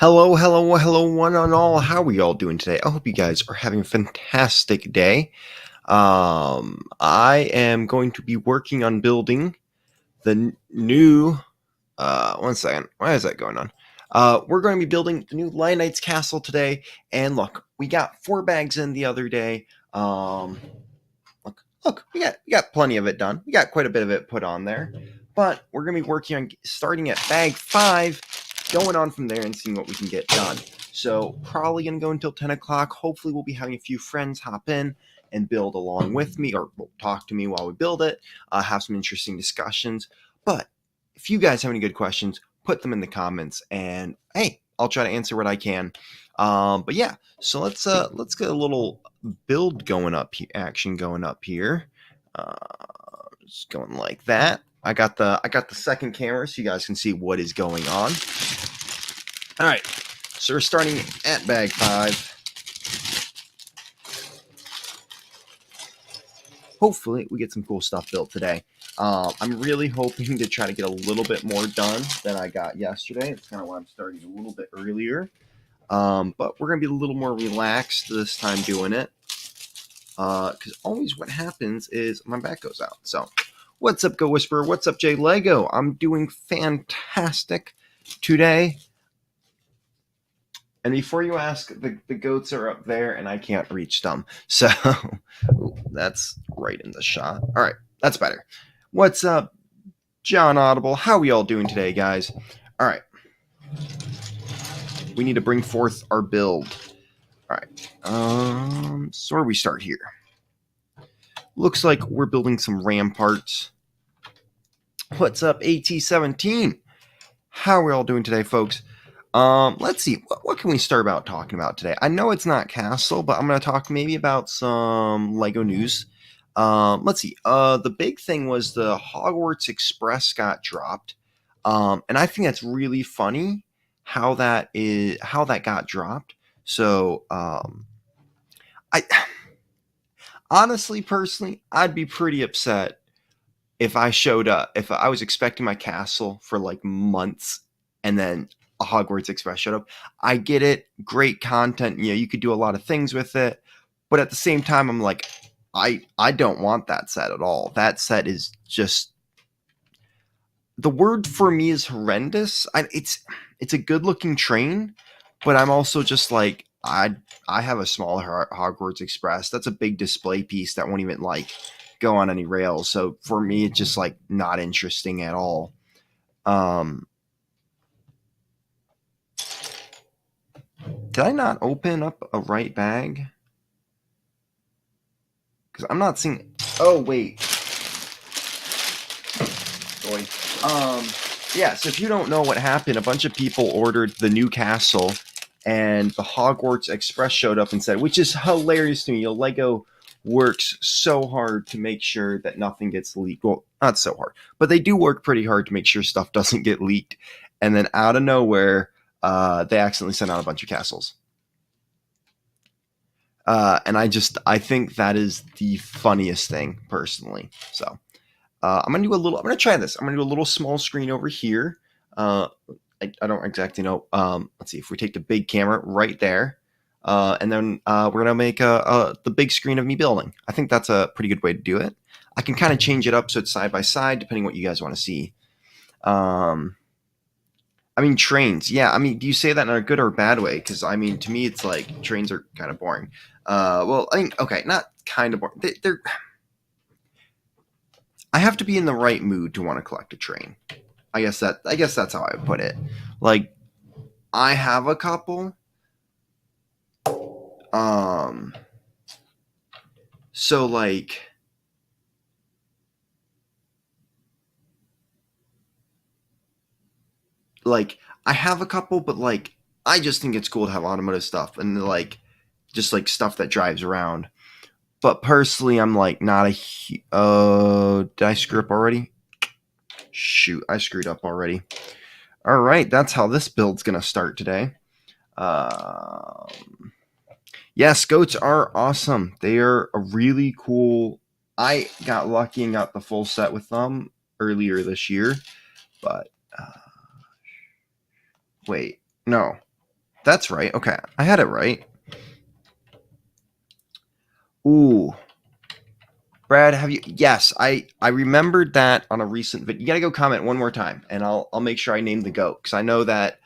Hello, one and all. How are y'all doing today? I hope you guys are having a fantastic day. I am going to be working on building the new. One second. Why is that going on? We're going to be building the new Lion Knight's castle today. And look, we got 4 bags in the other day. Look, we got plenty of it done. We got quite a bit of it put on there. But we're going to be working on starting at bag 5, going on from there and seeing what we can get done. So probably going to go until 10 o'clock. Hopefully we'll be having a few friends hop in and build along with me, or talk to me while we build it, have some interesting discussions. But if you guys have any good questions, put them in the comments, and hey, I'll try to answer what I can. But yeah, so let's get a little build going up here, action going up here. Just going like that. I got the second camera so you guys can see what is going on. All right, so we're starting at bag 5. Hopefully we get some cool stuff built today. I'm really hoping to try to get a little bit more done than I got yesterday. It's kind of why I'm starting a little bit earlier. But we're going to be a little more relaxed this time doing it. Because always what happens is my back goes out. So what's up, Go Whisperer? What's up, Jay Lego? I'm doing fantastic today. And before you ask, the goats are up there and I can't reach them. So that's right in the shot. All right, that's better. What's up, John Audible? How are we all doing today, guys? All right. We need to bring forth our build. All right. So where do we start here? Looks like we're building some ramparts. What's up, AT17? How are we all doing today, folks? Let's see. What can we start about talking about today? I know it's not castle, but I'm going to talk maybe about some Lego news. Let's see. The big thing was the Hogwarts Express got dropped. And I think that's really funny how that got dropped. So, I honestly, personally, I'd be pretty upset if I showed up, if I was expecting my castle for like months and then a Hogwarts Express showed up. I get it. Great content. You know, you could do a lot of things with it. But at the same time, I'm like, I don't want that set at all. That set is just, the word for me is horrendous. It's a good looking train, but I'm also just like, I have a small Hogwarts Express. That's a big display piece that won't even like go on any rails. So for me, it's just like not interesting at all. Did I not open up a right bag? Because I'm not seeing. Oh wait. Boy. Yeah. So if you don't know what happened, a bunch of people ordered the new castle, and the Hogwarts Express showed up and said, which is hilarious to me. You know, Lego works so hard to make sure that nothing gets leaked. Well, not so hard, but they do work pretty hard to make sure stuff doesn't get leaked. And then out of nowhere, they accidentally sent out a bunch of castles. And I think that is the funniest thing personally. So I'm gonna try this. I'm gonna do a little small screen over here. I don't exactly know. Let's see if we take the big camera right there, and then we're gonna make the big screen of me building. I think that's a pretty good way to do it. I can kind of change it up so it's side by side depending what you guys want to see. I mean, trains. Yeah, I mean, do you say that in a good or bad way? Because I mean, to me, it's like trains are kind of boring. Well, I mean, okay, not kind of boring. They're. I have to be in the right mood to want to collect a train. I guess that's how I would put it. Like, I have a couple. So like I have a couple, but like I just think it's cool to have automotive stuff and like just like stuff that drives around. But personally, I'm like not a. Did I screw up already? Shoot, I screwed up already. All right, that's how this build's gonna start today. Yes, goats are awesome. They are a really cool. I got lucky and got the full set with them earlier this year, but wait, no. That's right. Okay, I had it right. Ooh, Brad, have you? Yes, I remembered that on a recent video. You got to go comment one more time, and I'll make sure I name the goat because I know that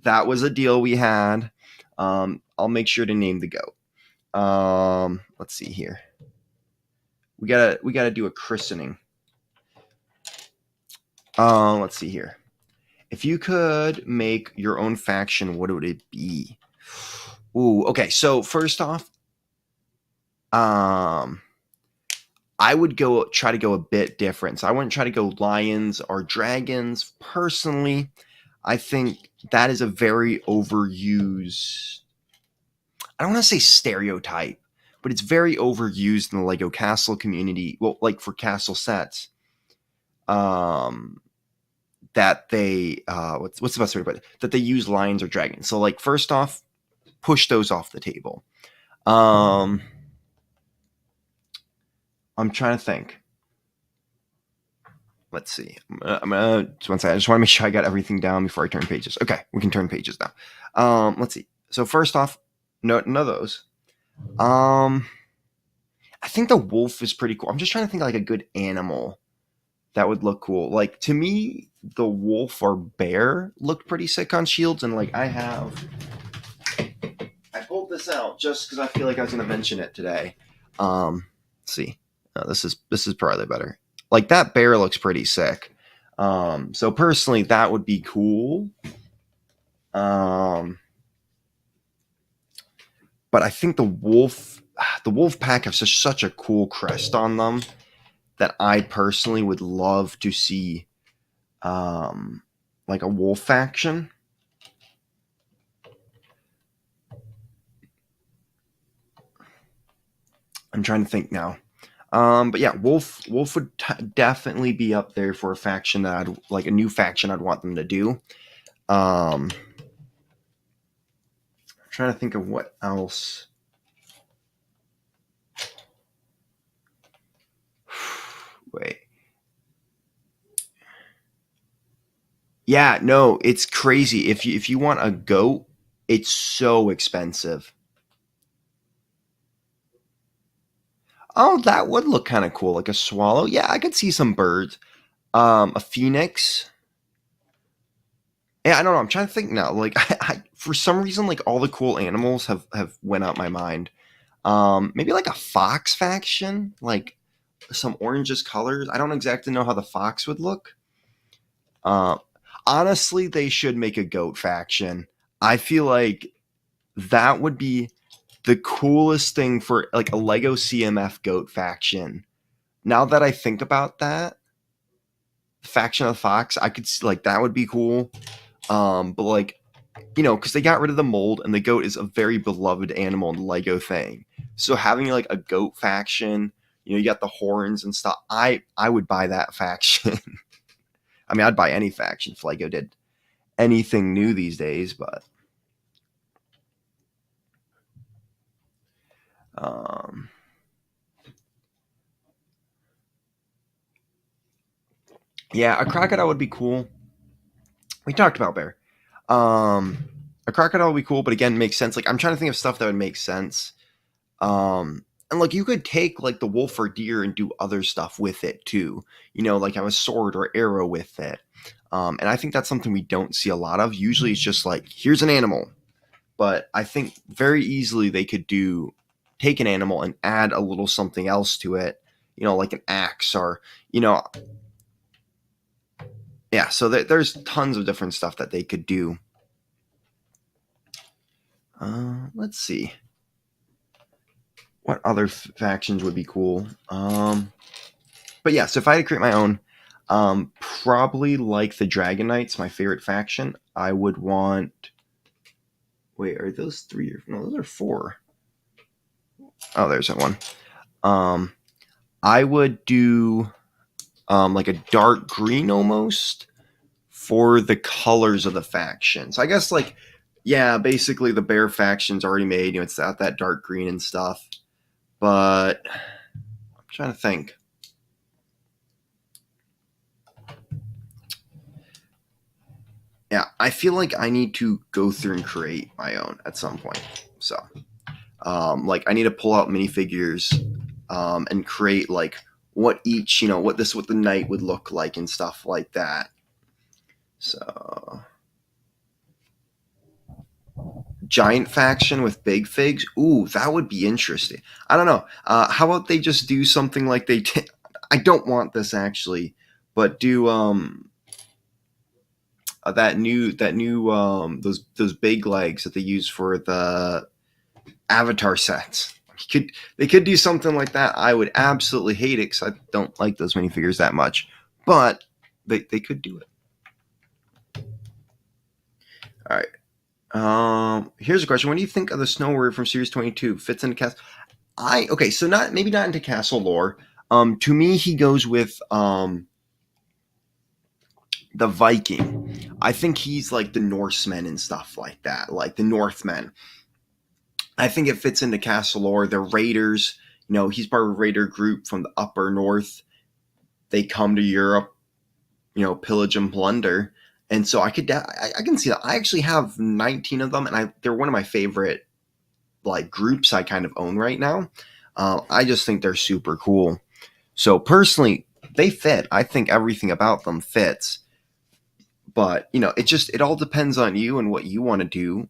that was a deal we had. I'll make sure to name the goat. Let's see here. We gotta do a christening. Let's see here. If you could make your own faction, what would it be? Ooh, okay. So first off, um, I would try to go a bit different. So I wouldn't try to go lions or dragons. Personally, I think that is a very overused. I don't want to say stereotype, but it's very overused in the Lego Castle community. Well, like for castle sets, that they what's the best way to put it? That they use lions or dragons. So like first off, push those off the table. I'm trying to think. Let's see. I'm gonna just one second. I just want to make sure I got everything down before I turn pages. Okay, we can turn pages now. Let's see. So first off, none of those. I think the wolf is pretty cool. I'm just trying to think of like a good animal that would look cool. Like to me, the wolf or bear looked pretty sick on shields, and like I pulled this out just because I feel like I was going to mention it today. Let's see. This is probably better. Like that bear looks pretty sick. So personally, that would be cool. But I think the wolf pack have such a cool crest on them that I personally would love to see, like a wolf faction. I'm trying to think now. But yeah, Wolf would definitely be up there for a faction that I'd like a new faction I'd want them to do. I'm trying to think of what else. Wait. Yeah, no, it's crazy. If you want a goat, it's so expensive. Oh, that would look kind of cool, like a swallow. Yeah, I could see some birds. A phoenix. Yeah, I don't know. I'm trying to think now. Like, for some reason, like all the cool animals have went out my mind. Maybe like a fox faction, like some oranges colors. I don't exactly know how the fox would look. Uh, Honestly, they should make a goat faction. I feel like that would be the coolest thing for like a Lego CMF goat faction. Now that I think about that, faction of the fox, I could see like that would be cool. But like because they got rid of the mold and the goat is a very beloved animal in the Lego thing. So having like a goat faction, you got the horns and stuff. I would buy that faction. I mean, I'd buy any faction if Lego did anything new these days, but um, yeah, a crocodile would be cool. We talked about bear. Um, a crocodile would be cool, but again, makes sense. Like I'm trying to think of stuff that would make sense. And like you could take like the wolf or deer and do other stuff with it too. Like have a sword or arrow with it. And I think that's something we don't see a lot of. Usually it's just like, here's an animal. But I think very easily they could take an animal and add a little something else to it, like an axe or, yeah. So there's tons of different stuff that they could do. Let's see. What other factions would be cool? But yeah, so if I had to create my own, probably like the Dragon Knights, my favorite faction. I would want. Wait, are those three? No, those are four. Oh, there's that one. I would do like a dark green almost for the colors of the faction. So I guess like, yeah, basically the bear faction's already made. It's got that dark green and stuff. But I'm trying to think. yeah, I feel like I need to go through and create my own at some point. So, like, I need to pull out minifigures, and create like what each, what the knight would look like and stuff like that. So, giant faction with big figs. Ooh, that would be interesting. I don't know. How about they just do something like they did? I don't want this actually, but do those big legs that they use for the avatar sets. They could do something like that. I would absolutely hate it because I don't like those minifigures that much, but they could do it. All right. Here's a question. What do you think of the Snow Warrior from Series 22? Fits into Castle? So not into Castle lore. To me, he goes with the Viking. I think he's like the Norsemen and stuff like that, like the Northmen. I think it fits into Castle lore. The Raiders, he's part of a Raider group from the upper north. They come to Europe, pillage and plunder. And so I can see that. I actually have 19 of them, and they're one of my favorite like groups I kind of own right now. I just think they're super cool. So personally, they fit. I think everything about them fits. But it all depends on you and what you want to do.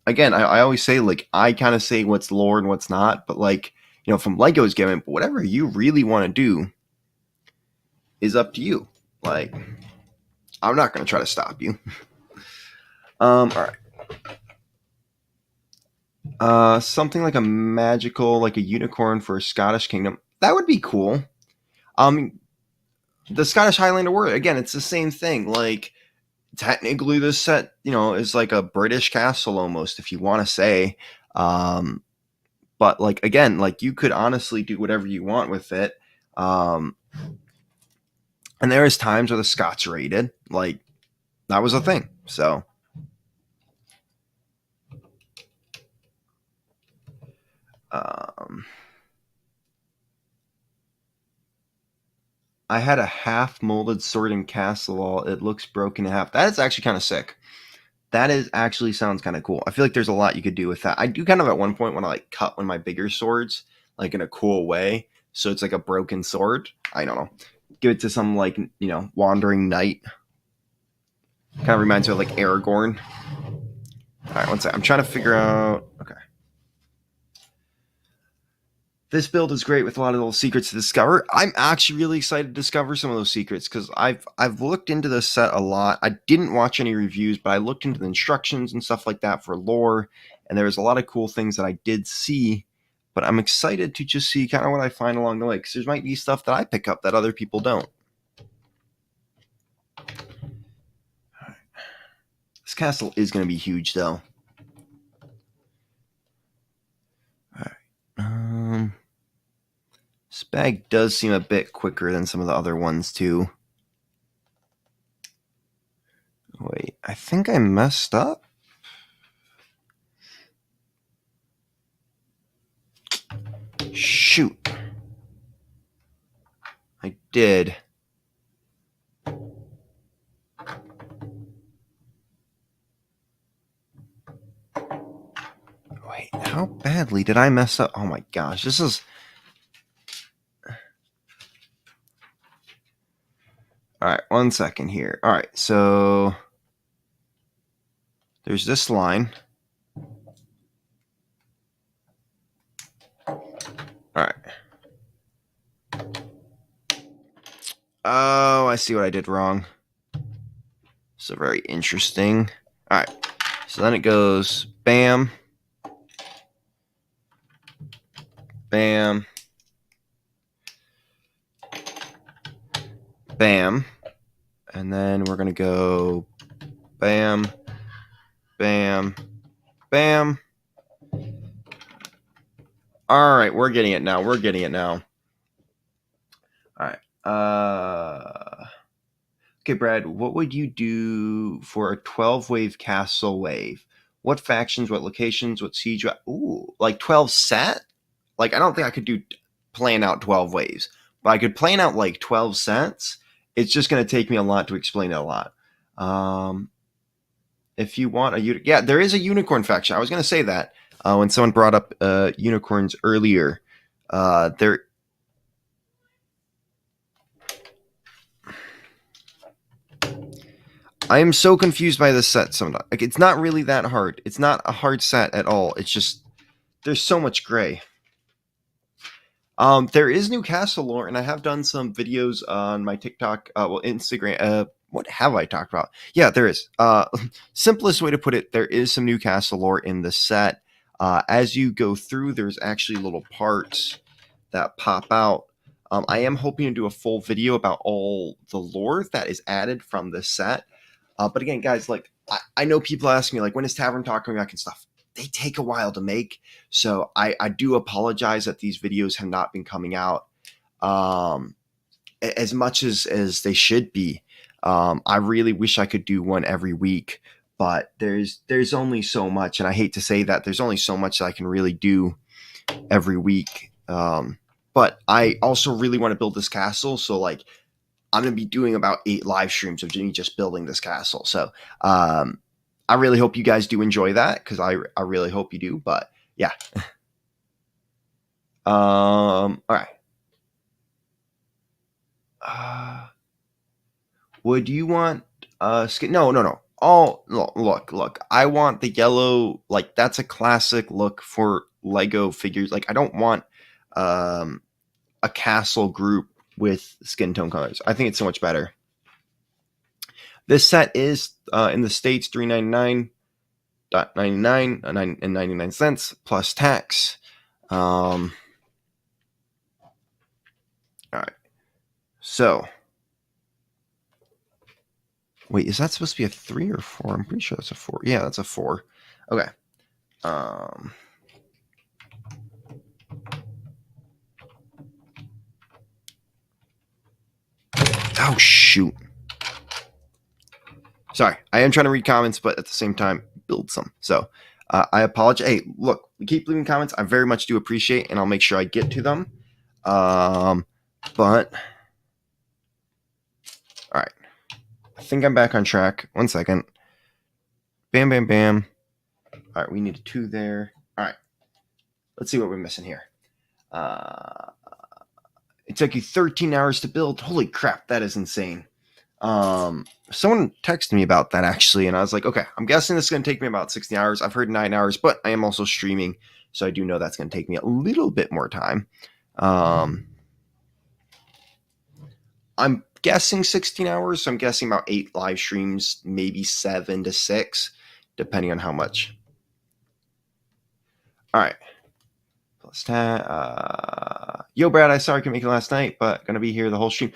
Again, I always say, like, I kind of say what's lore and what's not, but like, from Lego's given, but whatever you really want to do is up to you. Like, I'm not going to try to stop you. All right. Something like a magical, like a unicorn for a Scottish kingdom. That would be cool. The Scottish Highlander Warrior, again, it's the same thing. Like, technically this set, is like a British castle almost, if you want to say. But like, again, like, you could honestly do whatever you want with it. And there is times where the Scots raided, like, that was a thing. So I had a half molded sword in Castle Wall. It looks broken in half. That is actually kind of sick. That is actually sounds kind of cool. I feel like there's a lot you could do with that. I do kind of at one point want to like cut one of my bigger swords, like in a cool way. So it's like a broken sword. I don't know. Give it to some like, wandering knight. Kind of reminds me of like Aragorn. All right, one sec. I'm trying to figure out. Okay. This build is great with a lot of little secrets to discover. I'm actually really excited to discover some of those secrets because I've looked into this set a lot. I didn't watch any reviews, but I looked into the instructions and stuff like that for lore, and there was a lot of cool things that I did see. But I'm excited to just see kind of what I find along the way because there might be stuff that I pick up that other people don't. This castle is going to be huge, though. All right. This bag does seem a bit quicker than some of the other ones, too. Wait, I think I messed up. Shoot. I did. Wait, how badly did I mess up? Oh my gosh, this is... All right, one second here. All right, so there's this line. All right. Oh, I see what I did wrong. So very interesting. All right, so then it goes bam, bam, bam, and then we're going to go bam, bam, bam. All right, we're getting it now. All right. Okay, Brad, what would you do for a 12-wave castle wave? What factions, what locations, what siege? Ooh, like 12 set? Like, I don't think I could plan out 12 waves, but I could plan out like 12 sets. It's just going to take me a lot to explain it a lot. If you want yeah, there is a unicorn faction. I was going to say that when someone brought up unicorns earlier. There. I am so confused by this set sometimes. Like, it's not really that hard. It's not a hard set at all. It's just there's so much gray. There is new castle lore, and I have done some videos on my TikTok, Instagram. What have I talked about? Yeah, there is. Simplest way to put it, there is some new castle lore in the set. As you go through, there's actually little parts that pop out. I am hoping to do a full video about all the lore that is added from this set. But again, guys, like I know people ask me, like, when is Tavern Talk coming back and stuff? They take a while to make. So I do apologize that these videos have not been coming out as much as they should be. I really wish I could do one every week, but there's only so much. And I hate to say that there's only so much that I can really do every week. But I also really want to build this castle. So, like, I'm going to be doing about 8 live streams of me just building this castle. So, I really hope you guys do enjoy that, because I really hope you do. But yeah. All right. Would you want skin? No. Oh, look. I want the yellow. Like, that's a classic look for Lego figures. Like, I don't want a castle group with skin tone colors. I think it's so much better. This set is in the States $399.99 plus tax. All right. So, wait, is that supposed to be a 3 or 4? I'm pretty sure that's a 4. Yeah, that's a 4. Okay. Oh, shoot. Sorry, I am trying to read comments, but at the same time, build some. So, I apologize. Hey, look, keep leaving comments. I very much do appreciate, and I'll make sure I get to them. But, all right. I think I'm back on track. 1 second. Bam, bam, bam. All right, we need a 2 there. All right. Let's see what we're missing here. It took you 13 hours to build. Holy crap, that is insane. Someone texted me about that, actually, and I was like, okay, I'm guessing this is going to take me about 60 hours. I've heard 9 hours, but I am also streaming, so I do know that's going to take me a little bit more time. I'm guessing 16 hours, so I'm guessing about 8 live streams, maybe 7 to 6, depending on how much. All right. Plus 10. Yo, Brad, I saw I couldn't make it last night, but going to be here the whole stream.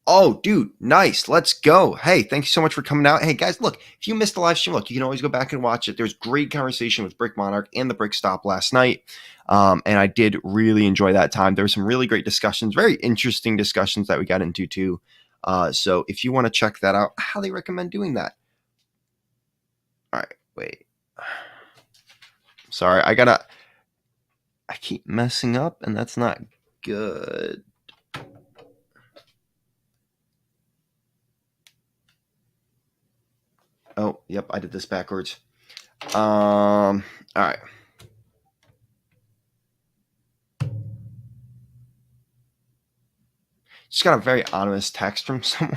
Oh, dude, nice. Let's go. Hey, thank you so much for coming out. Hey, guys, look, if you missed the live stream, look, you can always go back and watch it. There's great conversation with Brick Monarch and the Brick Stop last night, and I did really enjoy that time. There were some really great discussions, very interesting discussions that we got into, too. So if you want to check that out, I highly recommend doing that. All right, wait. Sorry, I keep messing up, and that's not good. Oh, yep, I did this backwards. All right. Just got a very anonymous text from someone.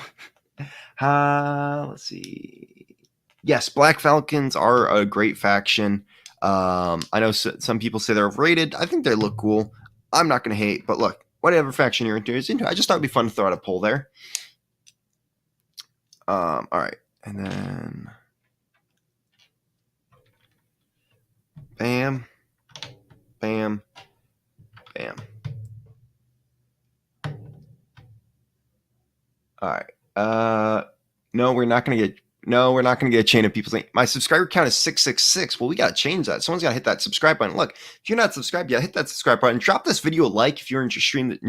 Let's see. Yes, Black Falcons are a great faction. I know some people say they're overrated. I think they look cool. I'm not going to hate, but look, whatever faction you're into is into. I just thought it'd be fun to throw out a poll there. All right. And then bam, bam, bam. All right. No, we're not going to get a chain of people saying my subscriber count is 666. Well, we got to change that. Someone's got to hit that subscribe button. Look, if you're not subscribed yet, hit that subscribe button. Drop this video a like if you're enjoying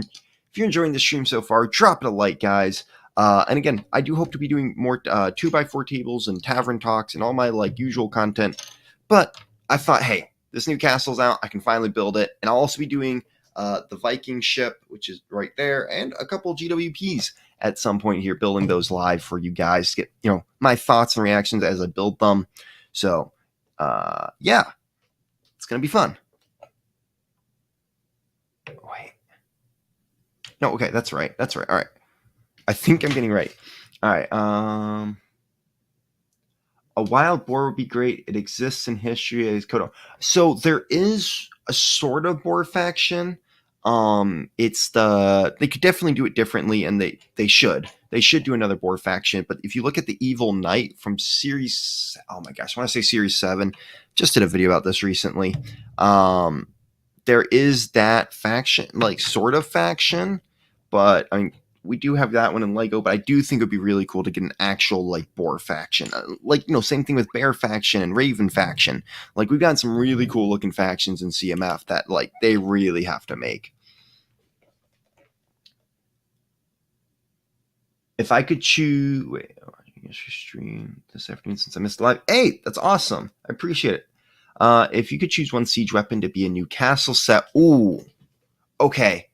the stream so far. Drop it a like, guys. And again, I do hope to be doing more 2x4 tables and tavern talks and all my like usual content. But I thought, hey, this new castle's out. I can finally build it. And I'll also be doing the Viking ship, which is right there, and a couple GWPs. at some point here building those live for you guys to get, my thoughts and reactions as I build them. So, yeah, it's going to be fun. Wait. No, okay, that's right. All right. I think I'm getting right. All right. A wild boar would be great. It exists in history as Kodo. So there is a sort of boar faction. It's they could definitely do it differently, and they should do another boar faction. But if you look at the Evil Knight from series, oh my gosh, I want to say series 7. Just did a video about this recently. There is that faction, like sort of faction, but I mean, we do have that one in Lego, but I do think it would be really cool to get an actual like boar faction. Same thing with bear faction and raven faction. Like we've got some really cool looking factions in CMF that like they really have to make. If I could choose, wait, stream this afternoon since I missed the live. Hey, that's awesome. I appreciate it. If you could choose one siege weapon to be a new castle set, ooh, okay.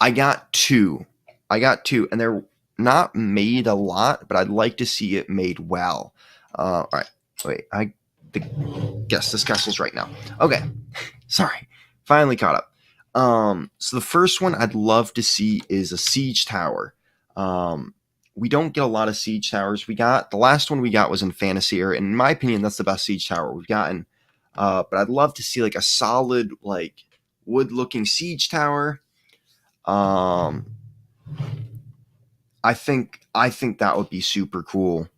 I got two, and they're not made a lot, but I'd like to see it made well. All right, wait, I guess this castle's right now. Okay, sorry, finally caught up. So the first one I'd love to see is a siege tower. We don't get a lot of siege towers. The last one we got was in Fantasy Era, and in my opinion, that's the best siege tower we've gotten. But I'd love to see like a solid like wood-looking siege tower. I think that would be super cool,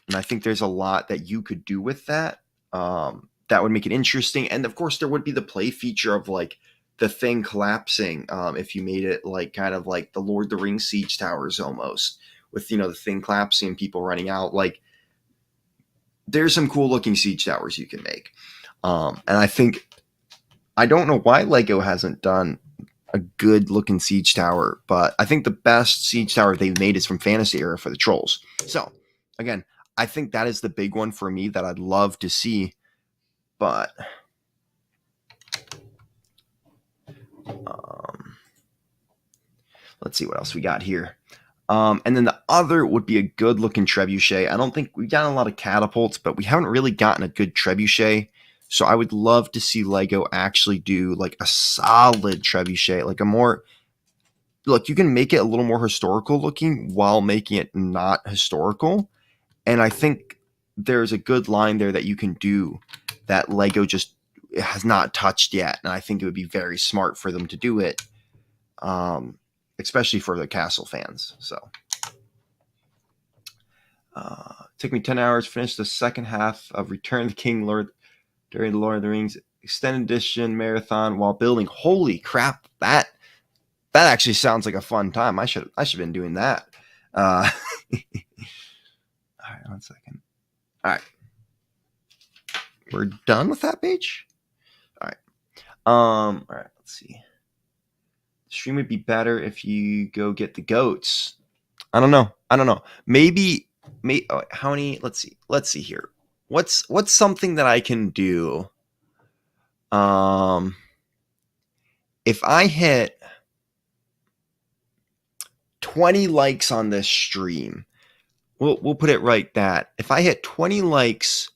and I think there's a lot that you could do with that. That would make it interesting, and of course, there would be the play feature of like the thing collapsing. If you made it like kind of like the Lord of the Rings siege towers almost, with the thing collapsing and people running out. Like, there's some cool looking siege towers you can make, and I don't know why Lego hasn't done a good looking siege tower, but I think the best siege tower they've made is from Fantasy Era for the trolls. So again, I think that is the big one for me that I'd love to see, but let's see what else we got here. And then the other would be a good looking trebuchet. I don't think we've gotten a lot of catapults, but we haven't really gotten a good trebuchet. So I would love to see Lego actually do like a solid trebuchet, like a more, look, you can make it a little more historical looking while making it not historical. And I think there's a good line there that you can do that Lego just has not touched yet. And I think it would be very smart for them to do it, especially for the castle fans. So it took me 10 hours to finish the second half of Return of the King during the Lord of the Rings extended edition marathon while building. Holy crap, that actually sounds like a fun time. I should have been doing that. All right, 1 second. All right, we're done with that page. All right. All right, let's see. The stream would be better if you go get the goats. I don't know. Maybe how many? Let's see here. What's something that I can do? If I hit 20 likes on this stream, we'll put it right that if I hit 20 likes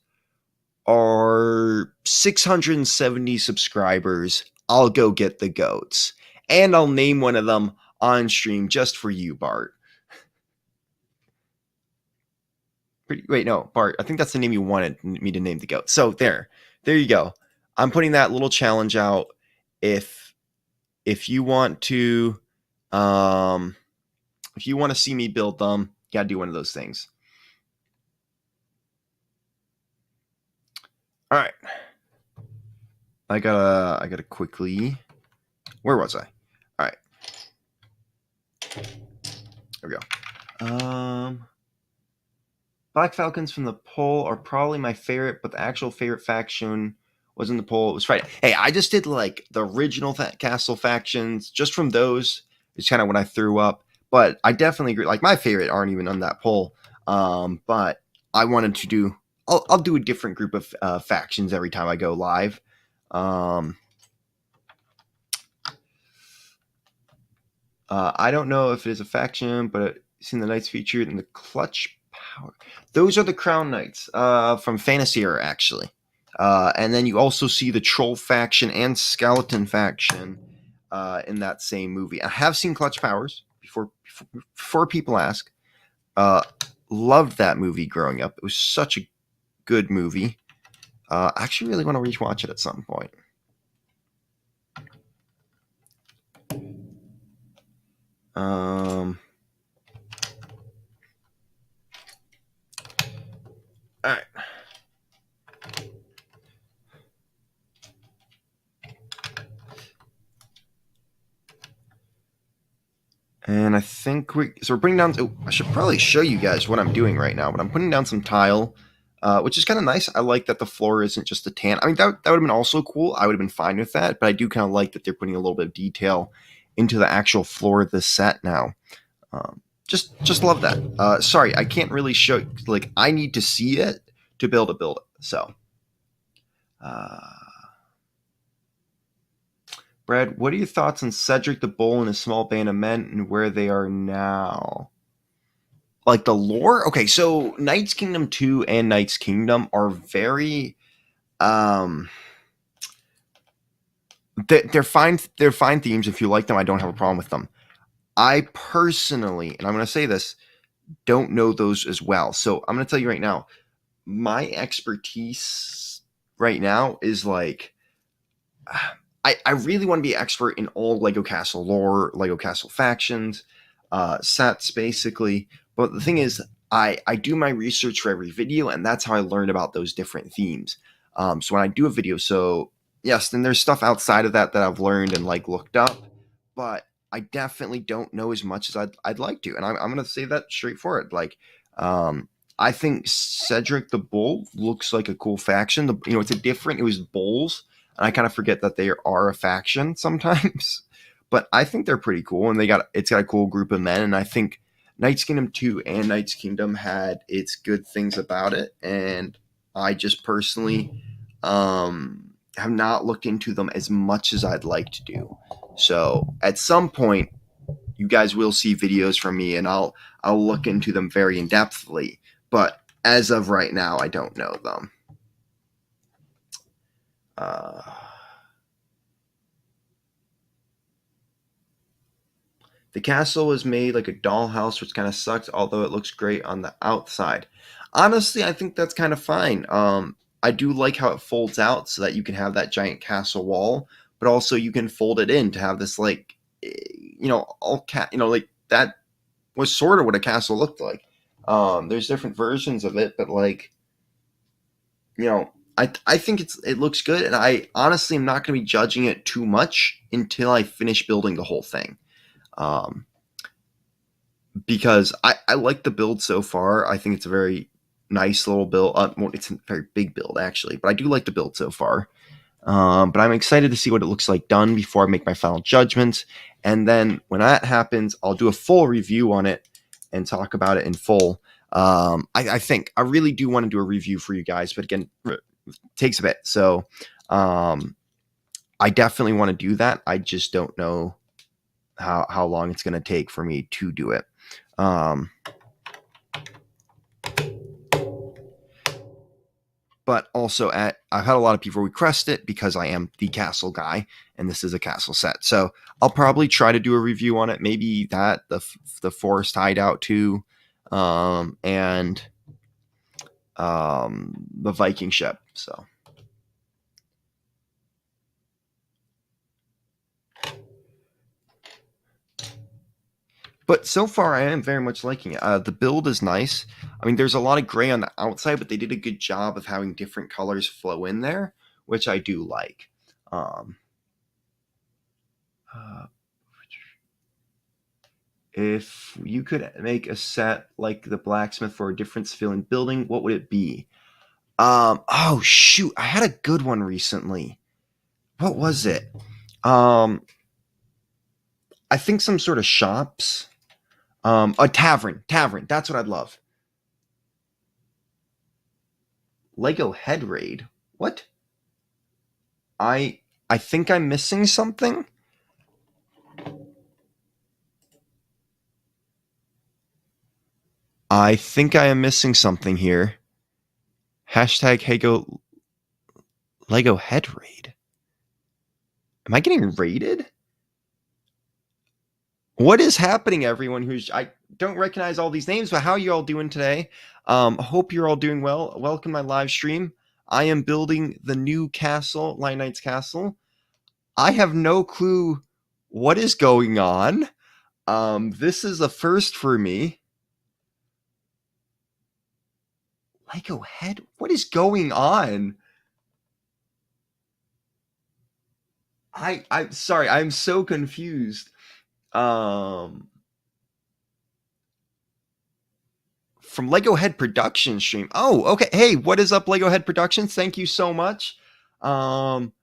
or 670 subscribers, I'll go get the goats, and I'll name one of them on stream just for you, Bart. Wait, no, Bart, I think that's the name you wanted me to name the goat. So there you go. I'm putting that little challenge out. If you want to, see me build them, you gotta do one of those things. All right. I gotta quickly. Where was I? All right. There we go. Black Falcons from the poll are probably my favorite, but the actual favorite faction wasn't the poll. It was Friday. Hey, I just did like the original castle factions. Just from those, it's kind of what I threw up. But I definitely agree. Like my favorite aren't even on that poll. But I wanted to do. I'll do a different group of factions every time I go live. I don't know if it is a faction, but seen the knights featured in the clutch power. Those are the crown knights from Fantasy Era, actually. And then you also see the troll faction and skeleton faction in that same movie. I have seen Clutch Powers before people ask. Uh, Loved that movie growing up. It was such a good movie. I actually really want to rewatch it at some point. All right. And I think we're putting down. Oh, I should probably show you guys what I'm doing right now, but I'm putting down some tile, which is kind of nice. I like that the floor isn't just a tan. I mean, that would have been also cool. I would have been fine with that, but I do kind of like that they're putting a little bit of detail into the actual floor of the set now. Just love that. Sorry, I can't really show. Like, I need to see it to be able to build it. So, Brad, what are your thoughts on Cedric the Bull and his small band of men and where they are now? Like the lore? Okay, so Knight's Kingdom 2 and Knight's Kingdom are very they're fine themes. If you like them, I don't have a problem with them. I personally, and I'm going to say this, don't know those as well. So I'm going to tell you right now, my expertise right now is like I really want to be an expert in all Lego Castle lore, Lego Castle factions, sets, basically. But the thing is, I do my research for every video, and that's how I learn about those different themes. So when I do a video, so yes, then there's stuff outside of that that I've learned and like looked up, but I definitely don't know as much as I'd like to, and I'm going to say that straightforward. Like, I think Cedric the Bull looks like a cool faction. It's a different. It was bulls, and I kind of forget that they are a faction sometimes. But I think they're pretty cool, and it's got a cool group of men, and I think Knight's Kingdom 2 and Knight's Kingdom had its good things about it, and I just personally have not looked into them as much as I'd like to do. So at some point, you guys will see videos from me, and I'll look into them very in depthly. But as of right now, I don't know them. The castle was made like a dollhouse, which kind of sucks, although it looks great on the outside. Honestly, I think that's kind of fine. I do like how it folds out so that you can have that giant castle wall, but also you can fold it in to have this like, like that was sort of what a castle looked like. There's different versions of it, but like, I think it looks good, and I honestly am not going to be judging it too much until I finish building the whole thing. Because I like the build so far. I think it's a very nice little build. It's a very big build, actually, but I do like the build so far. But I'm excited to see what it looks like done before I make my final judgments. And then when that happens, I'll do a full review on it and talk about it in full. I think I really do want to do a review for you guys, but again, it takes a bit. So I definitely want to do that. I just don't know how long it's going to take for me to do it. But also I've had a lot of people request it because I am the castle guy, and this is a castle set. So I'll probably try to do a review on it. Maybe the forest hideout too, and the Viking ship. So. But so far, I am very much liking it. The build is nice. I mean, there's a lot of gray on the outside, but they did a good job of having different colors flow in there, which I do like. If you could make a set like the blacksmith for a difference filling building, what would it be? Oh shoot, I had a good one recently. What was it? I think some sort of shops. A tavern. That's what I'd love. Lego head raid. What? I think I'm missing something. I think I am missing something here. Hashtag Lego head raid. Am I getting raided? What is happening, everyone? I don't recognize all these names, but how are you all doing today? Hope you're all doing well. Welcome to my live stream. I am building the new castle, Lion Knight's castle. I have no clue what is going on. This is a first for me. Lego head? What is going on? I'm sorry, I'm so confused. Um from Lego Head Production stream. Oh, okay. Hey, what is up, Lego Head Productions? Thank you so much. Um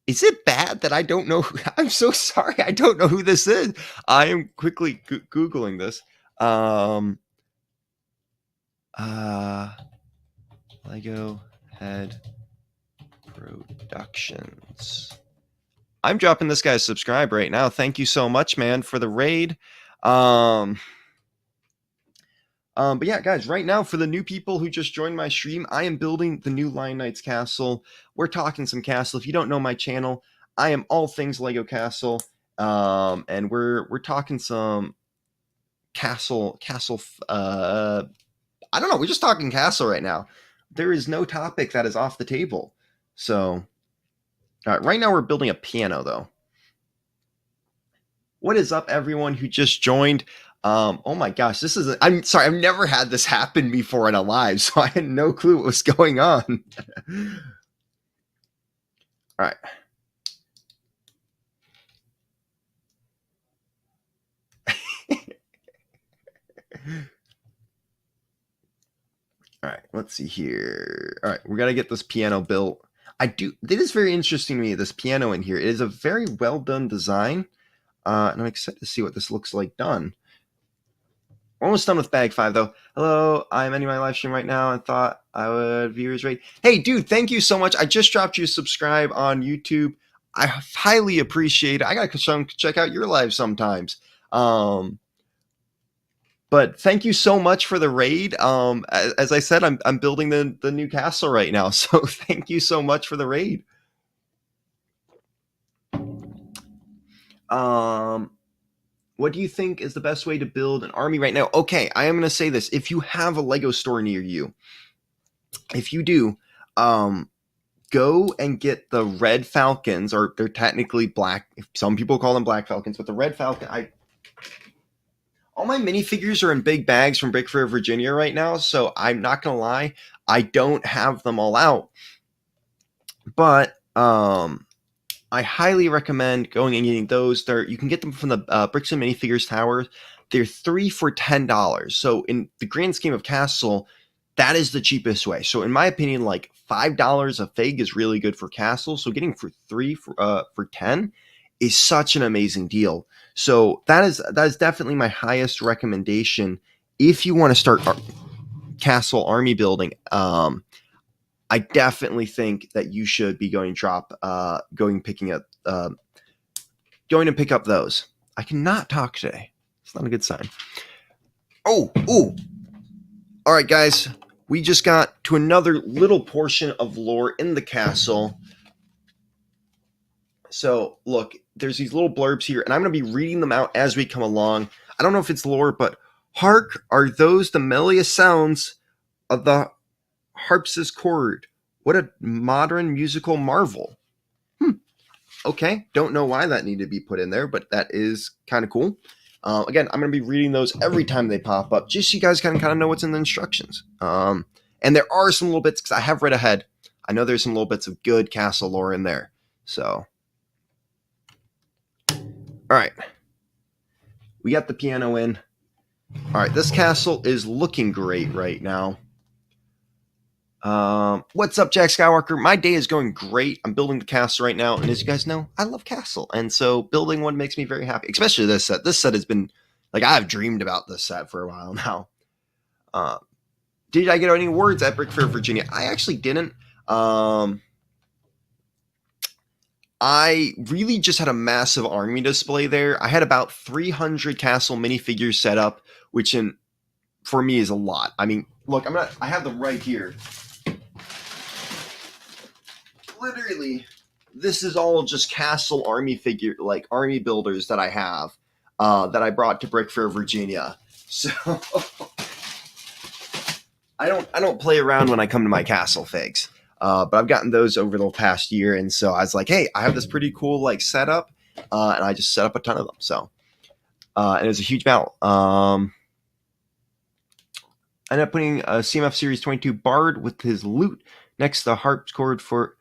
is it bad that I don't know? I'm so sorry. I don't know who this is. I am quickly googling this. Um uh Lego Head Productions. I'm dropping this guy a subscribe right now. Thank you so much, man, for the raid. But yeah, guys, right now for the new people who just joined my stream, I am building the new Lion Knight's castle. We're talking some castle. If you don't know my channel, I am all things Lego Castle. And we're talking some castle. I don't know. We're just talking castle right now. There is no topic that is off the table. So, right now we're building a piano though. What is up, everyone who just joined? Oh my gosh, I'm sorry, I've never had this happen before in a live, so I had no clue what was going on. All right. All right, let's see here. All right, we got to get this piano built. It is very interesting to me, this piano in here. It is a very well done design, and I'm excited to see what this looks like done. Almost done with bag 5 though. Hello, I'm ending my live stream right now and thought I would viewers rate. Hey dude, thank you so much. I just dropped you a subscribe on YouTube. I highly appreciate it. I gotta check out your live sometimes. But thank you so much for the raid. As I said, I'm building the new castle right now, so thank you so much for the raid. What do you think is the best way to build an army right now? Okay, I am going to say this. If you have a Lego store near you, if you do, go and get the red falcons, or they're technically black. Some people call them black falcons, but the red falcon, all my minifigures are in big bags from Brick Fair, Virginia right now, so I'm not going to lie, I don't have them all out. But I highly recommend going and getting those. You can get them from the Bricks and Minifigures Tower. They're 3 for $10. So in the grand scheme of Castle, that is the cheapest way. So in my opinion, like $5 a fig is really good for Castle. So getting for 3 for 10 is such an amazing deal. So that is definitely my highest recommendation if you want to start Castle army building. I definitely think that you should be going to pick up those. I cannot talk today. It's not a good sign. Oh. All right, guys. We just got to another little portion of lore in the castle. So, look, there's these little blurbs here, and I'm going to be reading them out as we come along. I don't know if it's lore, but hark, are those the melodious sounds of the harp's chord? What a modern musical marvel. Okay, don't know why that needed to be put in there, but that is kind of cool. Again, I'm going to be reading those every time they pop up, just so you guys can kind of know what's in the instructions. And there are some little bits, because I have read ahead. I know there's some little bits of good castle lore in there. So, all right. We got the piano in. All right, this castle is looking great right now. What's up, Jack Skywalker? My day is going great. I'm building the castle right now, and as you guys know, I love castle, and so building one makes me very happy, especially this set. This set has been, like, I've dreamed about this set for a while now. Did I get any awards at Brick Fair, Virginia? I actually didn't. I really just had a massive army display there. I had about 300 castle minifigures set up, which in for me is a lot. I mean, look, I have them right here. Literally, this is all just Castle Army figure, like army builders that I have, that I brought to Brick Fair, Virginia. So I don't play around when I come to my Castle figs. But I've gotten those over the past year, and so I was like, hey, I have this pretty cool like setup, and I just set up a ton of them. So and it was a huge battle. I ended up putting a CMF Series 22 Bard with his loot next to the harpsichord for.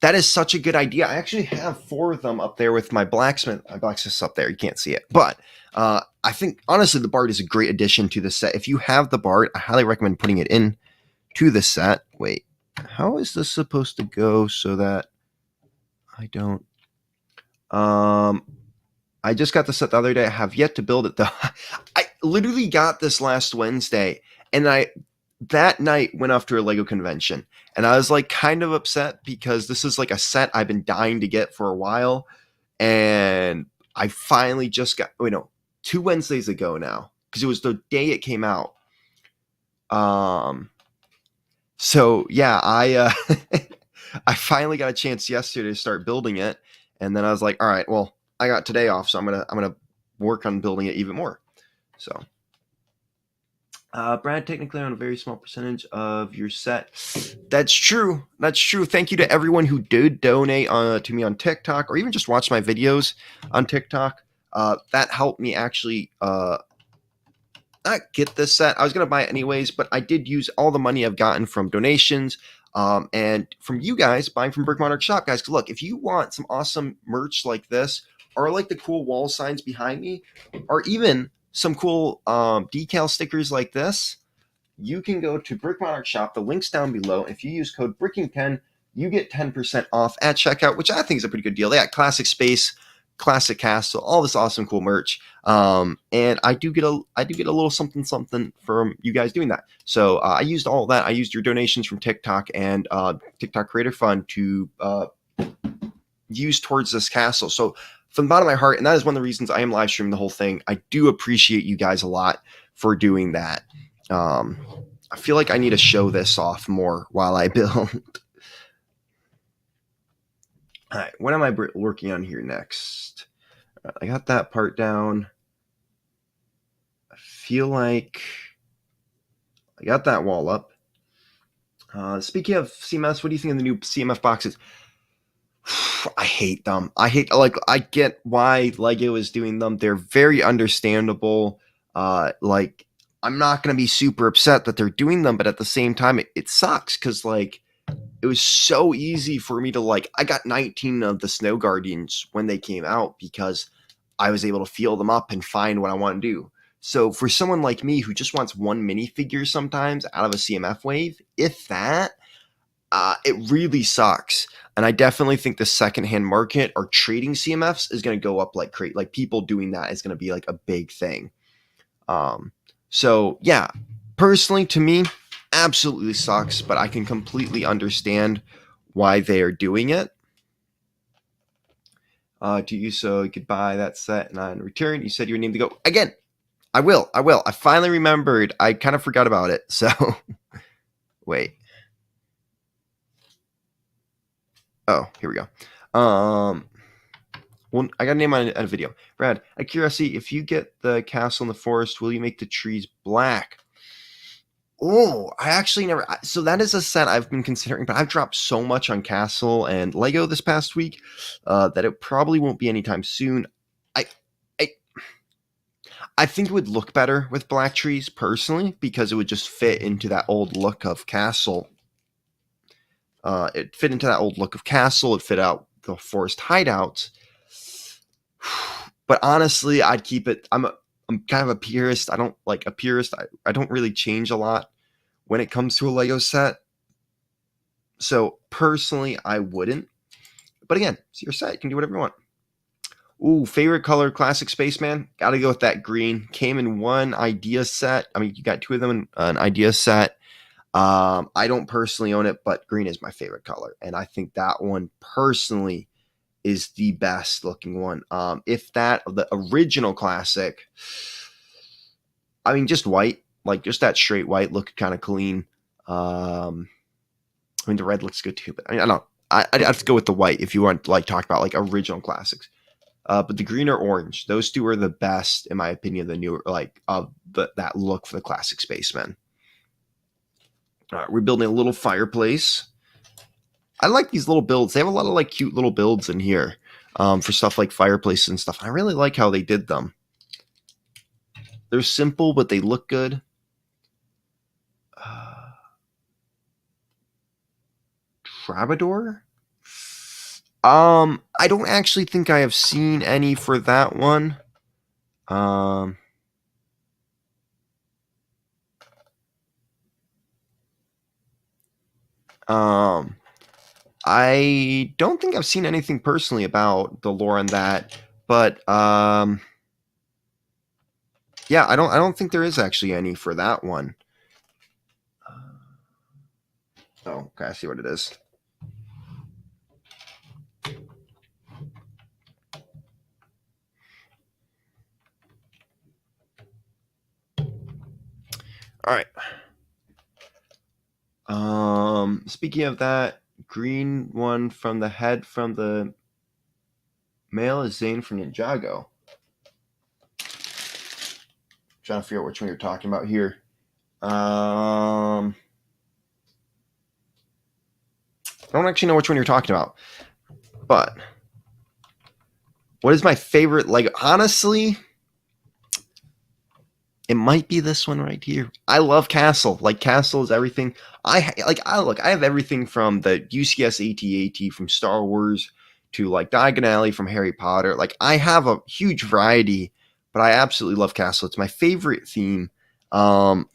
That is such a good idea. I actually have 4 of them up there with my blacksmith. My blacksmith's up there. You can't see it. But I think, honestly, the Bard is a great addition to the set. If you have the Bard, I highly recommend putting it in to the set. Wait, how is this supposed to go so that I don't... I just got the set the other day. I have yet to build it, though. I literally got this last Wednesday, and that night went off to a Lego convention, and I was like kind of upset because this is like a set I've been dying to get for a while, and I finally just got 2 Wednesdays ago now, because it was the day it came out. So yeah, I I finally got a chance yesterday to start building it, and then I was like, all right, well, I got today off, so I'm gonna work on building it even more. So Brad, technically on a very small percentage of your set. That's true. That's true. Thank you to everyone who did donate to me on TikTok, or even just watch my videos on TikTok. That helped me actually not get this set. I was going to buy it anyways, but I did use all the money I've gotten from donations and from you guys buying from Brick Monarch Shop. Guys, look, if you want some awesome merch like this, or like the cool wall signs behind me, or even some cool decal stickers like this, you can go to Brick Monarch Shop. The link's down below. If you use code BRICKING10, you get 10% off at checkout, which I think is a pretty good deal. They got Classic Space, Classic Castle, all this awesome cool merch. And I do get a little something from you guys doing that. So I used all that. I used your donations from TikTok and TikTok Creator Fund to use towards this castle. So from the bottom of my heart, and that is one of the reasons I am live streaming the whole thing, I do appreciate you guys a lot for doing that. I feel like I need to show this off more while I build. All right, what am I working on here next? I got that part down. I feel like I got that wall up. Speaking of CMFs, what do you think of the new CMF boxes? I hate them. I get why Lego is doing them. They're very understandable. Like, I'm not going to be super upset that they're doing them, but at the same time, it sucks because, like, it was so easy for me to, like, I got 19 of the Snow Guardians when they came out because I was able to feel them up and find what I want to do. So for someone like me who just wants one minifigure sometimes out of a CMF wave, if that, it really sucks. And I definitely think the secondhand market or trading CMFs is going to go up like crazy. Like, people doing that is going to be like a big thing. So yeah, personally to me, absolutely sucks, but I can completely understand why they are doing it. To you, so you could buy that set, and in return, you said you were named to go again. I will. I finally remembered. I kind of forgot about it. So wait. Oh, here we go. Well, I got a name on a video. Brad, out of curiosity, if you get the castle in the forest, will you make the trees black? Oh, I actually never. So that is a set I've been considering, but I've dropped so much on Castle and Lego this past week that it probably won't be anytime soon. I think it would look better with black trees personally, because it would just fit into that old look of Castle. It fit into that old look of Castle. It fit out the forest hideouts. But honestly, I'd keep it. I'm kind of a purist. I don't like a purist. I don't really change a lot when it comes to a Lego set. So personally, I wouldn't. But again, it's your set. You can do whatever you want. Ooh, favorite color, Classic Spaceman. Got to go with that green. Came in one idea set. I mean, you got 2 of them in an idea set. I don't personally own it, but green is my favorite color. And I think that one personally is the best looking one. If that, the original Classic, I mean, just white. Like just that straight white looked kind of clean. I mean, the red looks good too, but I don't know. I'd have to go with the white if you want to like talk about like original classics. But the green or orange, those two are the best in my opinion. The newer like that look for the classic spacemen. All right, we're building a little fireplace. I like these little builds. They have a lot of like cute little builds in here for stuff like fireplaces and stuff. I really like how they did them. They're simple, but they look good. Troubadour? I don't actually think I have seen any for that one. I don't think I've seen anything personally about the lore on that, but yeah, I don't think there is actually any for that one. Oh, okay, I see what it is. All right. Speaking of that, green one from the head from the male is Zane from Ninjago. Trying to figure out which one you're talking about here. I don't actually know which one you're talking about, but what is my favorite? Like honestly, it might be this one right here. I love Castle. Like Castle is everything. I have everything from the UCS AT-AT from Star Wars to like Diagon Alley from Harry Potter. Like I have a huge variety, but I absolutely love Castle. It's my favorite theme. For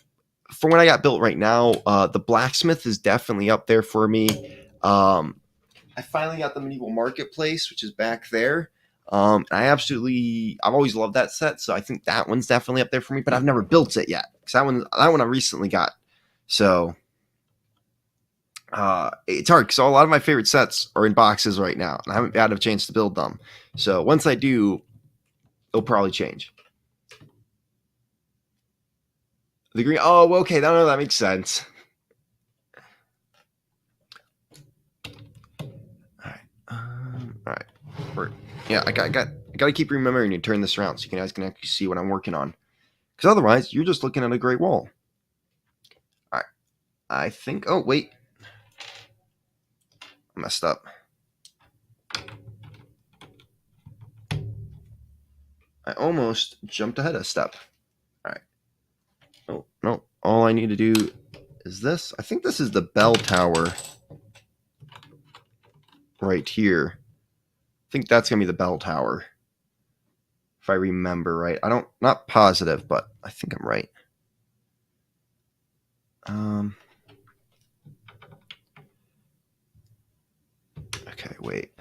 when I got built right now, the blacksmith is definitely up there for me. I finally got the medieval marketplace, which is back there. I've always loved that set, so I think that one's definitely up there for me. But I've never built it yet because that one I recently got. So it's hard because a lot of my favorite sets are in boxes right now, and I haven't had a chance to build them. So once I do, it'll probably change. The green. Oh, okay. No, that makes sense. All right. All right. Yeah, I got to keep remembering to turn this around so you guys can actually see what I'm working on. Because otherwise, you're just looking at a great wall. All right. I think. Oh wait, I messed up. I almost jumped ahead a step. All right. Oh no! All I need to do is this. I think this is the bell tower right here. I think that's gonna be the bell tower. If I remember right. Not positive, but I think I'm right. Okay, wait.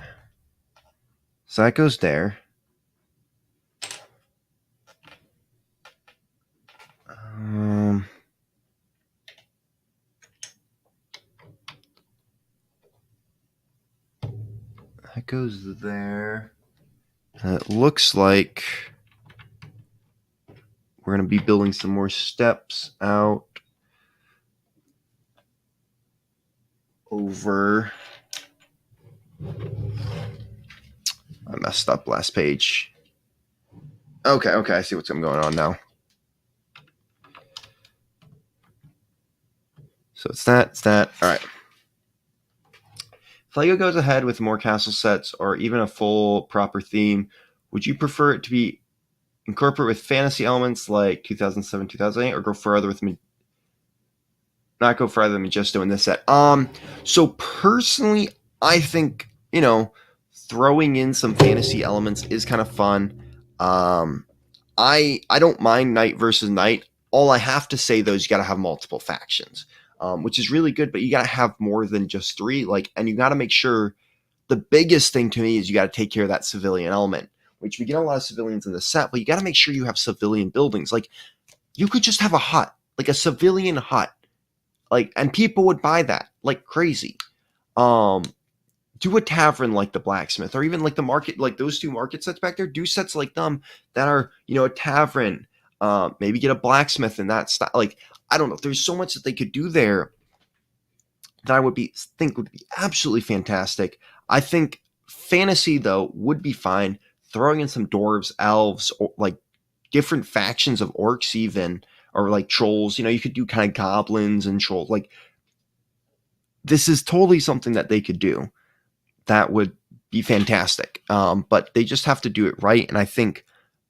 So that goes there. That goes there. And it looks like we're going to be building some more steps out over. I messed up last page. Okay, I see what's going on now. So it's that. All right. If LEGO goes ahead with more castle sets or even a full proper theme, would you prefer it to be incorporate with fantasy elements like 2007, 2008, or go further with not go further than Majesto in this set? So personally, I think throwing in some fantasy elements is kind of fun. I don't mind knight versus knight. All I have to say though is you got to have multiple factions, which is really good, but you got to have more than just three. And you got to make sure. The biggest thing to me is you got to take care of that civilian element, which we get a lot of civilians in the set, but you got to make sure you have civilian buildings. Like you could just have a hut, like a civilian hut, and people would buy that like crazy. Do a tavern like the blacksmith, or even like the market, like those two market sets back there. Do sets like them that are a tavern. Maybe get a blacksmith in that style. Like, I don't know. There's so much that they could do there that I think would be absolutely fantastic. I think fantasy though would be fine. Throwing in some dwarves, elves, or like different factions of orcs, even, or like trolls. You could do kind of goblins and trolls. Like, this is totally something that they could do. That would be fantastic. But they just have to do it right. And I think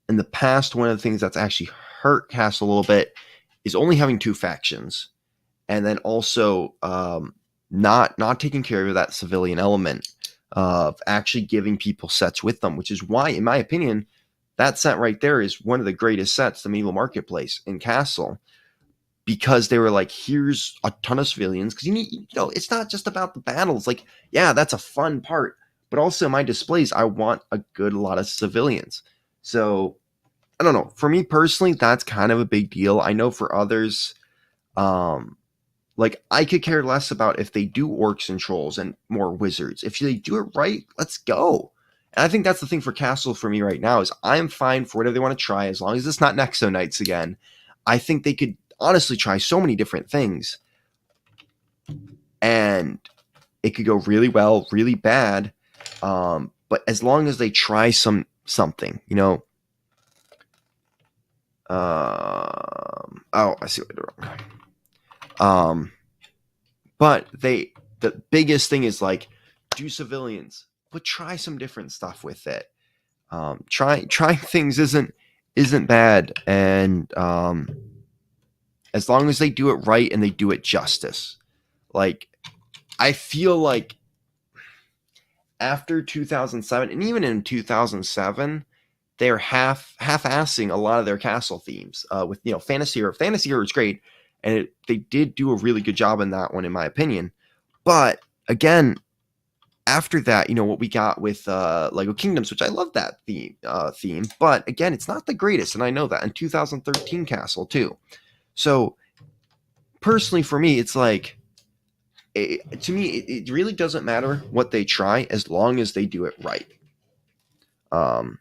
in the past, one of the things that's actually hurt Castle a little bit is only having two factions, and then also not taking care of that civilian element of actually giving people sets with them, which is why, in my opinion, that set right there is one of the greatest sets, the Medieval Marketplace in Castle, because they were like, here's a ton of civilians, because it's not just about the battles. Like, yeah, that's a fun part, but also my displays, I want a good lot of civilians. So I don't know. For me personally, that's kind of a big deal. I know for others, like, I could care less about if they do orcs and trolls and more wizards. If they do it right, let's go. And I think that's the thing for Castle for me right now is I'm fine for whatever they want to try, as long as it's not Nexo Knights again. I think they could honestly try so many different things, and it could go really well, really bad. But as long as they try something, oh, I see what I did wrong. But the biggest thing is, like, do civilians, but try some different stuff with it. Trying things isn't bad, and as long as they do it right and they do it justice. Like, I feel like after 2007, and even in 2007, they're half-assing a lot of their Castle themes with Fantasy Hero. Fantasy Hero is great, and they did do a really good job in that one, in my opinion. But again, after that, what we got with Lego Kingdoms, which I love that theme, but again, it's not the greatest, and I know that. In 2013 Castle too. So personally, for me, it's like, to me, it really doesn't matter what they try as long as they do it right. And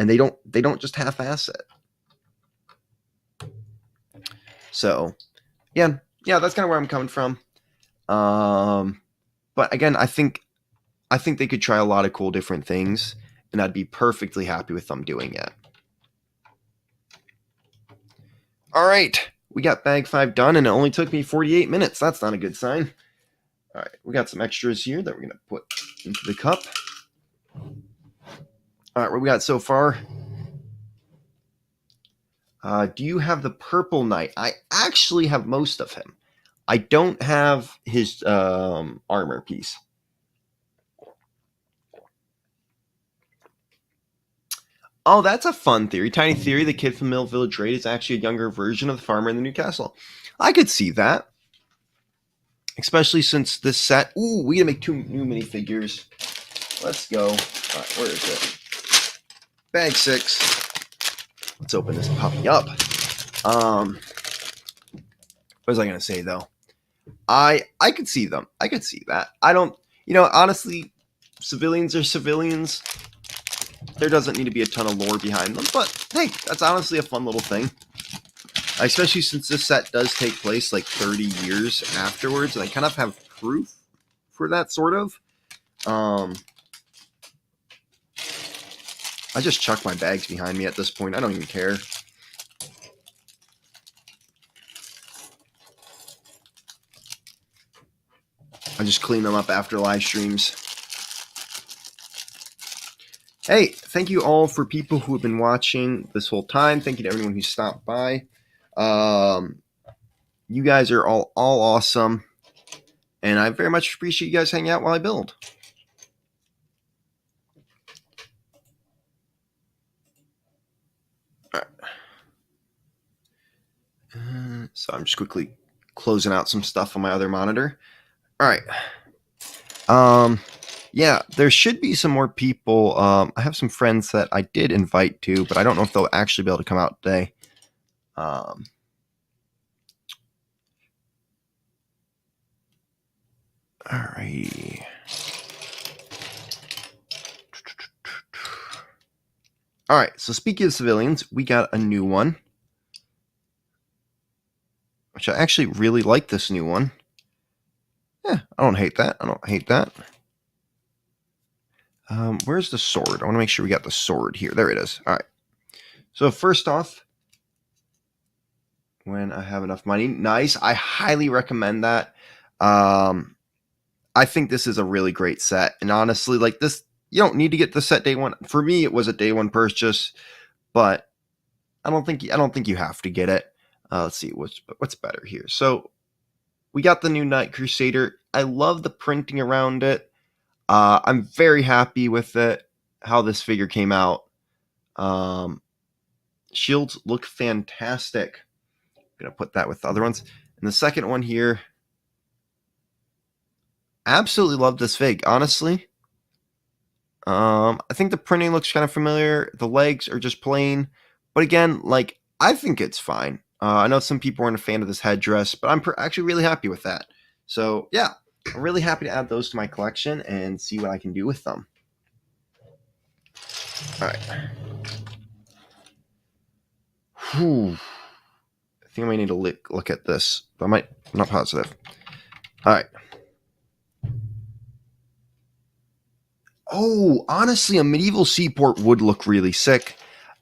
they don't just half-ass it. So yeah, that's kind of where I'm coming from. But again, I think they could try a lot of cool different things, and I'd be perfectly happy with them doing it. All right, we got bag 5 done, and it only took me 48 minutes. That's not a good sign. All right, we got some extras here that we're going to put into the cup. All right, what we got so far? Do you have the Purple Knight? I actually have most of him. I don't have his armor piece. Oh, that's a fun theory. Tiny theory, the kid from Mill Village Raid is actually a younger version of the farmer in the new castle. I could see that. Especially since this set... Ooh, we gotta make 2 new minifigures. Let's go. All right, where is it? Bag 6. Let's open this puppy up. What was I gonna say, though? I could see them. I could see that. I don't... honestly, civilians are civilians. There doesn't need to be a ton of lore behind them, but hey, that's honestly a fun little thing. Especially since this set does take place like 30 years afterwards, and I kind of have proof for that, sort of. I just chuck my bags behind me at this point. I don't even care. I just clean them up after live streams. Hey, thank you all for people who have been watching this whole time. Thank you to everyone who stopped by. You guys are all awesome, and I very much appreciate you guys hanging out while I build. All right. So I'm just quickly closing out some stuff on my other monitor. All right. Yeah, there should be some more people. I have some friends that I did invite to, but I don't know if they'll actually be able to come out today. All right. All right, so speaking of civilians, we got a new one. which I actually really like this new one. Yeah, I don't hate that. Where's the sword? I want to make sure we got the sword here. There it is. All right. So first off, when I have enough money, nice. I highly recommend that. I think this is a really great set, and honestly, like this, you don't need to get the set day one. For me, it was a day one purchase, but I don't think you have to get it. Let's see what's better here. So we got the new Night Crusader. I love the printing around it. I'm very happy with it. How this figure came out. Shields look fantastic. I'm gonna put that with the other ones. And the second one here, absolutely love this fig. Honestly, I think the printing looks kind of familiar. The legs are just plain, but again, like I think it's fine. I know some people aren't a fan of this headdress, but I'm actually really happy with that. So yeah, I'm really happy to add those to my collection and see what I can do with them. All right. Whew. I think I might need to look at this, but I'm not positive. All right. Oh, honestly, a medieval seaport would look really sick.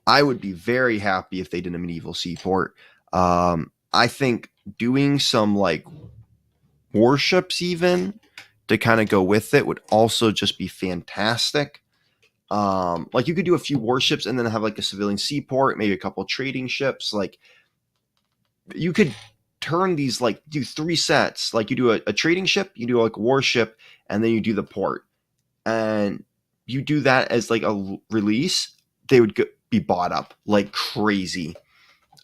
I would be very happy if they did a medieval seaport. I think doing some like warships even to kind of go with it would also just be fantastic. Like you could do a few warships and then have like a civilian seaport, maybe a couple trading ships. Like you could turn these like do 3 sets. Like you do a trading ship, you do like a warship, and then you do the port. And you do that as like a release, they would be bought up like crazy.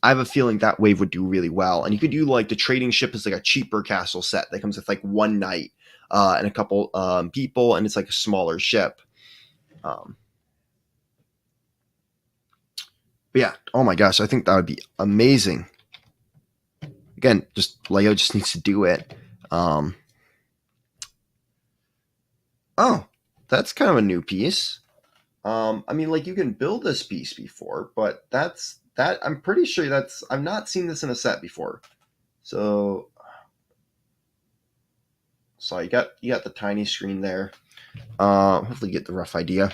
I have a feeling that wave would do really well. And you could do like the trading ship is like a cheaper castle set that comes with like one knight and a couple people, and it's like a smaller ship. But yeah, oh my gosh, I think that would be amazing. Again, just Lego just needs to do it. Oh, that's kind of a new piece. I mean, like you can build this piece before, but I'm pretty sure I've not seen this in a set before. So you got the tiny screen there. Hopefully you get the rough idea.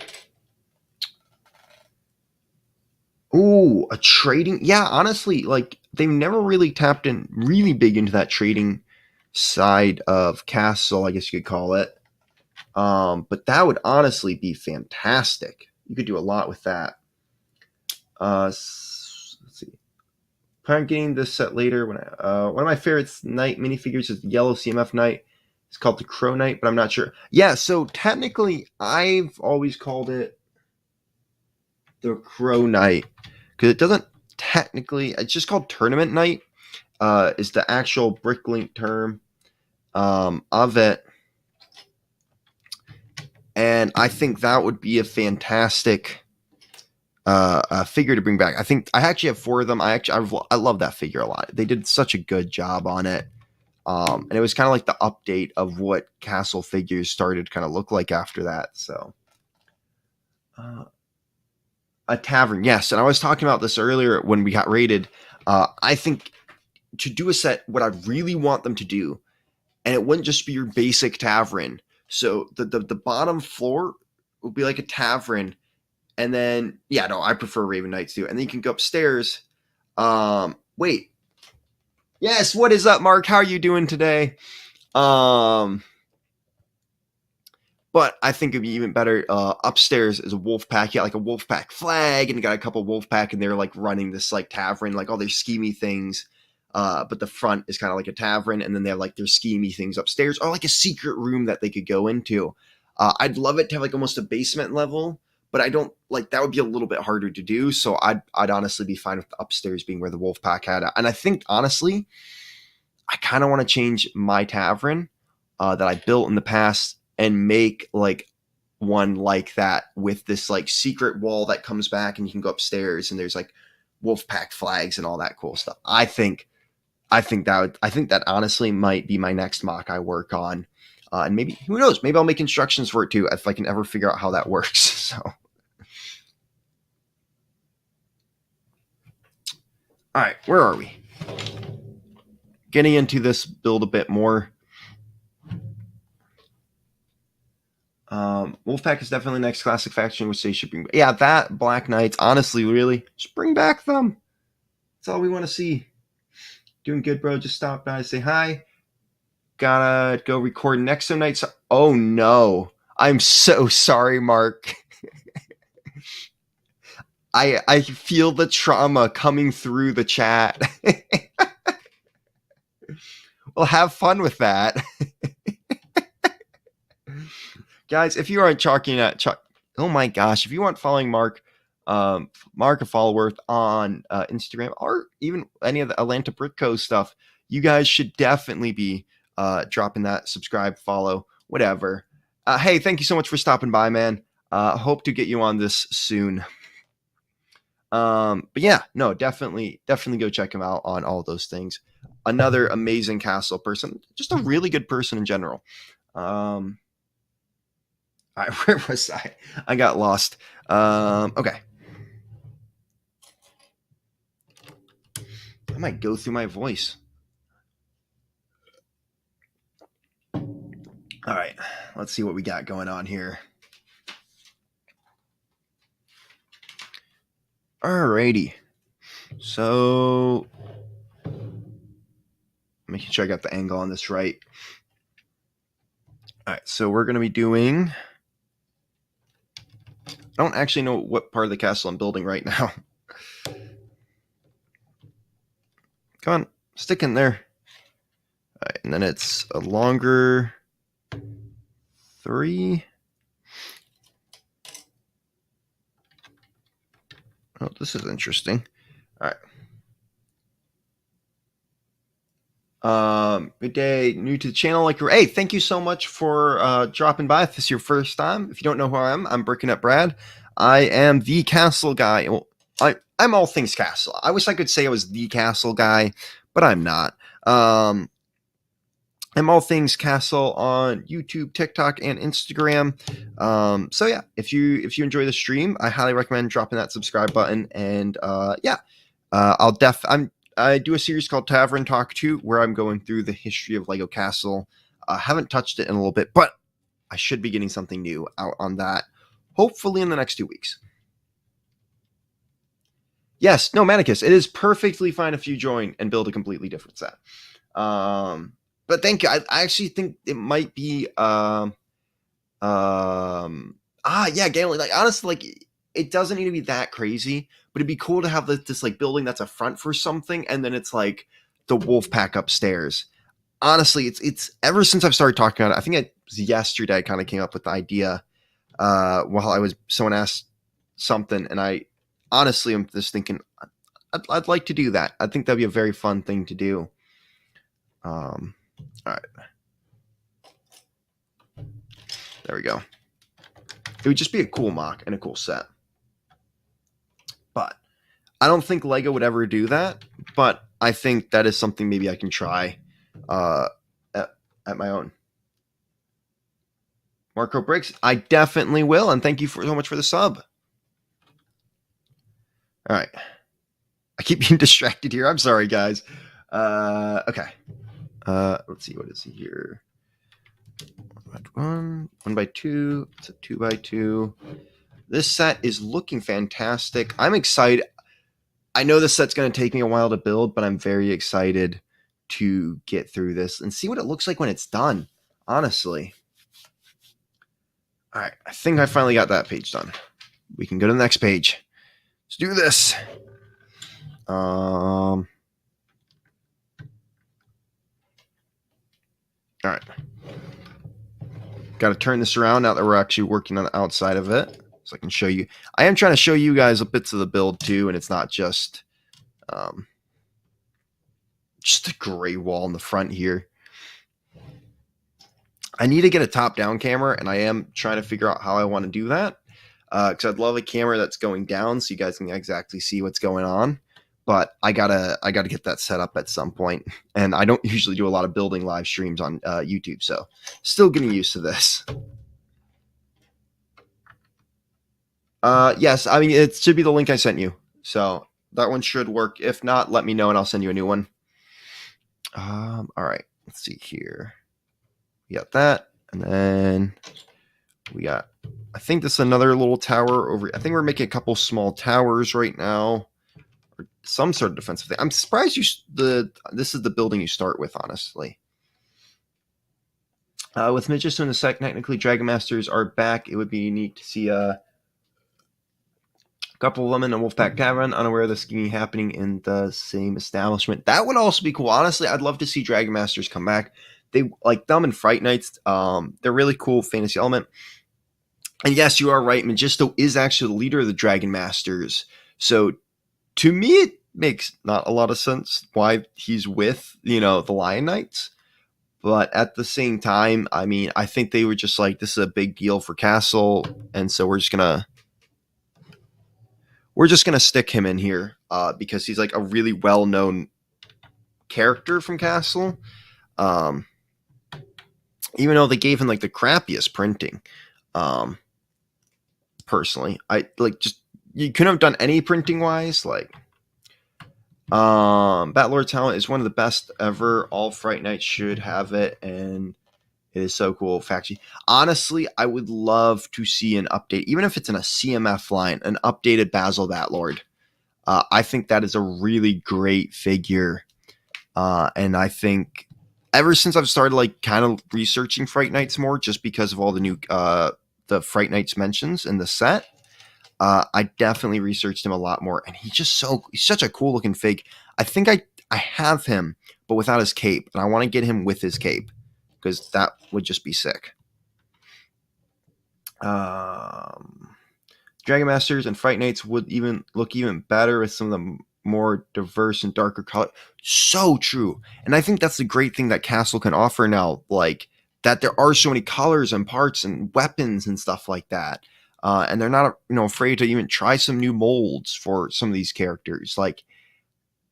Ooh, a trading. Yeah, honestly, like they've never really tapped in really big into that trading side of Castle, I guess you could call it. But that would honestly be fantastic. You could do a lot with that. Let's see. Plan on getting this set later. One of my favorite Knight minifigures is the Yellow CMF Knight. It's called the Crow Knight, but I'm not sure. Yeah, so technically, I've always called it the Crow Knight because it doesn't technically. It's just called Tournament Knight. Is the actual Bricklink term of it. And I think that would be a fantastic figure to bring back. I think I actually have 4 of them. I love that figure a lot. They did such a good job on it. And it was kind of like the update of what Castle figures started to kind of look like after that. So a tavern, yes. And I was talking about this earlier when we got rated. I think to do a set, what I really want them to do, and it wouldn't just be your basic tavern. So the bottom floor would be like a tavern, and then I prefer Raven Knights too. And then you can go upstairs. Wait, yes, what is up, Mark? How are you doing today? But I think it'd be even better. Upstairs is a wolf pack. You got like a wolf pack flag, and you got a couple wolf pack, and they're like running this like tavern, like all their schemy things. But the front is kind of like a tavern, and then they have like their schemy things upstairs, or like a secret room that they could go into. I'd love it to have like almost a basement level, but I don't like that would be a little bit harder to do. So I'd honestly be fine with the upstairs being where the wolf pack had it. And I think honestly, I kind of want to change my tavern that I built in the past and make like one like that with this like secret wall that comes back and you can go upstairs and there's like wolf pack flags and all that cool stuff. I think that honestly might be my next mock I work on. And maybe, who knows, maybe I'll make instructions for it too if I can ever figure out how that works. So, all right, where are we? getting into this build a bit more. Wolfpack is definitely the next classic faction, which they should bring. Yeah, that Black Knights. Honestly, really, just bring back them. That's all we want to see. Doing good, bro. Just stop by, say hi. Gotta go record next night. So, oh no, I'm so sorry, Mark. I feel the trauma coming through the chat. Well, have fun with that. Guys, if you aren't chalking at oh my gosh, if you aren't following Mark Followworth on Instagram or even any of the Atlanta Britco stuff, you guys should definitely be dropping that subscribe, follow, whatever. Hey, thank you so much for stopping by, man. Hope to get you on this soon. But yeah, no, definitely go check him out on all those things. Another amazing castle person, just a really good person in general. Where was I? I got lost. Okay. I might go through my voice. All right. Let's see what we got going on here. Alrighty. So, making sure I got the angle on this right. All right. So we're going to be doing... I don't actually know what part of the castle I'm building right now. Come on, stick in there. All right, and then it's a longer 3. Oh, this is interesting. All right. Good day, new to the channel. Hey, thank you so much for dropping by. If this is your first time, if you don't know who I am, I'm Breaking Up Brad. I am the castle guy. Well, I'm all things castle. I wish I could say I was the castle guy, but I'm not. I'm all things castle on YouTube, TikTok, and Instagram. So yeah, if you enjoy the stream, I highly recommend dropping that subscribe button. And I do a series called Tavern Talk 2 where I'm going through the history of Lego Castle. I haven't touched it in a little bit, but I should be getting something new out on that, hopefully in the next 2 weeks. Yes, no, Manicus, it is perfectly fine if you join and build a completely different set. But thank you. I actually think it might be Galen. Like honestly, like it doesn't need to be that crazy, but it'd be cool to have this like building that's a front for something, and then it's like the wolf pack upstairs. Honestly, it's ever since I've started talking about it. I think it was yesterday I kind of came up with the idea while someone asked something, and I honestly am just thinking I'd like to do that. I think that'd be a very fun thing to do. All right. There we go. It would just be a cool mock and a cool set. But I don't think Lego would ever do that. But I think that is something maybe I can try at my own. Marco Briggs, I definitely will. And thank you so much for the sub. All right. I keep being distracted here. I'm sorry, guys. Okay. Let's see. What is he here? 1x2. It's a 2x2. This set is looking fantastic. I'm excited. I know this set's going to take me a while to build, but I'm very excited to get through this and see what it looks like when it's done, honestly. All right. I think I finally got that page done. We can go to the next page. Let's do this. All right. Got to turn this around now that we're actually working on the outside of it, so I can show you. I am trying to show you guys bits of the build too, and it's not just a gray wall in the front here. I need to get a top-down camera, and I am trying to figure out how I want to do that. Because I'd love a camera that's going down so you guys can exactly see what's going on. But I gotta get that set up at some point. And I don't usually do a lot of building live streams on YouTube, so still getting used to this. Yes, I mean, it should be the link I sent you. So that one should work. If not, let me know and I'll send you a new one. All right, let's see here. We got that, and then we got, I think this is another little tower over. I think we're making a couple small towers right now, or some sort of defensive thing. I'm surprised this is the building you start with, honestly. With Magician and the Sec, technically Dragon Masters are back. It would be neat to see a couple of them in a Wolfpack Tavern, unaware of the scheming happening in the same establishment. That would also be cool. Honestly, I'd love to see Dragon Masters come back. They like them and Fright Nights. They're really cool fantasy element. And yes, you are right. Magisto is actually the leader of the Dragon Masters. So to me, it makes not a lot of sense why he's with, the Lion Knights. But at the same time, I mean, I think they were just like, this is a big deal for Castle. And so we're just gonna stick him in here because he's like a really well-known character from Castle. Even though they gave him like the crappiest printing. Personally, I like just you couldn't have done any printing wise. Like, Batlord talent is one of the best ever. All Fright Nights should have it, and it is so cool. Factory. Honestly, I would love to see an update, even if it's in a CMF line, an updated Basil Batlord. I think that is a really great figure, and I think ever since I've started like kind of researching Fright Nights more, just because of all the new the Fright Nights mentions in the set. I definitely researched him a lot more, and he's such a cool looking fig. I think I have him, but without his cape, and I want to get him with his cape because that would just be sick. Dragon Masters and Fright Nights would even look even better with some of the more diverse and darker color. So true, and I think that's the great thing that Castle can offer now, like that there are so many colors and parts and weapons and stuff like that. And they're not, afraid to even try some new molds for some of these characters. Like,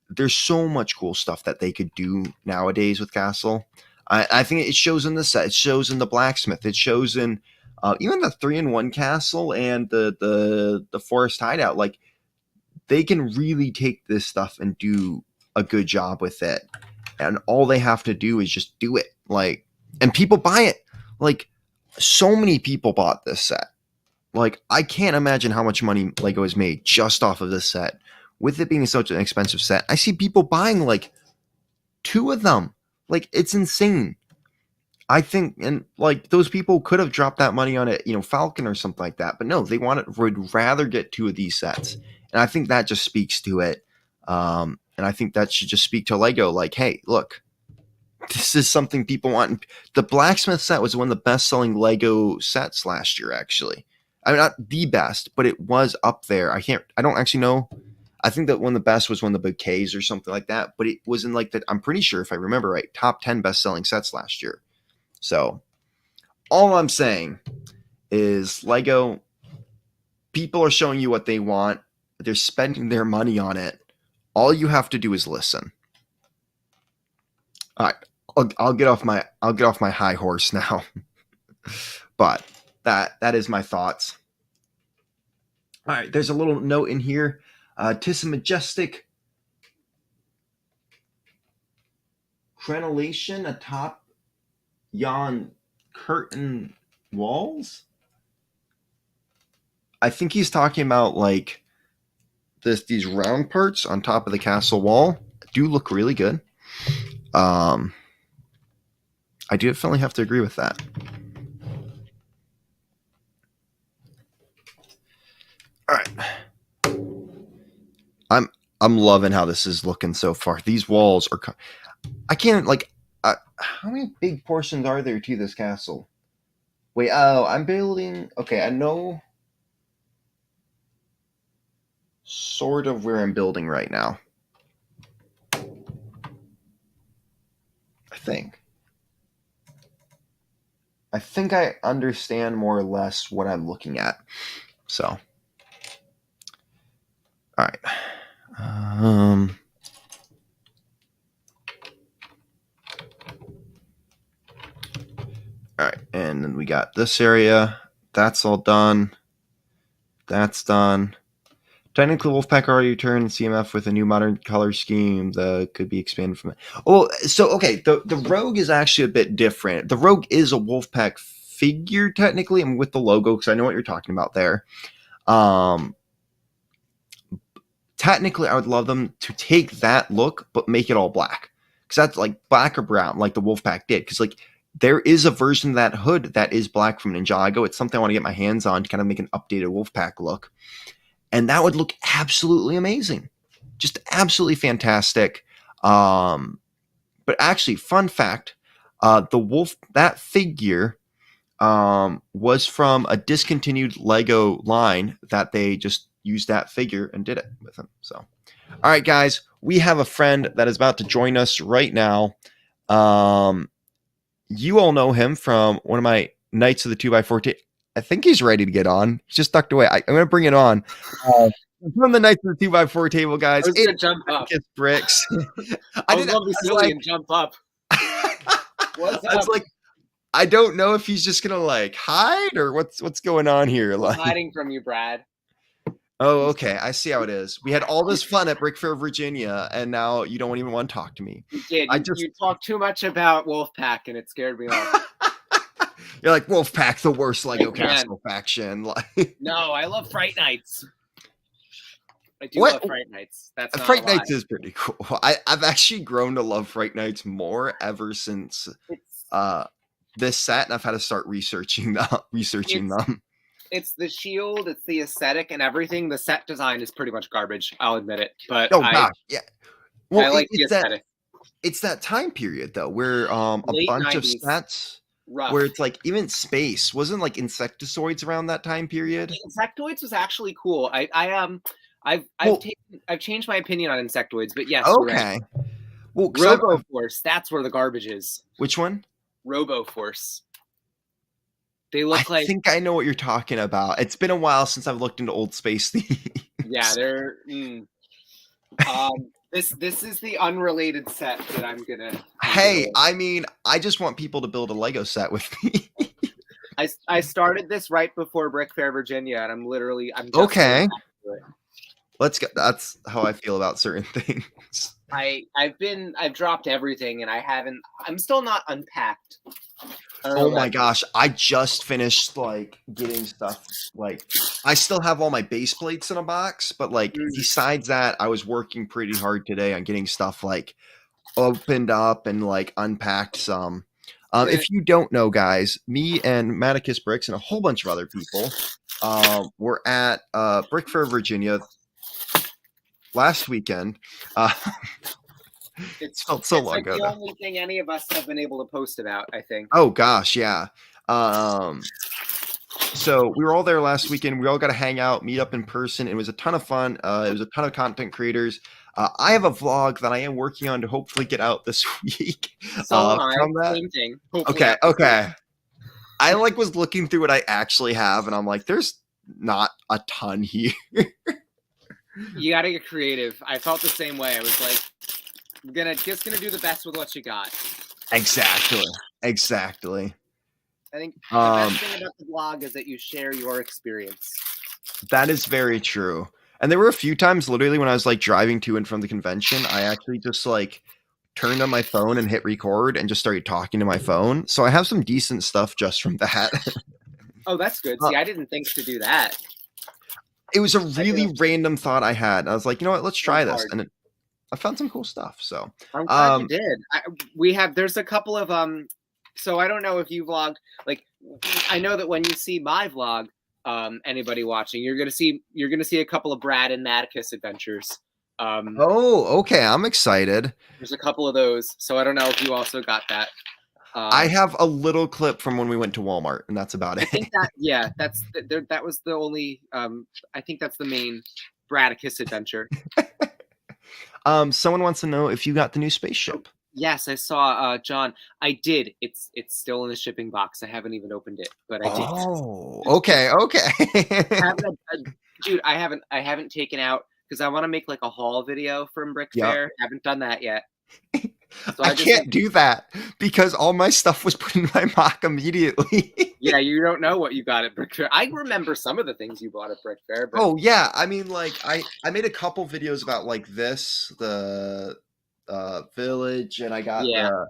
there's so much cool stuff that they could do nowadays with Castle. I think it shows in the set. It shows in the blacksmith. It shows in even the 3-in-1 castle and the forest hideout. Like, they can really take this stuff and do a good job with it. And all they have to do is just do it. Like, and people buy it. Like, so many people bought this set. Like, I can't imagine how much money Lego has made just off of this set. With it being such an expensive set, I see people buying like 2 of them. Like, it's insane. I think, and like those people could have dropped that money on it, Falcon or something like that. But no, would rather get 2 of these sets, and I think that just speaks to it. And I think that should just speak to Lego. Like, hey, look, this is something people want. The blacksmith set was one of the best-selling Lego sets last year, actually. I mean, not the best, but it was up there. I don't actually know. I think that one of the best was one of the bouquets or something like that, but it was in like I'm pretty sure, if I remember right, top 10 best-selling sets last year. So all I'm saying is Lego, people are showing you what they want. They're spending their money on it. All you have to do is listen. All right, I'll get off my high horse now. But that is my thoughts. All right, there's a little note in here. "'Tis a majestic crenellation atop yon curtain walls." I think he's talking about like these round parts on top of the castle wall do look really good. I do definitely have to agree with that. All right, I'm loving how this is looking so far. These walls are, I can't like, how many big portions are there to this castle? Wait, I'm building. Okay, I know sort of where I'm building right now. I think I understand more or less what I'm looking at. So, all right. All right, and then we got this area. That's all done. That's done. Technically, Wolfpack already returned CMF with a new modern color scheme that could be expanded from it. Oh, so okay, the Rogue is actually a bit different. The Rogue is a Wolfpack figure technically, and with the logo, because I know what you're talking about there. Um, Technically, I would love them to take that look but make it all black, because that's like black or brown, like the Wolfpack did. Because like there is a version of that hood that is black from Ninjago. It's something I want to get my hands on to kind of make an updated Wolfpack look. And that would look absolutely amazing, just absolutely fantastic. But actually, fun fact: the wolf that figure was from a discontinued Lego line that they just used that figure and did it with them. So, all right, guys, we have a friend that is about to join us right now. You all know him from one of my Knights of the 2x4. I think he's ready to get on. He's just tucked away. I'm going to bring it on. From the Knights of the 2x4 table, guys. I was going to jump up. Bricks. I was going to be silly and jump up. What's up? I was like, I don't know if he's just going to like hide or what's going on here. I'm hiding from you, Brad. Oh, okay. I see how it is. We had all this fun at Brick Fair, Virginia, and now you don't even want to talk to me. You did. You talked too much about Wolfpack, and it scared me off. You're like, Wolfpack, the worst Lego Castle faction. No, I love Fright Nights. I do love Fright Nights. That's not Fright Nights is pretty cool. I've actually grown to love Fright Nights more ever since this set, and I've had to start researching them. It's the shield, it's the aesthetic and everything. The set design is pretty much garbage. I'll admit it. But yeah. Well, I like the aesthetic. It's that time period though, where a bunch 90s. Of sets Rough. Where it's like even space wasn't like Insectoids around that time period. Insectoids was actually cool. I've changed my opinion on Insectoids, but yes. Okay. Right. Well, RoboForce, that's where the garbage is. Which one? RoboForce. They look like. I think I know what you're talking about. It's been a while since I've looked into old space themes. Yeah, they're. This is the unrelated set that I'm gonna. Hey, I mean, I just want people to build a Lego set with me. I started this right before Brick Fair, Virginia, and I'm just okay. Let's go. That's how I feel about certain things. I've dropped everything, and I'm still not unpacked. Oh my gosh, I just finished like getting stuff. Like I still have all my base plates in a box, but like besides that, I was working pretty hard today on getting stuff like opened up and like unpacked some. If you don't know, guys, me and Maticus Bricks and a whole bunch of other people were at Brick Fair, Virginia last weekend. It's felt so long ago. The only thing any of us have been able to post about, I think. Oh gosh, yeah. So we were all there last weekend. We all got to hang out, meet up in person. It was a ton of fun. It was a ton of content creators. I have a vlog that I am working on to hopefully get out this week. From that. Same thing. Okay. I like was looking through what I actually have, and I'm like, there's not a ton here. You got to get creative. I felt the same way. I was like, I'm just gonna do the best with what you got. Exactly. I think the best thing about the blog is that you share your experience. That is very true. And there were a few times, literally, when I was like driving to and from the convention, I actually just like turned on my phone and hit record and just started talking to my phone. So I have some decent stuff just from that. Oh, that's good. See, I didn't think to do that. It was a really random thought I had. I was like, you know what? Let's try this. And I found some cool stuff. So I'm glad you did. There's a couple of so I don't know if you vlogged, like I know that when you see my vlog, anybody watching, you're gonna see a couple of Brad and Maticus adventures. Okay, I'm excited. There's a couple of those, so I don't know if you also got that. I have a little clip from when we went to Walmart, and that's about it. I think that was the only I think that's the main Bradicus adventure. Someone wants to know if you got the new spaceship. Yes, I saw John. I did. It's still in the shipping box. I haven't even opened it, but I did. Oh, okay. Dude, I haven't taken out because I want to make like a haul video from Brick Fair. Haven't done that yet. So I can't do that because all my stuff was put in my mock immediately. Yeah, you don't know what you got at Brick Fair. I remember some of the things you bought at Brick Fair, but Oh yeah, I mean, like I made a couple videos about like this, the village, and I got yeah, the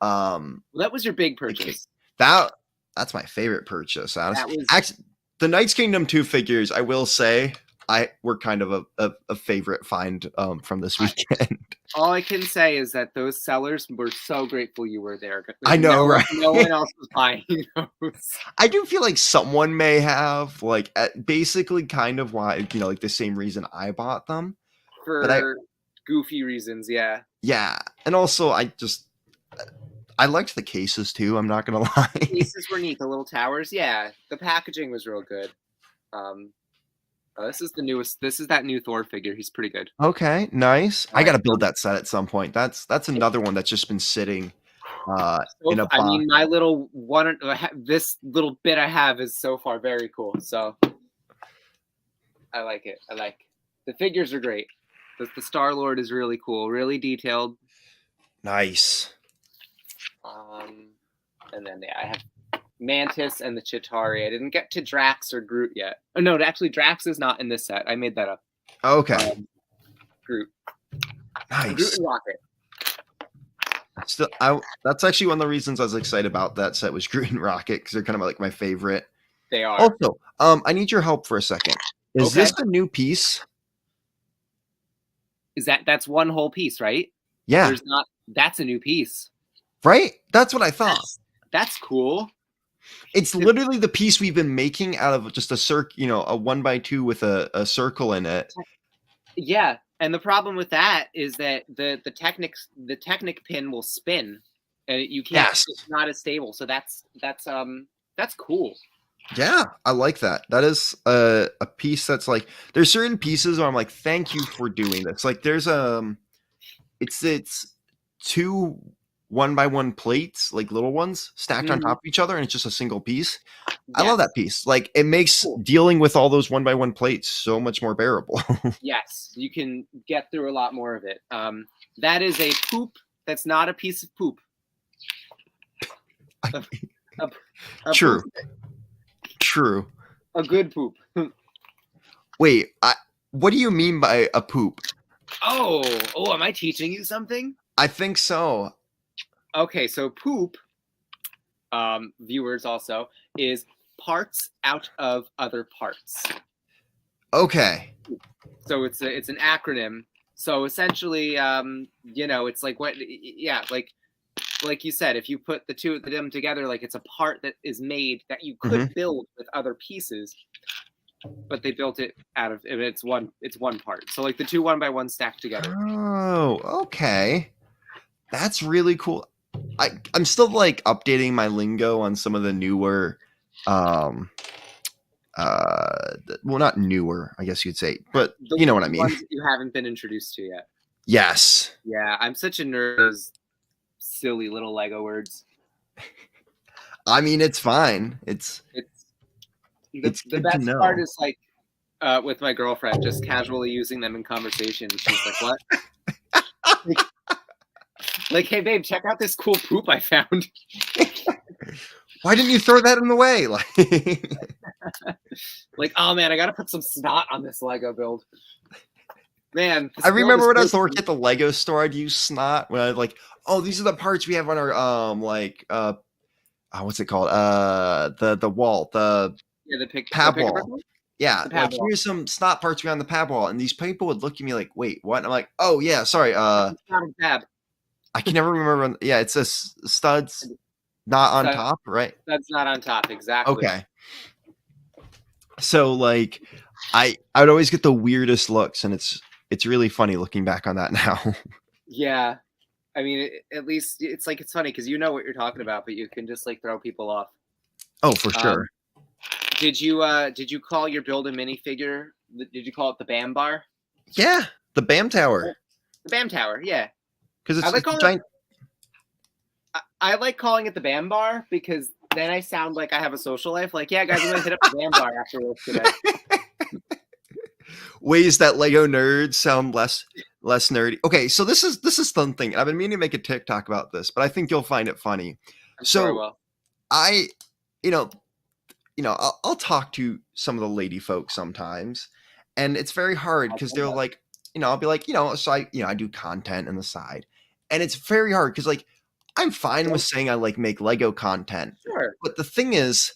well, that was your big the cake. purchase. That's my favorite purchase. That Honestly, was actually, the Knights Kingdom 2 figures, I will say, I were kind of a favorite find from this weekend. all I can say is that those sellers were so grateful you were there. I know, right? No one else was buying those. I do feel like someone may have like basically kind of why like the same reason I bought them, but For goofy reasons, yeah. yeah, and also I liked the cases too. I'm not gonna lie. The cases were neat. The little towers, yeah. The packaging was real good. This is the newest. This is that new Thor figure. He's pretty good. Okay, nice. I Right. gotta build that set at some point. That's another one that's just been sitting in a box. I mean, my little one, this little bit I have is so far very cool. So I like it. The figures are great. The Star Lord is really cool, really detailed. Nice. And then I have Mantis and the Chitauri. I didn't get to Drax or Groot yet. Oh no, actually Drax is not in this set. I made that up. Okay. Groot. Nice. Groot and Rocket. Still, that's actually one of the reasons I was excited about that set was Groot and Rocket because they're kind of like my favorite. They are. Also, I need your help for a second. Is this a new piece? That's one whole piece, right? Yeah. There's not. That's a new piece. Right? That's what I thought. That's cool. It's literally the piece we've been making out of just a a 1x2 with a circle in it. Yeah, and the problem with that is that the Technic pin will spin, and you can't. Yes. It's not as stable. So that's cool. Yeah, I like that. That is a piece that's like there's certain pieces where I'm like, thank you for doing this. Like there's it's 2 1x1 plates, like little ones stacked on top of each other, and it's just a single piece. Yes. I love that piece. Like it makes dealing with all those 1x1 plates so much more bearable. Yes, you can get through a lot more of it. That is a poop. That's not a piece of poop. True. Poop. True. A good poop. Wait, what do you mean by a poop? Oh, am I teaching you something? I think so. Okay, so poop, viewers also, is parts out of other parts. Okay. So it's an acronym. So essentially, it's like like you said, if you put the two of them together, like it's a part that is made that you could build with other pieces, but they built it out of it's one part. So like the 2 1x1 stacked together. Oh, okay. That's really cool. I'm still like updating my lingo on some of the newer well, not newer, I guess you'd say, but you know what I mean. Ones that you haven't been introduced to yet. Yes. Yeah, I'm such a nerd. Silly little Lego words. I mean, it's fine. It's the best part is like with my girlfriend, just casually using them in conversation. She's like, "What?" like, hey babe, check out this cool poop I found. Why didn't you throw that in the way? Like, oh man, I gotta put some snot on this Lego build. Man, I remember when I was working at the Lego store, I'd use snot when I like, oh, these are the parts we have on our what's it called? The wall, the pad wall. Yeah, like here's some snot parts we have on the pad wall, and these people would look at me like, wait, what? And I'm like, oh yeah, sorry. It's not a pad. I can never remember. Yeah, it says studs not on top, right? Studs not on top, exactly. Okay. So like, I would always get the weirdest looks, and it's really funny looking back on that now. Yeah, I mean, at least it's funny because you know what you're talking about, but you can just like throw people off. Oh, for sure. Did you call your build a minifigure? Did you call it the Bam Bar? Yeah, the Bam Tower. The Bam Tower, yeah. Because I like calling it the Bam Bar because then I sound like I have a social life. Like, yeah, guys, I'm gonna hit up the Bam Bar after work today. Ways that Lego nerds sound less less nerdy. Okay, so this is something. I've been meaning to make a TikTok about this, but I think you'll find it funny. I'm sure I So will. I, you know, I'll talk to some of the lady folk sometimes, and it's very hard because they're like, I'll be like, so I do content on the side, and it's very hard because like I'm fine with saying I like make Lego content, Sure. but the thing is,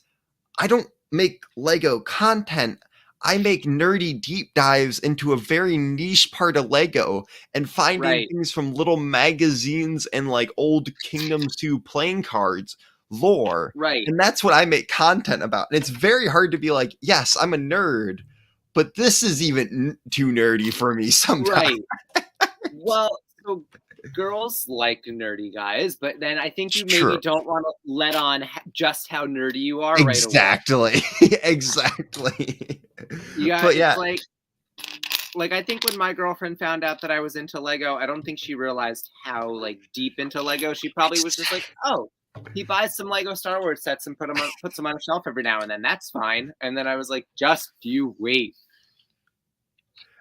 I don't make Lego content. I make nerdy deep dives into a very niche part of Lego and finding Right. things from little magazines and like old Kingdoms 2 playing cards lore. Right. And that's what I make content about. And it's very hard to be like, yes, I'm a nerd, but this is even too nerdy for me sometimes. Right. Well, so girls like nerdy guys, but then I think you maybe True. don't want to let on just how nerdy you are Exactly. right away. Exactly. Yeah, But yeah. it's like I think when my girlfriend found out that I was into Lego, I don't think she realized how like deep into Lego. She probably was just like, "Oh, he buys some Lego Star Wars sets and puts them on a shelf every now and then. That's fine." And then I was like, "Just you wait."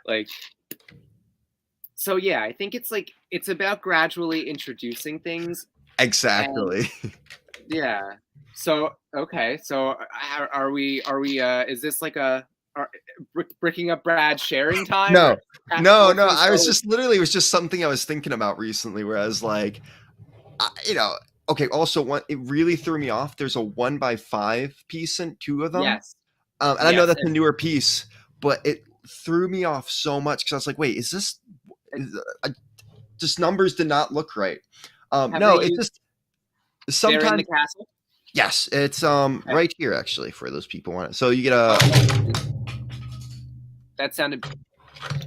Like, so yeah, I think it's about gradually introducing things. Exactly. And, yeah. So okay. So are we? Is this like bricking up Brad sharing time? No. No. I was So- just literally, it was just something I was thinking about recently where I was like, okay. Also, it really threw me off. There's a 1x5 piece in two of them. Yes. And I know that's a newer piece, but it threw me off so much because I was like, wait, just numbers did not look right. No, it's just sometimes. They're in the castle? Yes, it's right here actually for those people want it. So you get a. That sounded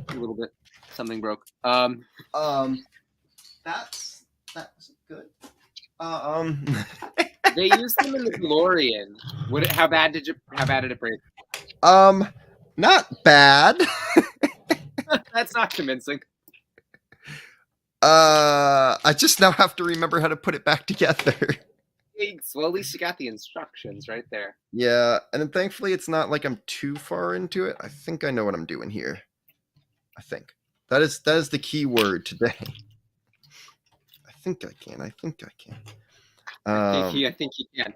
a little bit. Something broke. That's good. They used them in the DeLorean. How bad did it break? Not bad. That's not convincing. I just now have to remember how to put it back together. Well, at least you got the instructions right there. Yeah, and then thankfully it's not like I'm too far into it. I think I know what I'm doing here. I think that is the key word today. I think I can. I think you can.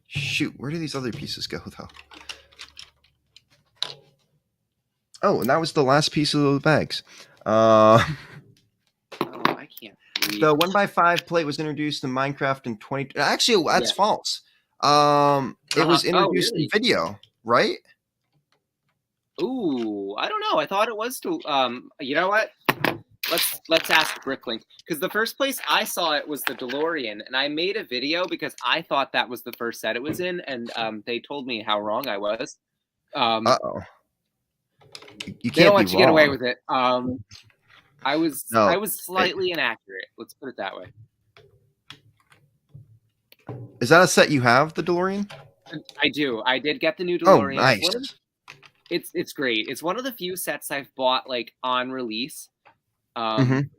Shoot, where do these other pieces go though? Oh, and that was the last piece of those bags. I can't read. The 1x5 plate was introduced in Minecraft in 20. Actually, that's false. It was introduced in video, right? Ooh, I don't know. I thought it was to. You know what? Let's ask Bricklink, because the first place I saw it was the DeLorean, and I made a video because I thought that was the first set it was in, and they told me how wrong I was. Uh-oh. You can't they don't let you wrong. get away with it. I was slightly inaccurate. Let's put it that way. Is that a set you have, the DeLorean? I do. I did get the new DeLorean. Oh, nice. It's great. It's one of the few sets I've bought like on release. I'm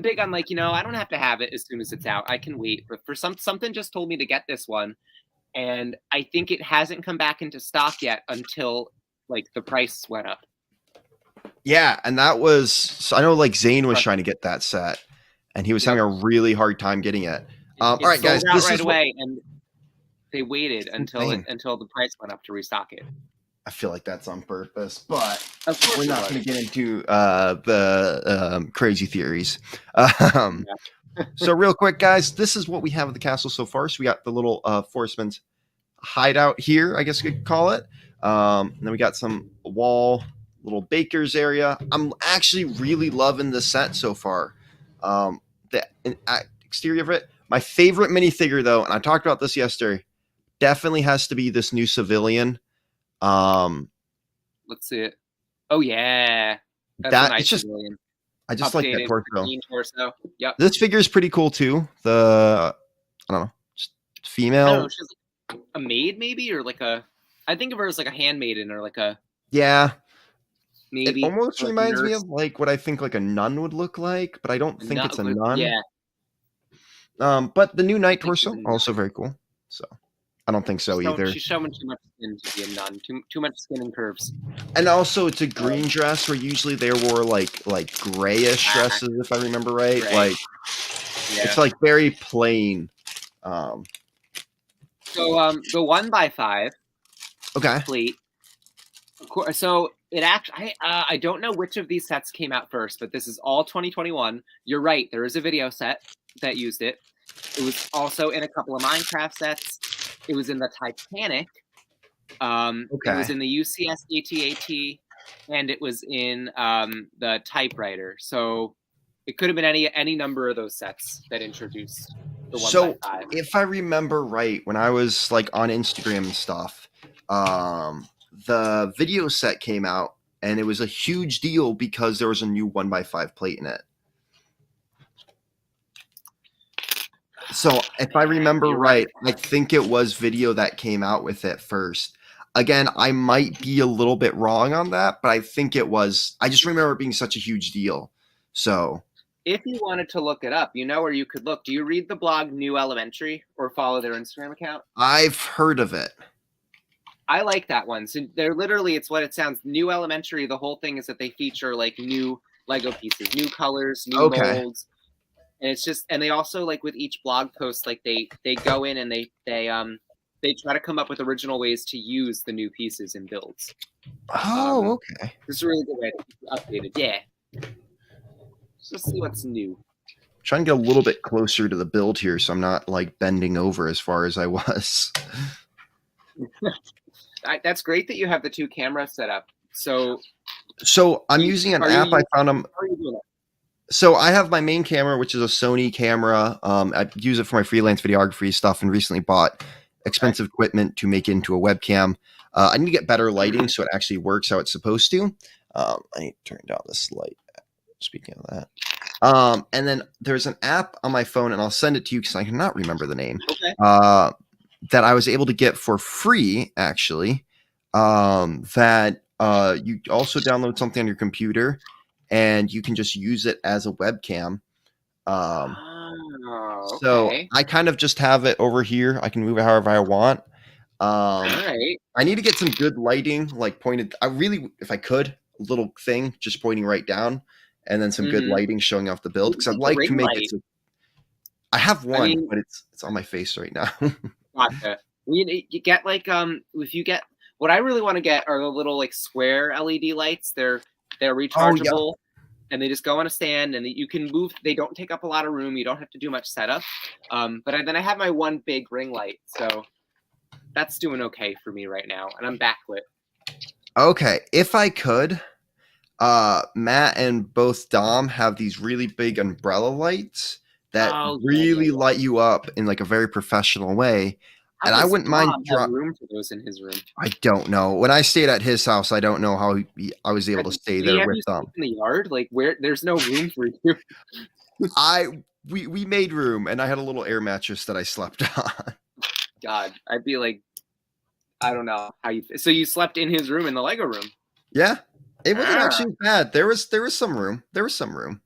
big on like, I don't have to have it as soon as it's out. I can wait. But for something just told me to get this one, and I think it hasn't come back into stock yet until like the price went up. Yeah, and that was, I know like Zane was trying to get that set, and he was having a really hard time getting it. All right, guys, this is away, and they waited until the price went up to restock it. I feel like that's on purpose, but we're not going to get into the crazy theories. So real quick, guys, this is what we have at the castle so far. So we got the little forestman's hideout here, I guess you could call it. And then we got some wall, little baker's area. I'm actually really loving the set so far. The exterior of it. My favorite minifigure, though, and I talked about this yesterday, definitely has to be this new civilian. Let's see it. Oh yeah, that's a nice civilian. I just like that torso. Yep. This figure is pretty cool too. I don't know, just female. I don't know, she's like a maid maybe, or like I think of her as like a handmaiden or like a. Yeah. Maybe. It almost reminds me of like what I think like a nun would look like, but I don't think it's a nun. Yeah. But the new knight torso also very cool. So I don't think so either. She's showing too much skin to be a nun. Too much skin and curves. And also, it's a green dress where usually they wore like grayish dresses, if I remember right. Gray. Like it's like very plain. So the 1x5 Okay. plate. So it actually, I don't know which of these sets came out first, but this is all 2021. You're right. There is a video set that used it. It was also in a couple of Minecraft sets. It was in the Titanic. It was in the UCS AT-AT, and it was in the typewriter. So it could have been any number of those sets that introduced the 1x5. So if I remember right, when I was like on Instagram and stuff, the video set came out, and it was a huge deal because there was a new 1x5 plate in it. So if I remember right, I think it was video that came out with it first. Again, I might be a little bit wrong on that, but I think it was. I just remember it being such a huge deal. So if you wanted to look it up, you know where you could look. Do you read the blog New Elementary or follow their Instagram account? I've heard of it. I like that one. So they're literally, it's what it sounds. New Elementary, the whole thing is that they feature like new Lego pieces, new colors, new molds. And it's just, and they also like with each blog post, like they go in and they try to come up with original ways to use the new pieces in builds. Oh, okay. This is a really good way to keep you updated. Yeah. Let's see what's new. I'm trying to get a little bit closer to the build here, so I'm not like bending over as far as I was. That's great that you have the two cameras set up. So I'm using an app I found. How are you doing it? So I have my main camera, which is a Sony camera. I use it for my freelance videography stuff, and recently bought expensive equipment to make it into a webcam. I need to get better lighting so it actually works how it's supposed to. I need to turn down this light. Speaking of that, and then there's an app on my phone, and I'll send it to you because I cannot remember the name. Okay. That I was able to get for free, actually. That you also download something on your computer, and you can just use it as a webcam. So I kind of just have it over here. I can move it however I want. All right. I need to get some good lighting, like pointed. I really, if I could, a little thing just pointing right down, and then some good lighting showing off the build, because I'd like to make it. I have one, but it's on my face right now. Gotcha. You get like if you get, what I really want to get are the little like square LED lights. They're rechargeable, and they just go on a stand, and you can move. They don't take up a lot of room. You don't have to do much setup. But then I have my one big ring light, so that's doing okay for me right now, and I'm backlit. Okay, if I could, Matt and both Dom have these really big umbrella lights that really light you up in like a very professional way. And I wouldn't mind room for those in his room. I don't know. When I stayed at his house, I don't know how I was able to stay there with them. In the yard, like where there's no room for you. We made room, and I had a little air mattress that I slept on. God, I'd be like, I don't know how you. So you slept in his room in the Lego room? Yeah, it wasn't actually bad. There was some room. There was some room.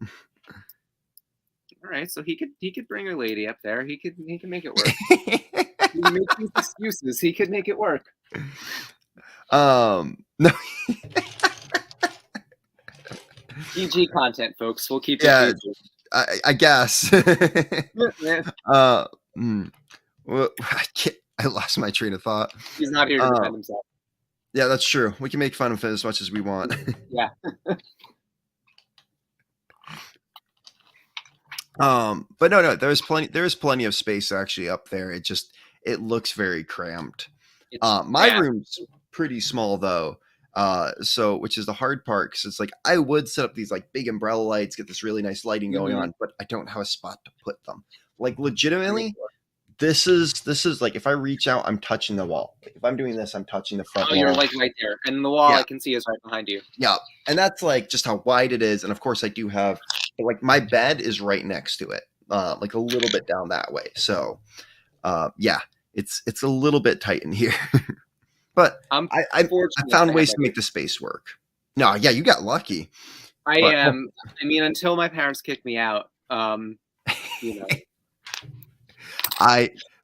All right, so he could bring a lady up there. He could make it work. He makes these excuses. He could make it work. No. PG content, folks. We'll keep it. Yeah, I guess. Well, I lost my train of thought. He's not here to defend himself. Yeah, that's true. We can make fun of him as much as we want. Yeah. But no, there's plenty of space actually up there. It looks very cramped. My room's pretty small though. So which is the hard part, because it's like I would set up these like big umbrella lights, get this really nice lighting going on, but I don't have a spot to put them. Like legitimately, this is like if I reach out, I'm touching the wall. Like if I'm doing this, I'm touching the front wall. You're like right there, and the wall I can see is right behind you. Yeah, and that's like just how wide it is. And of course, I do have like my bed is right next to it, like a little bit down that way. So, yeah, it's a little bit tight in here, but I found ways to make the space work. No, yeah, you got lucky. I mean, until my parents kicked me out, you know.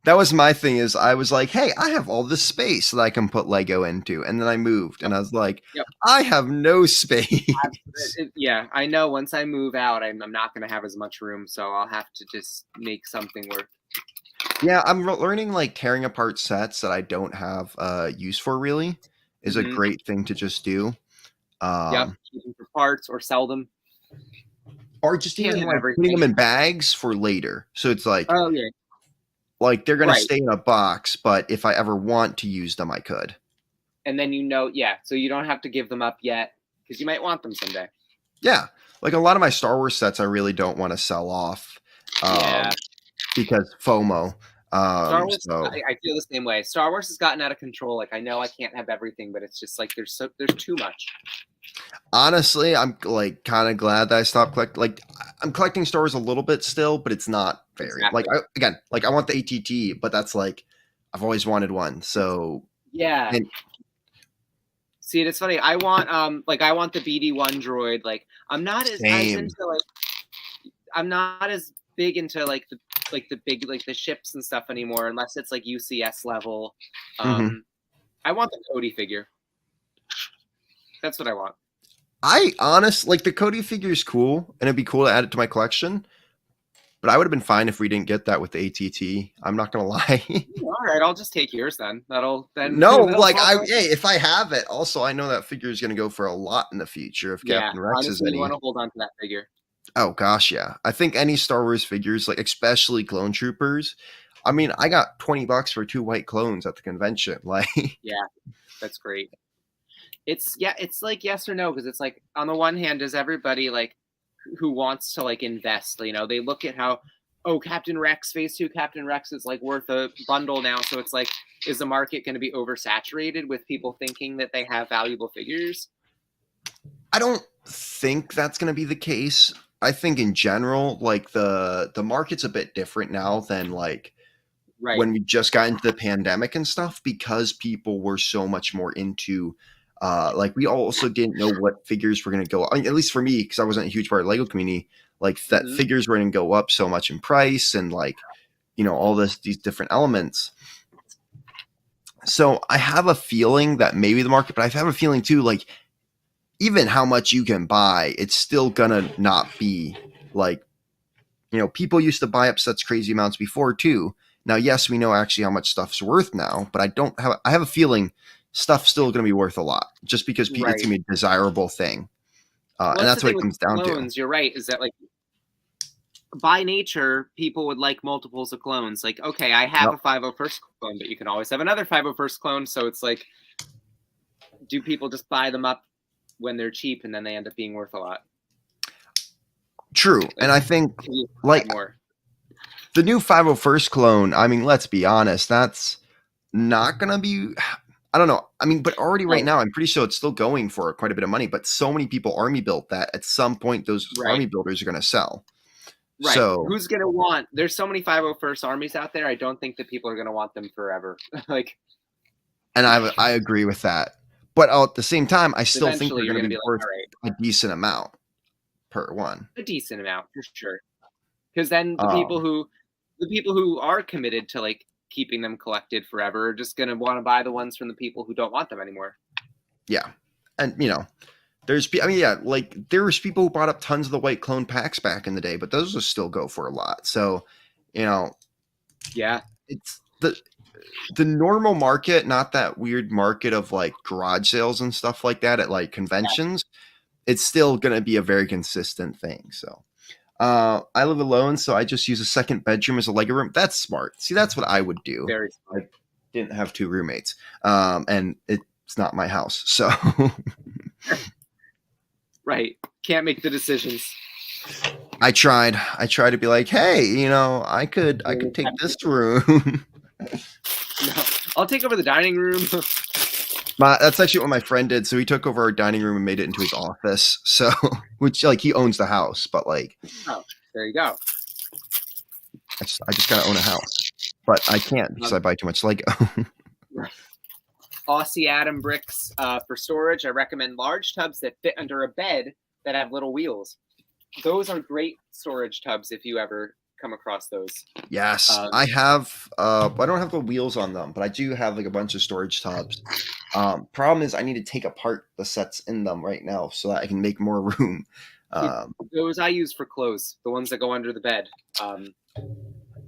That was my thing. Is I was like, hey, I have all this space that I can put Lego into, and then I moved, and I was like, Yep. I have no space. Yeah, I know. Once I move out, I'm not going to have as much room, so I'll have to just make something work. Yeah, I'm learning like tearing apart sets that I don't have use for really is a great thing to just do. Yep, keep them for parts or sell them. Or just Can't even have like putting everything. them in bags for later. So it's like, Oh yeah, they're gonna right. stay in a box, but if I ever want to use them, I could. And then yeah, so you don't have to give them up yet because you might want them someday. Yeah, like a lot of my Star Wars sets, I really don't want to sell off. Yeah, Because FOMO. Star Wars. So I feel the same way. Star Wars has gotten out of control. Like I know I can't have everything, but it's just like there's too much. honestly, I'm like kind of glad that I stopped collecting. Like I'm collecting Star Wars a little bit still, but it's not very Exactly. I want the ATT, but that's like I've always wanted one. So yeah. and, See, it's funny. I want I want the BD1 droid. Like I'm not as into I'm not as big into the big the ships and stuff anymore, unless it's like UCS level. I want the Cody figure. That's what I want. I honestly like the Cody figure is cool, and it'd be cool to add it to my collection. But I would have been fine if we didn't get that with the ATT. I'm not gonna lie. All right, I'll just take yours then. No, That'll like hey, if I have it, also I know that figure is gonna go for a lot in the future if Captain Rex honestly, is any. you want to hold on to that figure. Oh gosh, yeah. I think any Star Wars figures, like especially clone troopers. I mean, I got $20 for 2 white clones at the convention. Like, Yeah, that's great. It's like yes or no, because it's like on the one hand, does everybody like who wants to like invest? You know, they look at how Captain Rex Phase 2 Captain Rex is like worth a bundle now, so it's like, is the market going to be oversaturated with people thinking that they have valuable figures? I don't think that's going to be the case. I think in general, like the market's a bit different now than like when we just got into the pandemic and stuff, because people were so much more into like we also didn't know what figures were going to go. I mean, at least for me, because I wasn't a huge part of the Lego community, like that figures were going to go up so much in price and like, you know, all these different elements. So I have a feeling that maybe the market, but I have a feeling too, like even how much you can buy, it's still gonna not be like, you know, people used to buy up such crazy amounts before too. Now, yes, we know actually how much stuff's worth now, but I have a feeling stuff's still going to be worth a lot just because it's going to be a desirable thing. And that's what it comes down to. You're right. Is that like by nature, people would like multiples of clones. Like, okay, I have a 501st clone, but you can always have another 501st clone. So it's like, do people just buy them up when they're cheap and then they end up being worth a lot? True. Like, and I think like more. The new 501st clone, I mean, let's be honest, that's not going to be, I don't know. I mean, but already right now, I'm pretty sure it's still going for quite a bit of money, but so many people army built that at some point those army builders are going to sell. Right. So who's going to want, there's so many 501st armies out there. I don't think that people are going to want them forever. Like, and I agree with that. But at the same time, I still think they're going to be worth a decent amount per one. A decent amount for sure. Because then the people who are committed to like keeping them collected forever are just going to want to buy the ones from the people who don't want them anymore. Yeah. And, you know, like there was people who bought up tons of the white clone packs back in the day, but those will still go for a lot. So, you know, it's the normal market, not that weird market of like garage sales and stuff like that at like conventions. It's still going to be a very consistent thing. So, I live alone, so I just use a second bedroom as a Lego room. That's smart. See, that's what I would do. Very smart. I didn't have 2 roommates, and it's not my house, so. Right. Can't make the decisions. I tried to be like, hey, you know, I could take this room. No, I'll take over the dining room. That's actually what my friend did. So he took over our dining room and made it into his office. So, which like he owns the house, but like, oh, there you go. I just gotta own a house, but I can't because I buy too much Lego. Aussie Atom bricks for storage. I recommend large tubs that fit under a bed that have little wheels. Those are great storage tubs if you ever come across those. Yes, I have. I don't have the wheels on them, but I do have like a bunch of storage tubs. Problem is, I need to take apart the sets in them right now so that I can make more room. Those I use for clothes, the ones that go under the bed.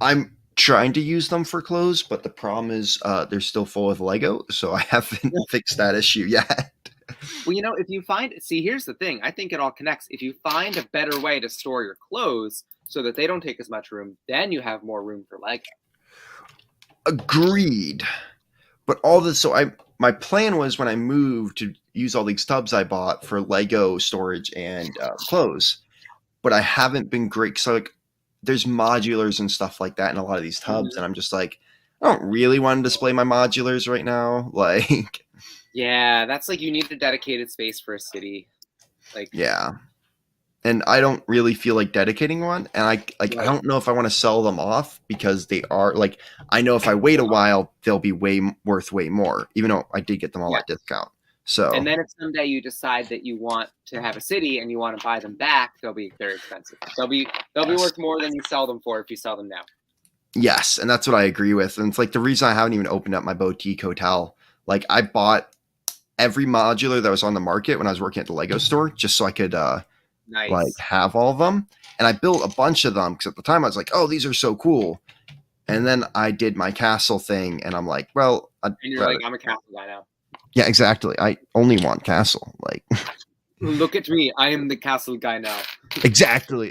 I'm trying to use them for clothes, but the problem is they're still full of Lego, so I haven't fixed that issue yet. Well, if you see, here's the thing. I think it all connects. If you find a better way to store your clothes so that they don't take as much room, then you have more room for Lego. Agreed. But all this, so my plan was when I moved to use all these tubs I bought for Lego storage and clothes, but I haven't been great. So like, there's modulars and stuff like that in a lot of these tubs, and I'm just like, I don't really want to display my modulars right now. Like, yeah, that's like you need a dedicated space for a city. Like, yeah. And I don't really feel like dedicating one, and I don't know if I want to sell them off because they are like, I know if I wait a while they'll be worth way more, even though I did get them all at discount. So and then if someday you decide that you want to have a city and you want to buy them back, they'll be very expensive. They'll be worth more than you sell them for if you sell them now. Yes, and that's what I agree with. And it's like the reason I haven't even opened up my boutique hotel. Like I bought every modular that was on the market when I was working at the Lego store just so I could like have all of them. And I built a bunch of them because at the time I was like, oh, these are so cool. And then I did my castle thing and I'm like, well, and you're like, I'm a castle guy now. Yeah, exactly. I only want castle. Like, look at me. I am the castle guy now. Exactly.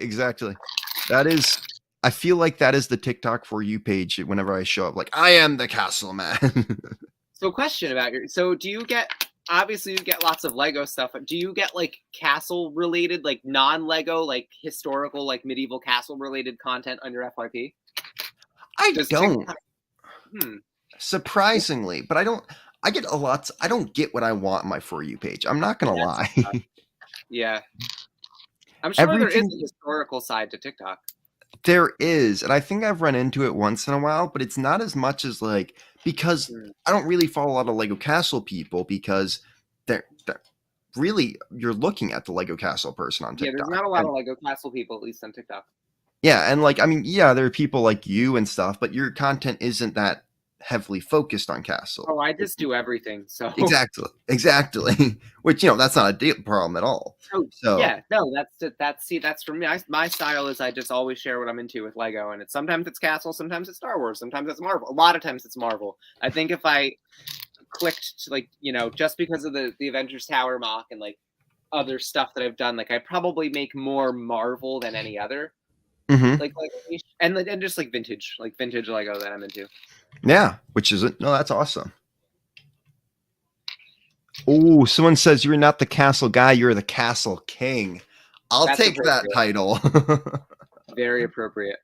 That is, I feel like that is the TikTok for you page whenever I show up. Like, I am the castle man. So question about so do you get, obviously you get lots of Lego stuff, but do you get like castle related, like non-Lego, like historical, like medieval castle related content on your FYP? I don't. Surprisingly, but I don't. I get a lot. I don't get what I want on my For You page. I'm not going to lie. Yeah. I'm sure there is a historical side to TikTok. There is. And I think I've run into it once in a while, but it's not as much as like, because I don't really follow a lot of Lego Castle people because they're really, you're looking at the Lego Castle person on TikTok. Yeah, there's not a lot of Lego Castle people, at least on TikTok. Yeah. And like, I mean, yeah, there are people like you and stuff, but your content isn't that heavily focused on castle. Oh, I just do everything. So exactly. Which that's not a problem at all. Oh, so yeah, no, that's for me. My style is I just always share what I'm into with Lego, and sometimes it's castle, sometimes it's Star Wars, sometimes it's Marvel. A lot of times it's Marvel. I think if I clicked like just because of the Avengers Tower mock and like other stuff that I've done, like I probably make more Marvel than any other. Like and just like vintage Lego that I'm into. Yeah, which is it? No, that's awesome. Oh, someone says you're not the castle guy, you're the castle king. I'll take that title. Very appropriate.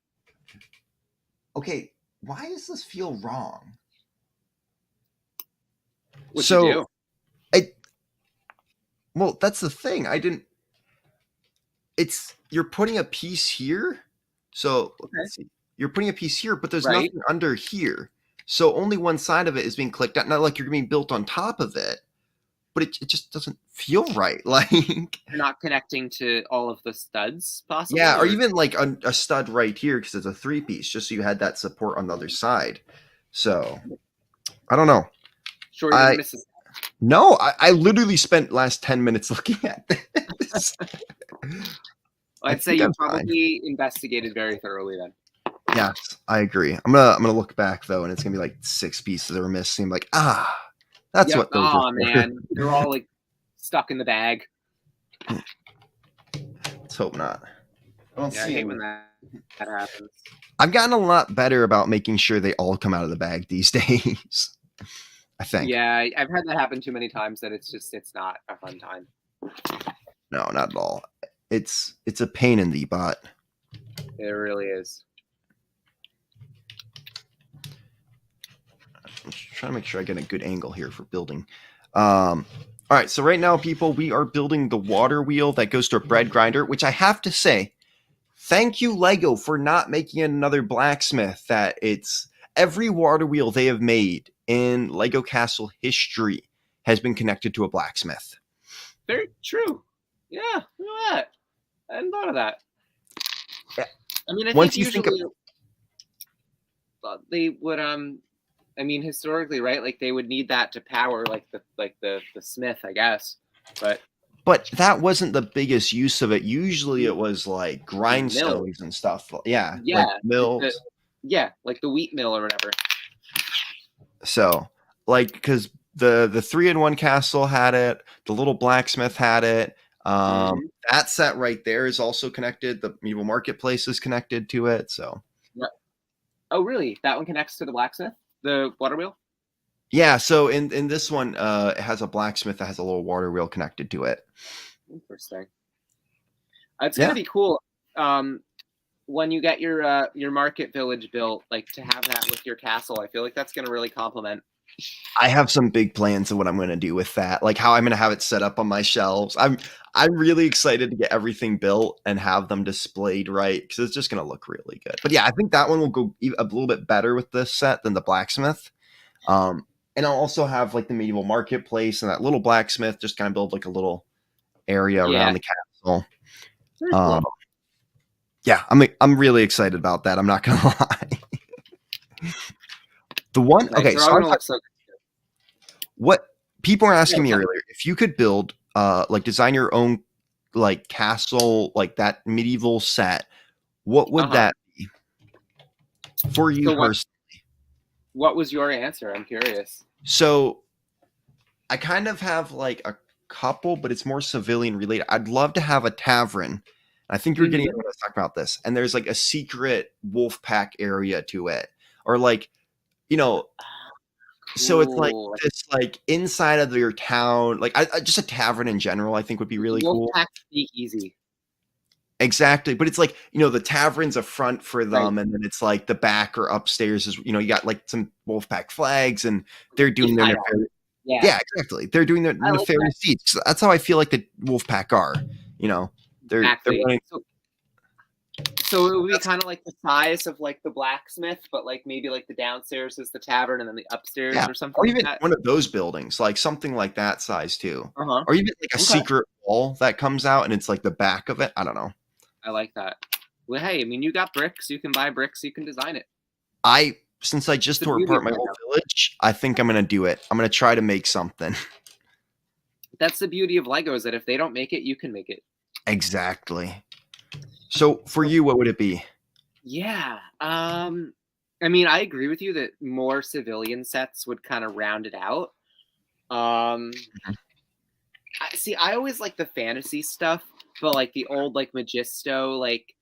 Okay, why does this feel wrong? What'd you do? Well, that's the thing. You're putting a piece here. So let's see. You're putting a piece here, but there's nothing under here. So only one side of it is being clicked out. Not like you're being built on top of it, but it just doesn't feel right. Like you're not connecting to all of the studs, possibly. Yeah, or even like a stud right here because it's a 3-piece, just so you had that support on the other side. So I don't know. Sure, you miss it. No, I literally spent last 10 minutes looking at this. I'd say you probably investigated very thoroughly then. Yes, I agree. I'm gonna look back though, and it's gonna be like 6 pieces that were missing. I'm like, that's what those are. Man, they're all like stuck in the bag. Let's hope not. I hate when that happens. I've gotten a lot better about making sure they all come out of the bag these days. I think. Yeah, I've had that happen too many times that it's not a fun time. No, not at all. It's a pain in the butt. It really is. I'm just trying to make sure I get a good angle here for building. All right, so right now, people, we are building the water wheel that goes to a bread grinder, which I have to say, thank you, Lego, for not making another blacksmith. That it's every water wheel they have made in Lego Castle history has been connected to a blacksmith. Very true. Yeah, look at that. I hadn't thought of that. I mean, I think once you think of, usually they would I mean, historically, right? Like they would need that to power the smith, I guess. but that wasn't the biggest use of it. Usually it was like Mill, grindstones and stuff. Yeah, yeah, like mills. like the wheat mill or whatever. So, like, because the 3-in-1 castle had it, the little blacksmith had it. Mhm. That set right there is also connected. The medieval marketplace is connected to it. So, Oh, really? That one connects to the blacksmith, the water wheel. yeah. So in this one, it has a blacksmith that has a little water wheel connected to it. Interesting. It's Yeah. gonna be cool. When you get your market village built, like to have that with your castle, I feel like that's gonna really complement. I have some big plans of what I'm going to do with that, like how I'm going to have it set up on my shelves. I'm really excited to get everything built and have them displayed right because it's just going to look really good. But yeah, I think that one will go a little bit better with this set than the blacksmith. And I'll also have like the medieval marketplace and that little blacksmith, just kind of build like a little area around the castle. Very cool. Yeah, I'm really excited about that. I'm not going to lie. The one, Nice. okay, so what people were asking me earlier, if you could build, like design your own like castle, like that medieval set, what would that be for you personally? What was your answer? I'm curious. So I kind of have like a couple, but it's more civilian related. I'd love to have a tavern. I think you're getting to talk about this, and there's like a secret wolf pack area to it, or like, you know. So it's like this, like inside of your town, like I just a tavern in general, I think would be really cool. Wolfpack speakeasy. Exactly, but it's like, the tavern's a front for them, and then it's like the back or upstairs is, you got like some Wolfpack flags, and they're doing their nefarious. Yeah, exactly. They're doing their nefarious deeds. That's how I feel like the Wolfpack are. They're running. So it would be kind of like the size of like the blacksmith, but like maybe like the downstairs is the tavern and then the upstairs or something. Or even one of those buildings, like something like that size too. Or even like a secret wall that comes out and it's like the back of it. I don't know. I like that. Well, hey, I mean, you got bricks. You can buy bricks. You can design it. Since I just tore apart my whole village, I think I'm going to do it. I'm going to try to make something. That's the beauty of Lego, is that if they don't make it, you can make it. Exactly. So for you, what would it be? Yeah. I mean, I agree with you that more civilian sets would kind of round it out. I always like the fantasy stuff, but like the old like Magisto, like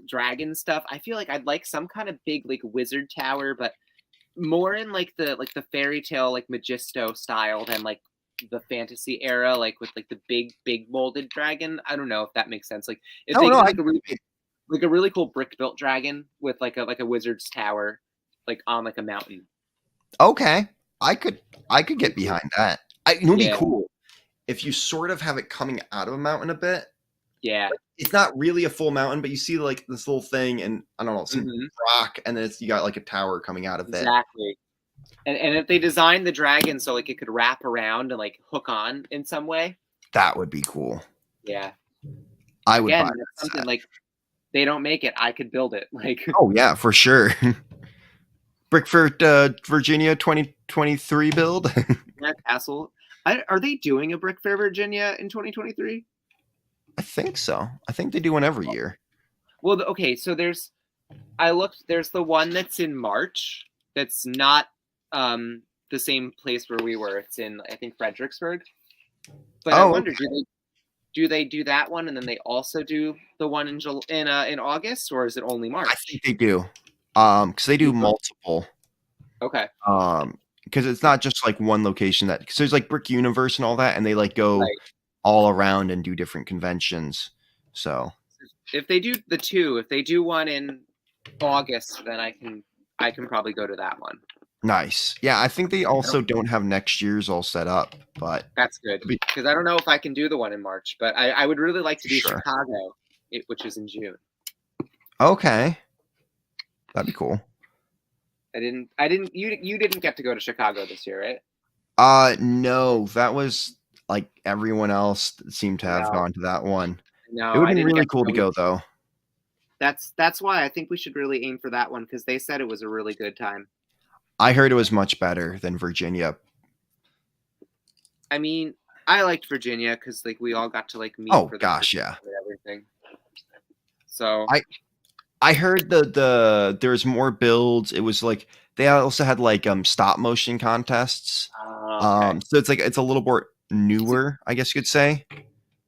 dragon stuff. I feel like I'd like some kind of big like wizard tower, but more in like the fairy tale like Magisto style than like the fantasy era, like with like the big molded dragon. I don't know if that makes sense. Like if they like a really cool brick built dragon with like a wizard's tower, like on like a mountain. Okay, I could get behind that. It would be cool if you sort of have it coming out of a mountain a bit. Yeah, like, it's not really a full mountain, but you see like this little thing, and I don't know, some rock, and then you got like a tower coming out of it. Exactly. And if they designed the dragon so like it could wrap around and like hook on in some way, that would be cool. Yeah, I would buy something like they don't make it. I could build it. Like, oh yeah, for sure. Brickford, Virginia 2023 build. Castle. Are they doing a Brick Fair Virginia in 2023? I think so. I think they do one every year. Well, okay, so there's the one that's in March. That's not the same place where we were. It's in, I think, Fredericksburg. But I wonder, do they do that one and then they also do the one in August, or is it only March? I think they do. Because they do multiple. Okay. Because it's not just like one location because there's like Brick Universe and all that, and they like go all around and do different conventions. So if they do if they do one in August, then I can probably go to that one. Nice. Yeah, I think they also don't have next year's all set up, but that's good because I don't know if I can do the one in March, but I would really like to do Chicago, which is in June. Okay, that'd be cool. You didn't get to go to Chicago this year, right? No, that was like everyone else seemed to have gone to that one. No, it would be really cool to go though. That's why I think we should really aim for that one because they said it was a really good time. I heard it was much better than Virginia. I mean, I liked Virginia because like we all got to like meet Oh for the gosh, yeah. and everything. So I heard there's more builds. It was like they also had like stop motion contests. okay. So it's a little more newer, I guess you could say.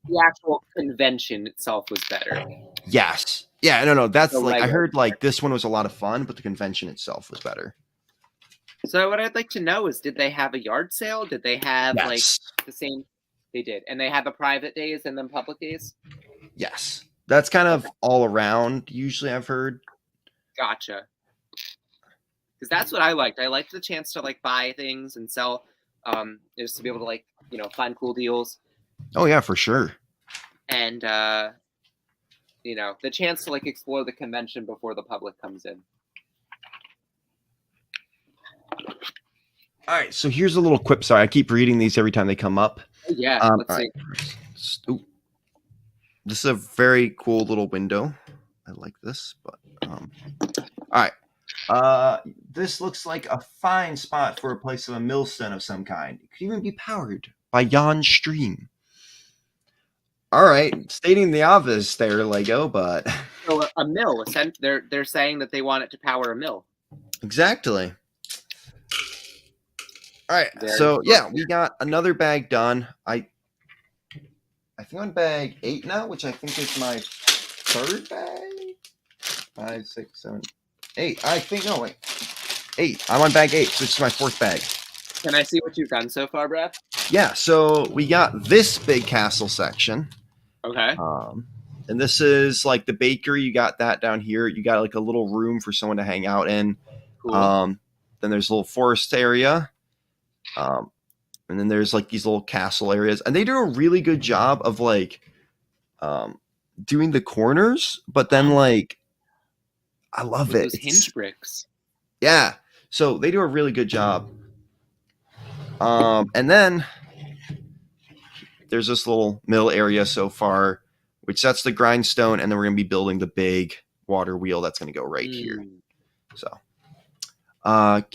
The actual convention itself was better. Yes. Yeah, no. That's The like I Lego. heard like this one was a lot of fun, but the convention itself was better. So what I'd like to know is, did they have a yard sale? Did they have like Yes. the same? They did, and they had the private days and then public days. Yes. That's kind of all around. Usually, I've heard. Gotcha. Because that's what I liked. I liked the chance to like buy things and sell, just to be able to like find cool deals Oh yeah, for sure. and the chance to like explore the convention before the public comes in. All right, so here's a little quip. Sorry, I keep reading these every time they come up. Yeah, let's all see. right. Ooh. This is a very cool little window. I like this, but all right. This looks like a fine spot for a place of a millstone of some kind. It could even be powered by yon stream. All right, stating the obvious there, Lego, but So a mill. They're saying that they want it to power a mill. exactly. All right, Very so cool. yeah, we got another bag done. I think I'm on bag 8 now, which I think is my third bag. 5, 6, 7, 8. I think no wait, 8. I'm on bag 8, so it's my fourth bag. Can I see what you've done so far, Brad? Yeah, so we got this big castle section. Okay. And this is like the bakery. You got that down here. You got like a little room for someone to hang out in. Cool. Then there's a little forest area. And then there's like these little castle areas. And they do a really good job of like doing the corners, but then like I love With it. those hinge bricks. Yeah. So they do a really good job. And then there's this little middle area so far, which that's the grindstone, and then we're going to be building the big water wheel that's going to go right here. So, nice.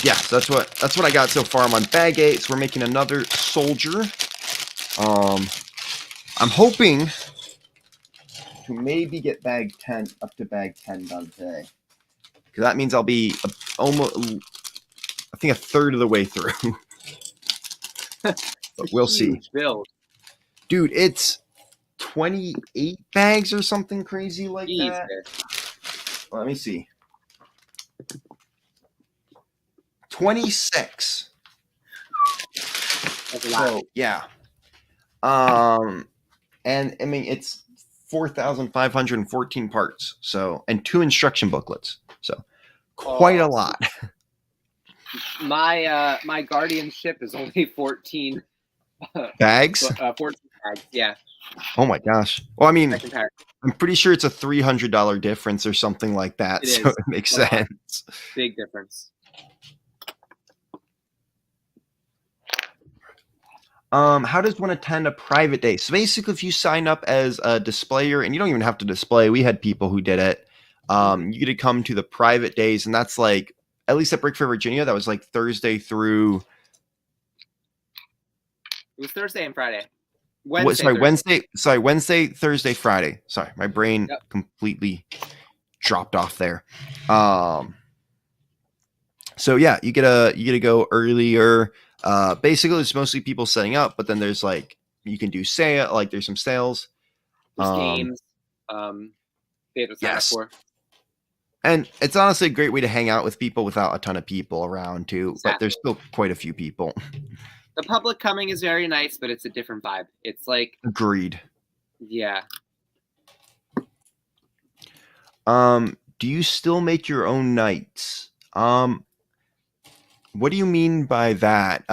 Yeah, so that's what I got so far. I'm on bag 8, so we're making another soldier. I'm hoping to maybe get bag 10 up to bag 10 done today, because that means I'll be almost, I think, a third of the way through. But we'll see. Build. Dude, it's 28 bags or something crazy like that. Let me see. 26. That's a lot. So, yeah. And I mean, it's 4,514 parts. So, and 2 instruction booklets. So, quite a lot. My guardian ship is only 14 bags. 14 bags. Yeah. Oh my gosh. Well, I mean, I'm pretty sure it's a $300 difference or something like that. So it makes sense. Big difference. How does one attend a private day? So basically, if you sign up as a displayer, and you don't even have to display, we had people who did it. You get to come to the private days, and that's like, at least at Brick Fair, Virginia, that was like Thursday through. It was Thursday and Friday. Wednesday, Thursday, Friday. Sorry, my brain completely dropped off there. So yeah, you get to go earlier. Basically, it's mostly people setting up, but then there's like you can do sale, like there's some sales. There's games. They have to sign up for. And it's honestly a great way to hang out with people without a ton of people around too. Exactly. But there's still quite a few people. The public coming is very nice, but it's a different vibe. It's like agreed. Yeah. Do you still make your own knights? What do you mean by that?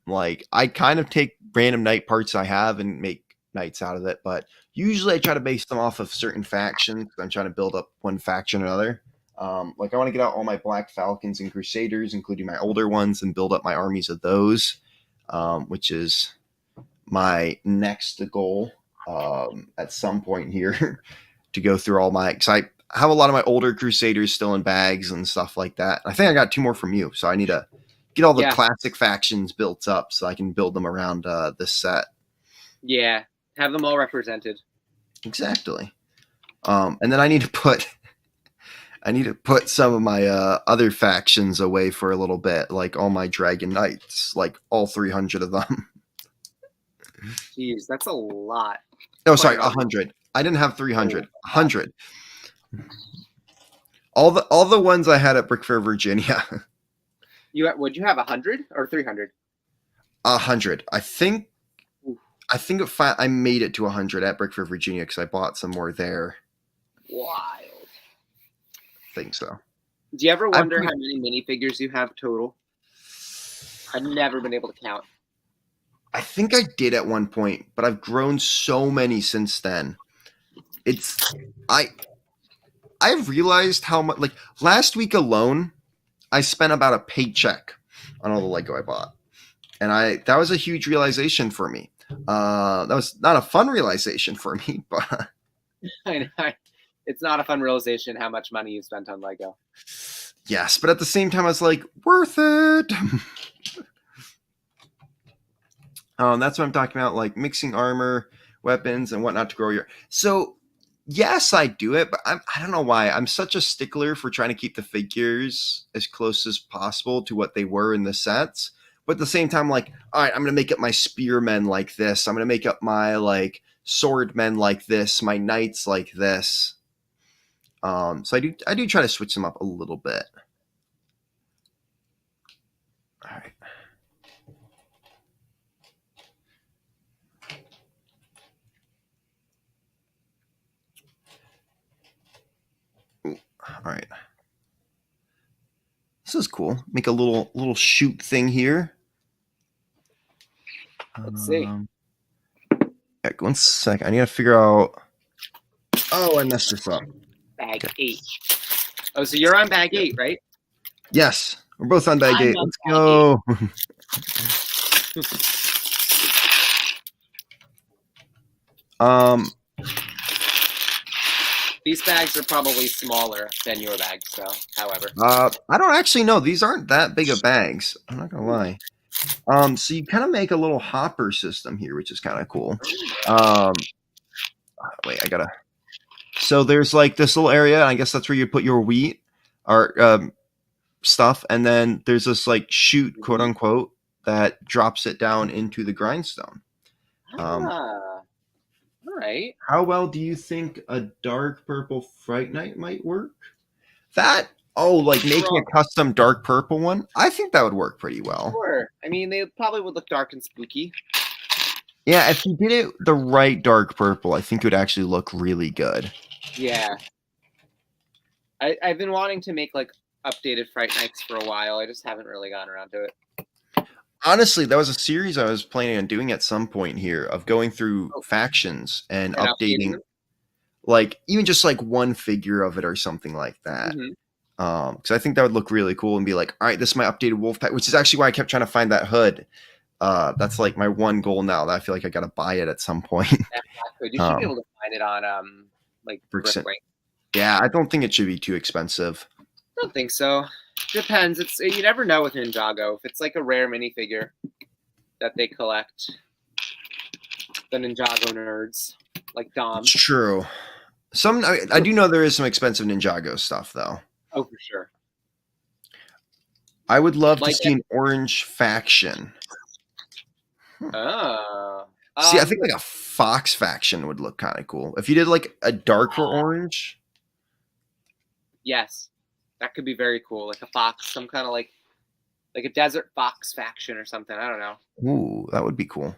Like I kind of take random knight parts I have and make knights out of it, but usually I try to base them off of certain factions. I'm trying to build up one faction or another. Like I want to get out all my Black Falcons and Crusaders, including my older ones, and build up my armies of those. which is my next goal at some point here to go through all my. Because I have a lot of my older Crusaders still in bags and stuff like that. I think I got 2 more from you, so I need to get all the classic factions built up so I can build them around this set. Yeah, have them all represented. Exactly. And then I need to put some of my other factions away for a little bit, like all my Dragon Knights, like all 300 of them. Jeez, that's a lot. Oh, sorry, 100. I didn't have 300. 100. All the ones I had at Brickfair, Virginia. Would you have 100 or 300? 100. I think I made it to 100 at Brickfair, Virginia because I bought some more there. Wild. I think so. Do you ever wonder how many minifigures you have total? I've never been able to count. I think I did at one point, but I've grown so many since then. I've realized how much, like last week alone, I spent about a paycheck on all the Lego I bought. And that was a huge realization for me. That was not a fun realization for me, but I know. It's not a fun realization how much money you spent on Lego. Yes, but at the same time, I was like, worth it. That's what I'm talking about, like mixing armor, weapons, and whatnot to grow your. So, yes, I do it, but I don't know why. I'm such a stickler for trying to keep the figures as close as possible to what they were in the sets. But at the same time, like, all right, I'm going to make up my spearmen like this. I'm going to make up my, like, swordmen like this, my knights like this. So I do try to switch them up a little bit. All right. Ooh, all right. This is cool. Make a little shoot thing here. Let's see. Yeah, 1 sec. I need to figure out. Oh, I messed this up. Bag 8. Oh, so you're on bag 8, right? Yes, we're both on bag 8. Let's go. These bags are probably smaller than your bags, so however. I don't actually know. These aren't that big of bags. I'm not gonna lie. So you kind of make a little hopper system here, which is kind of cool. Wait, I gotta. So there's like this little area. I guess that's where you put your wheat or stuff, and then there's this like chute, quote unquote, that drops it down into the grindstone. All right. How well do you think a dark purple Fright Knight might work? Like making a custom dark purple one? I think that would work pretty well. Sure. I mean, they probably would look dark and spooky. Yeah, if you did it the right dark purple, I think it would actually look really good. Yeah. I've been wanting to make like updated Fright Nights for a while. I just haven't really gotten around to it. Honestly, that was a series I was planning on doing at some point here of going through factions and updating like even just like one figure of it or something like that. Because I think that would look really cool and be like, all right, this is my updated wolf pack, which is actually why I kept trying to find that hood. That's like my one goal now that I feel like I got to buy it at some point. You should be able to find it on like Brickwing. Yeah, I don't think it should be too expensive. I don't think so. Depends. You never know with Ninjago. If it's like a rare minifigure that they collect, the Ninjago nerds like Dom. It's true. I do know there is some expensive Ninjago stuff though. Oh, for sure. I would love to see an orange faction. Oh. See, I think like a fox faction would look kind of cool. If you did like a darker orange. Yes. That could be very cool. Like a fox, some kind of like a desert fox faction or something. I don't know. Ooh, that would be cool.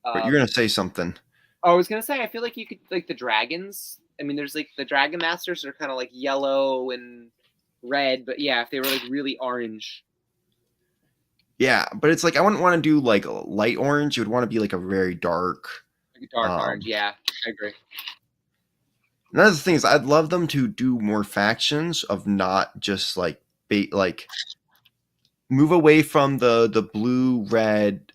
But you're going to say something. Oh, I was going to say, I feel like you could, like the dragons. I mean, there's like the Dragon Masters are kind of like yellow and red. But yeah, if they were like really orange. Yeah, but it's like I wouldn't want to do like a light orange. You would want to be like a very dark. Like a dark orange, yeah. I agree. Another thing is I'd love them to do more factions of not just like move away from the blue, red.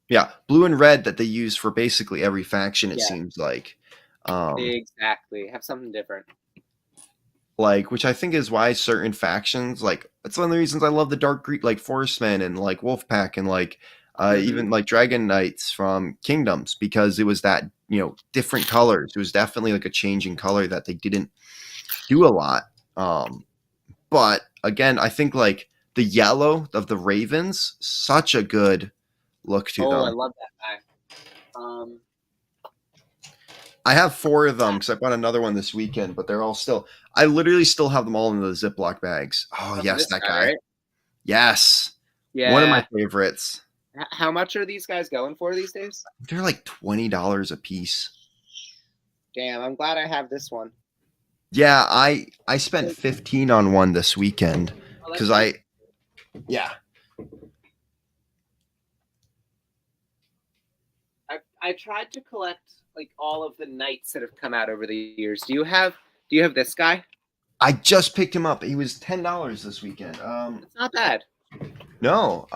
Yeah, blue and red that they use for basically every faction, it Yeah, seems like. Um, exactly. Have something different. like, which I think is why certain factions, like, that's one of the reasons I love the Dark Greek, like Forcemen and like Wolfpack and like Hmm. even like Dragon Knights from Kingdoms, because it was that, different colors. It was definitely like a changing color that they didn't do a lot. But again, I think like the yellow of the Ravens, such a good look to Oh, I them. love that guy. Um, I have 4 of them because I bought another one this weekend, but they're all still. I literally still have them all in the Ziploc bags. Oh oh, yes, this that guy, guy. right? Yes, one of my Yeah. favorites. How much are these guys going for these days? They're like $20 a piece. Damn, I'm glad I have this one. Yeah, I spent 15 on one this weekend Oh, because that's good. I yeah. I tried to collect like all of the knights that have come out over the years. Do you have this guy? I just picked him up. He was $10 this weekend. It's not bad. No.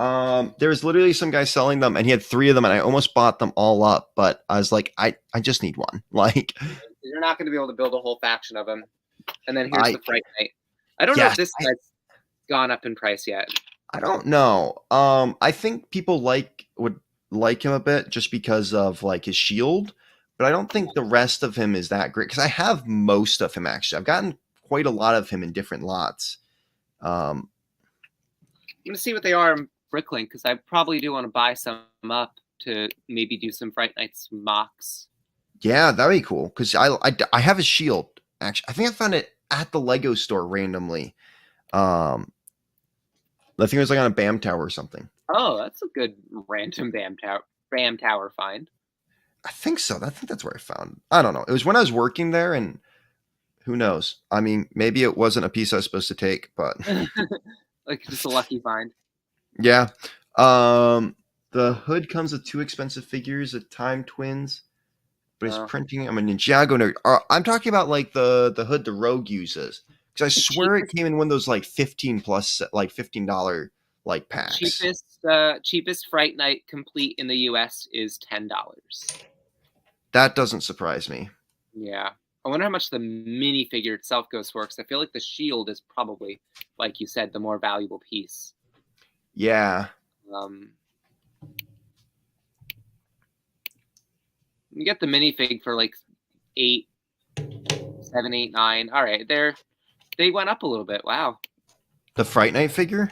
There was literally some guy selling them, and he had 3 of them, and I almost bought them all up, but I was like, I just need one. Like, You're not going to be able to build a whole faction of them. And then here's I the Fright Knight. I don't know if yes, this guy's gone up in price yet. I don't know. I think people would like him a bit just because of like his shield, but I don't think the rest of him is that great because I have most of him actually. I've gotten quite a lot of him in different lots. Um, I'm going to see what they are in Bricklink because I probably do want to buy some up to maybe do some Fright Knights mocks. yeah, that'd be cool because I have his shield actually. I think I found it at the Lego store randomly. Um, I think it was like on a BAM tower or something. Oh, that's a good random Bam Tower find. I think so. I think that's where I found it. I don't know. It was when I was working there, and who knows? I mean, maybe it wasn't a piece I was supposed to take, but Like just a lucky find. yeah. Um, the hood comes with 2 expensive figures, a Time Twins, but it's Uh, printing. I'm a Ninjago nerd. I'm talking about like the hood the Rogue uses because I the swear it cheapest, came in one of those like 15 plus like $15 like packs. cheapest Fright Night complete in the U.S. is $10. That doesn't surprise me. Yeah, I wonder how much the minifigure itself goes for because I feel like the shield is probably, like you said, the more valuable piece. Yeah. Um, you get the minifig for like 8, 7, 8, 9. All right, they went up a little bit. Wow, The Fright Night figure?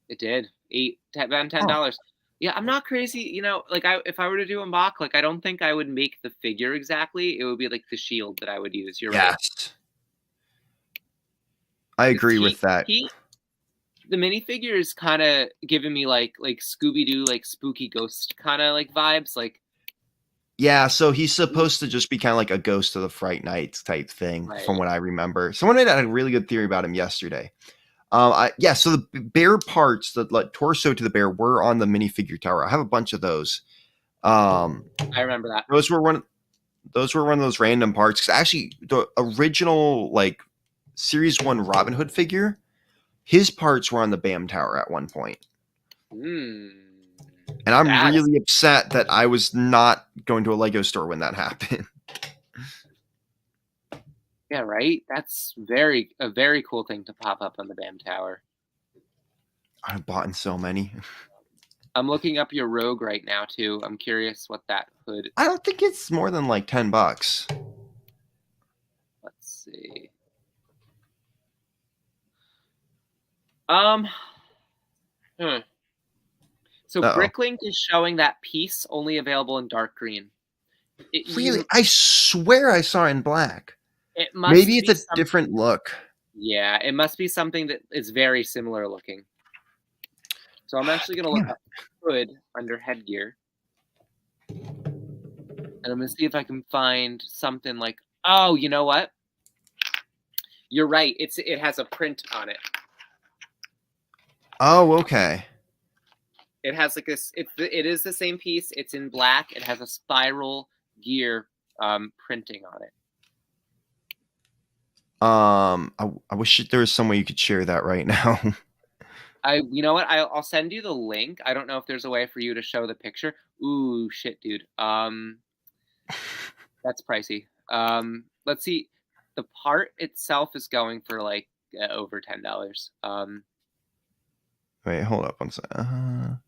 it did. 8, 10, Oh, $10. Yeah, I'm not crazy. Like if I were to do a mock, like I don't think I would make the figure exactly. It would be like the shield that I would use. You're right. yes. I Because agree with that. the minifigure is kind of giving me like Scooby Doo, like spooky ghost kind of like vibes. Like, Yeah, so he's supposed to just be kind of like a Ghost of the Fright Nights type thing, from right. what I remember. Someone had a really good theory about him yesterday. Yeah, so the bear parts, the like, torso to the bear, were on the minifigure tower. I have a bunch of those. Um, I remember that. those were one. Those were one of those random parts. Because actually, the original like Series 1 Robin Hood figure, his parts were on the BAM tower at one point. Hmm. And I'm That's really upset that I was not going to a Lego store when that happened. yeah, right. That's a very cool thing to pop up on the BAM Tower. I've bought in so many. I'm looking up your rogue right now too. I'm curious what that hood. I don't think it's more than like $10. Let's see. Um. Hmm. So Uh oh. Bricklink is showing that piece only available in dark green. It, Really? you, I swear I saw it in black. it Maybe must it's be a some. different look. Yeah, it must be something that is very similar looking. So I'm actually gonna look Damn it. up hood under headgear, and I'm gonna see if I can find something like. Oh, you know what? You're right. It has a print on it. Oh, okay. It has like this. It is the same piece. It's in black. It has a spiral gear printing on it. I wish there was some way you could share that right now. You know what? I'll send you the link. I don't know if there's a way for you to show the picture. Ooh, shit, dude. That's pricey. Let's see. The part itself is going for like over $10. Wait, hold up one second.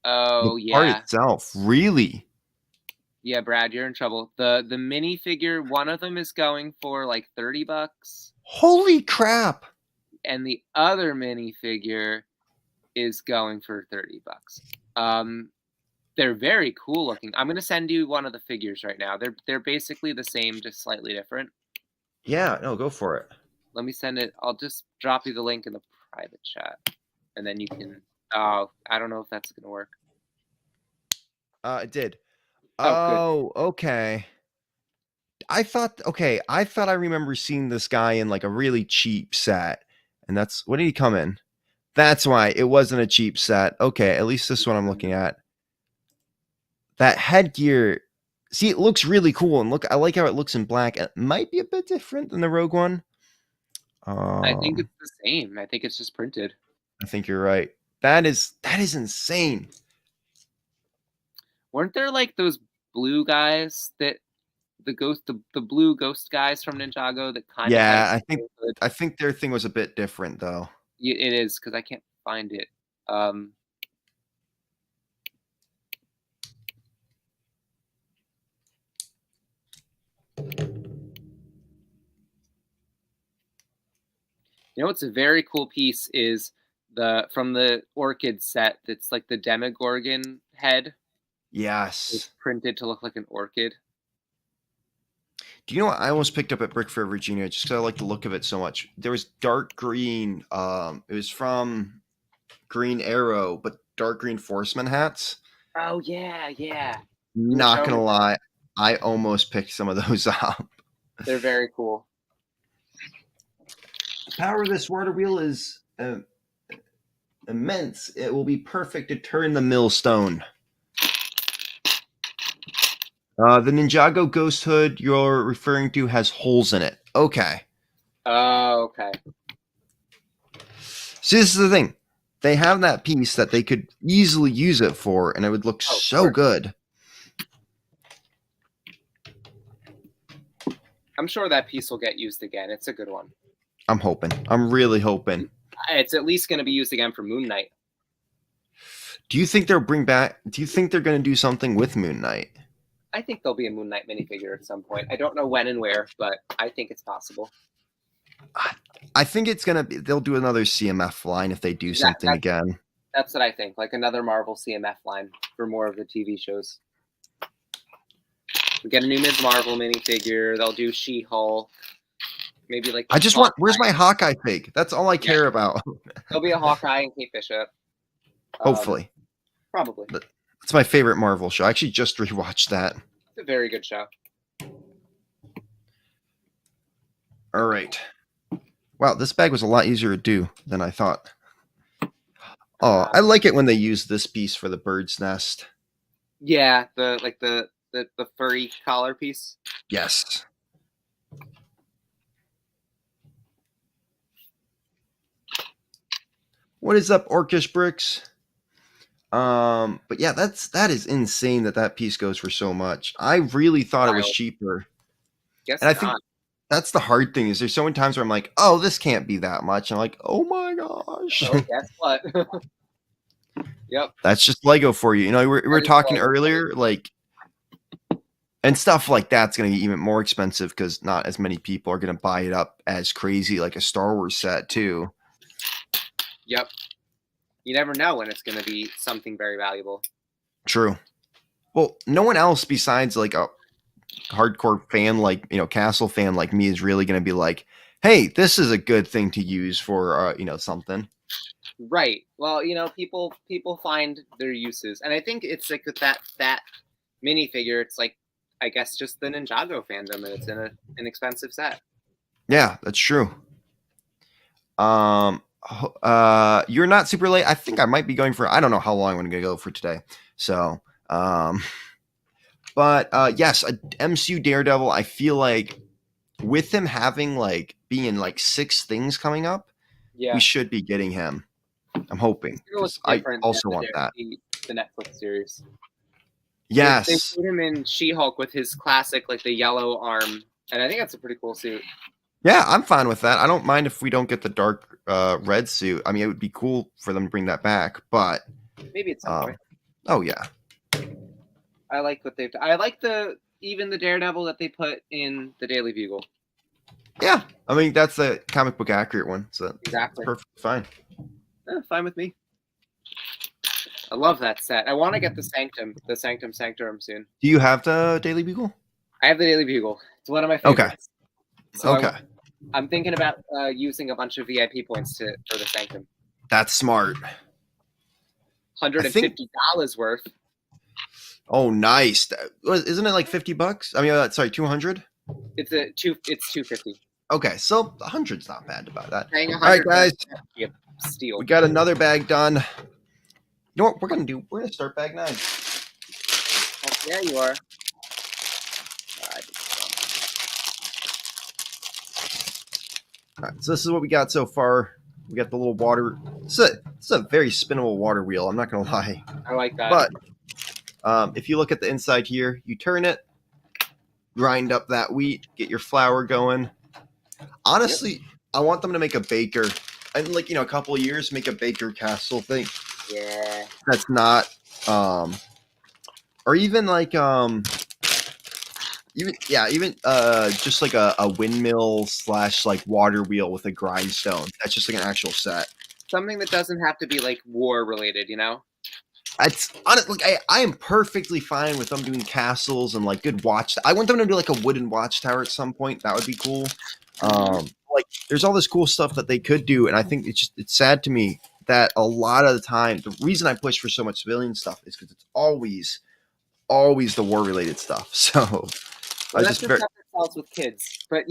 The Oh part yeah, itself, really? yeah, Brad, you're in trouble. The minifigure, one of them is going for like $30, Holy crap! and the other minifigure is going for $30. They're very cool looking. I'm gonna send you one of the figures right now. They're basically the same, just slightly different. Yeah, no, go for it. Let me send it. I'll just drop you the link in the private chat, and then you can. Oh, I don't know if that's gonna work. It did. Oh, good. Oh, okay. I thought I remember seeing this guy in like a really cheap set. And that's what did he come in? That's why it wasn't a cheap set. Okay, at least this is what I'm looking at. That headgear. See, it looks really cool, and look, I like how it looks in black. It might be a bit different than the Rogue One. I think Um, it's the same. I think it's just printed. I think you're right. That is insane. Weren't there like those blue guys that the blue ghost guys from Ninjago that kind of had Yeah, good. I think their thing was a bit different though. It is because I can't find it. Um, you know what's a very cool piece is the from the Orchid set. That's like the Demogorgon head. It's Yes. printed to look like an orchid. Do you know what I almost picked up at Brick Fair, Virginia, just because I like the look of it so much? There was dark green. It was from Green Arrow, but dark green Forceman hats. Oh yeah, yeah. You were Not showing gonna me. lie, I almost picked some of those up. They're very cool. The power of this water wheel is immense. It will be perfect to turn the millstone. The Ninjago Ghost Hood you're referring to has holes in it. Okay. Oh, okay. See, this is the thing. They have that piece that they could easily use it for, and it would look so good. I'm sure that piece will get used again. It's a good one. I'm hoping. I'm really hoping. It's at least going to be used again for Moon Knight. Do you think they'll bring back? Do you think they're going to do something with Moon Knight? I think there'll be a Moon Knight minifigure at some point. I don't know when and where, but I think it's possible. I think it's gonna be. They'll do another CMF line if they do something again. That's what I think. Like another Marvel CMF line for more of the TV shows. We get a new Ms. Marvel minifigure. They'll do She-Hulk. Maybe like I just want. Where's my Hawkeye pig? That's all I care about. There'll be a Hawkeye and Kate Bishop. Hopefully, probably. It's my favorite Marvel show. I actually just rewatched that. It's a very good show. All right. Wow, this bag was a lot easier to do than I thought. Oh, I like it when they use this piece for the bird's nest. Yeah, the furry collar piece. Yes. What is up, Orcish Bricks? But yeah, that is insane that piece goes for so much. I really thought it was cheaper. Guess and I not. think that's the hard thing is there's so many times where I'm like, oh, this can't be that much. And I'm like, oh my gosh. Oh, guess what? Yep. That's just Lego for you. You know, we were talking earlier, like, and stuff like that's going to be even more expensive because not as many people are going to buy it up as crazy like a Star Wars set too. Yep. You never know when it's going to be something very valuable. True. Well, no one else besides like a hardcore fan like, you know, Castle fan like me is really going to be like, hey, this is a good thing to use for, you know, something. Right. Well, you know, people find their uses. And I think it's like with that minifigure, it's like, I guess just the Ninjago fandom, and it's in an expensive set. Yeah, that's true. You're not super late. I think I might be going for, I don't know how long I'm going to go for today. So, but yes, a MCU Daredevil, I feel like with him having like being like 6 things coming up, Yeah, we should be getting him. I'm hoping, it's gonna look because I different also than want that. the Netflix series. They Yes. put him in She-Hulk with his classic, like the yellow arm, and I think that's a pretty cool suit. Yeah, I'm fine with that. I don't mind if we don't get the dark red suit. I mean, it would be cool for them to bring that back, but Maybe at some point. oh yeah. I like what they've. I like even the Daredevil that they put in the Daily Bugle. Yeah, I mean that's a comic book accurate one, so it's Exactly. perfectly fine. Fine with me. I love that set. I want to get the Sanctum Sanctorum soon. Do you have the Daily Bugle? I have the Daily Bugle. It's one of my Okay. favorites. So Okay. I'm thinking about using a bunch of VIP points for the Sanctum. That's smart. $150 worth. Oh, nice. Isn't it like $50? I mean, sorry, 200. It's $250. Okay, so 100's not bad about that. Paying All right, 100 guys, steal. we got another bag done. You know what we're gonna do? We're gonna start bag 9. Oh, yeah, you are. All right, so this is what we got so far. We got the little water. This is a very spinnable water wheel. I'm not gonna lie. I like that. But if you look at the inside here, you turn it, grind up that wheat, get your flour going. Honestly, I want them to make a baker, and like a couple of years, make a baker castle thing. Yeah. That's not, or even like even just like a windmill / like water wheel with a grindstone. That's just like an actual set. Something that doesn't have to be like war related, It's honestly, I am perfectly fine with them doing castles and like good watch. I want them to do like a wooden watchtower at some point. That would be cool. Like there's all this cool stuff that they could do, and I think it's sad to me that a lot of the time the reason I push for so much civilian stuff is because it's always the war related stuff. So that's the stuff that sells with kids. But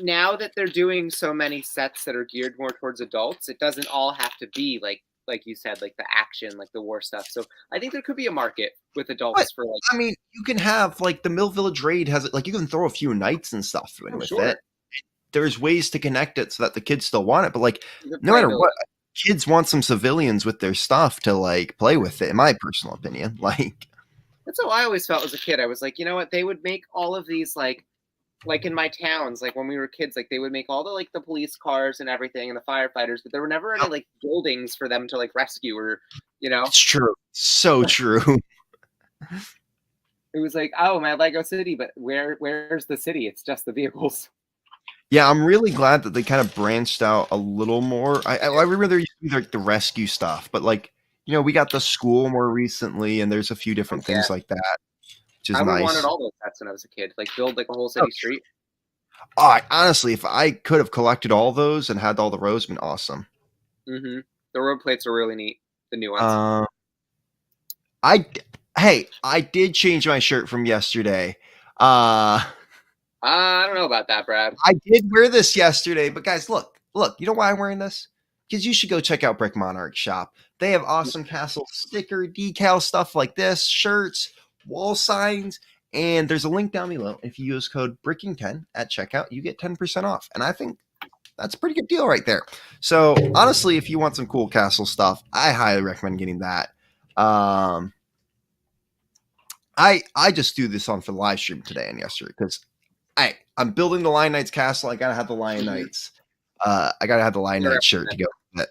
now that they're doing so many sets that are geared more towards adults, it doesn't all have to be like you said, like the action, like the war stuff. So I think there could be a market with adults for like. I mean, you can have like the Mill Village Raid has it. Like you can throw a few knights and stuff in with it. There's ways to connect it so that the kids still want it, but like no matter what, kids want some civilians with their stuff to like play with it. In my personal opinion, like that's how I always felt as a kid. I was like, you know what? They would make all of these like in my towns, like when we were kids, like they would make all the like the police cars and everything and the firefighters, but there were never any like buildings for them to like rescue or It's true, so true. It was like, oh, my Lego city, but where's the city? It's just the vehicles. Yeah, I'm really glad that they kind of branched out a little more. I remember there used to be like the rescue stuff, but like we got the school more recently, and there's a few different things like that, which is I nice. wanted all those sets when I was a kid, like build like a whole city street. Honestly, if I could have collected all those and had all the rows, been awesome. The road plates are really neat. The new ones. I did change my shirt from yesterday. I don't know about that, Brad. I did wear this yesterday, but guys, look, you know why I'm wearing this? Because you should go check out Brick Monarch shop. They have awesome castle sticker, decal stuff like this, shirts, wall signs, and there's a link down below. If you use code BRICKING10 at checkout, you get 10% off. And I think that's a pretty good deal right there. So honestly, if you want some cool castle stuff, I highly recommend getting that. I just do this on for the live stream today and yesterday because I'm building the Lion Knights castle. I gotta have the Lion Knights. I gotta have the Lion Knight shirt to go with it.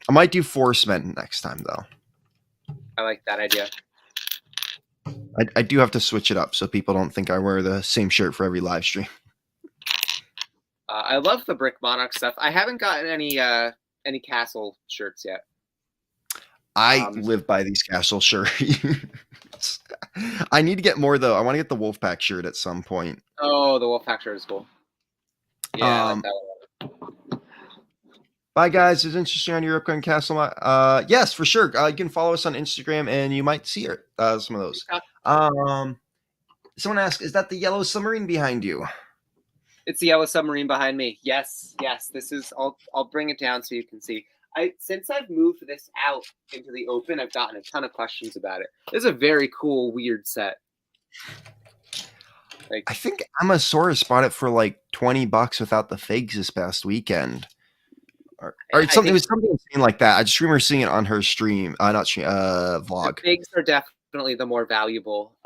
I might do Forcemen next time though. I like that idea. I do have to switch it up so people don't think I wear the same shirt for every live stream. I love the Brick Monarch stuff. I haven't gotten any castle shirts yet. I live by these castle shirts. I need to get more though. I want to get the Wolfpack shirt at some point. Oh, the Wolfpack shirt is cool. Yeah, I like that one. Bye guys. Is interesting on your upcoming castle? Yes, for sure. You can follow us on Instagram and you might see it. Some of those. Someone asked, is that the yellow submarine behind you? It's the yellow submarine behind me. Yes. This is. I'll bring it down so you can see. Since I've moved this out into the open, I've gotten a ton of questions about it. This is a very cool, weird set. Like, I think Amasaurus bought it for like $20 without the figs this past weekend. Or I something. It think was something insane like that. I just remember seeing it on her stream, not stream, the vlog. figs are definitely the more valuable.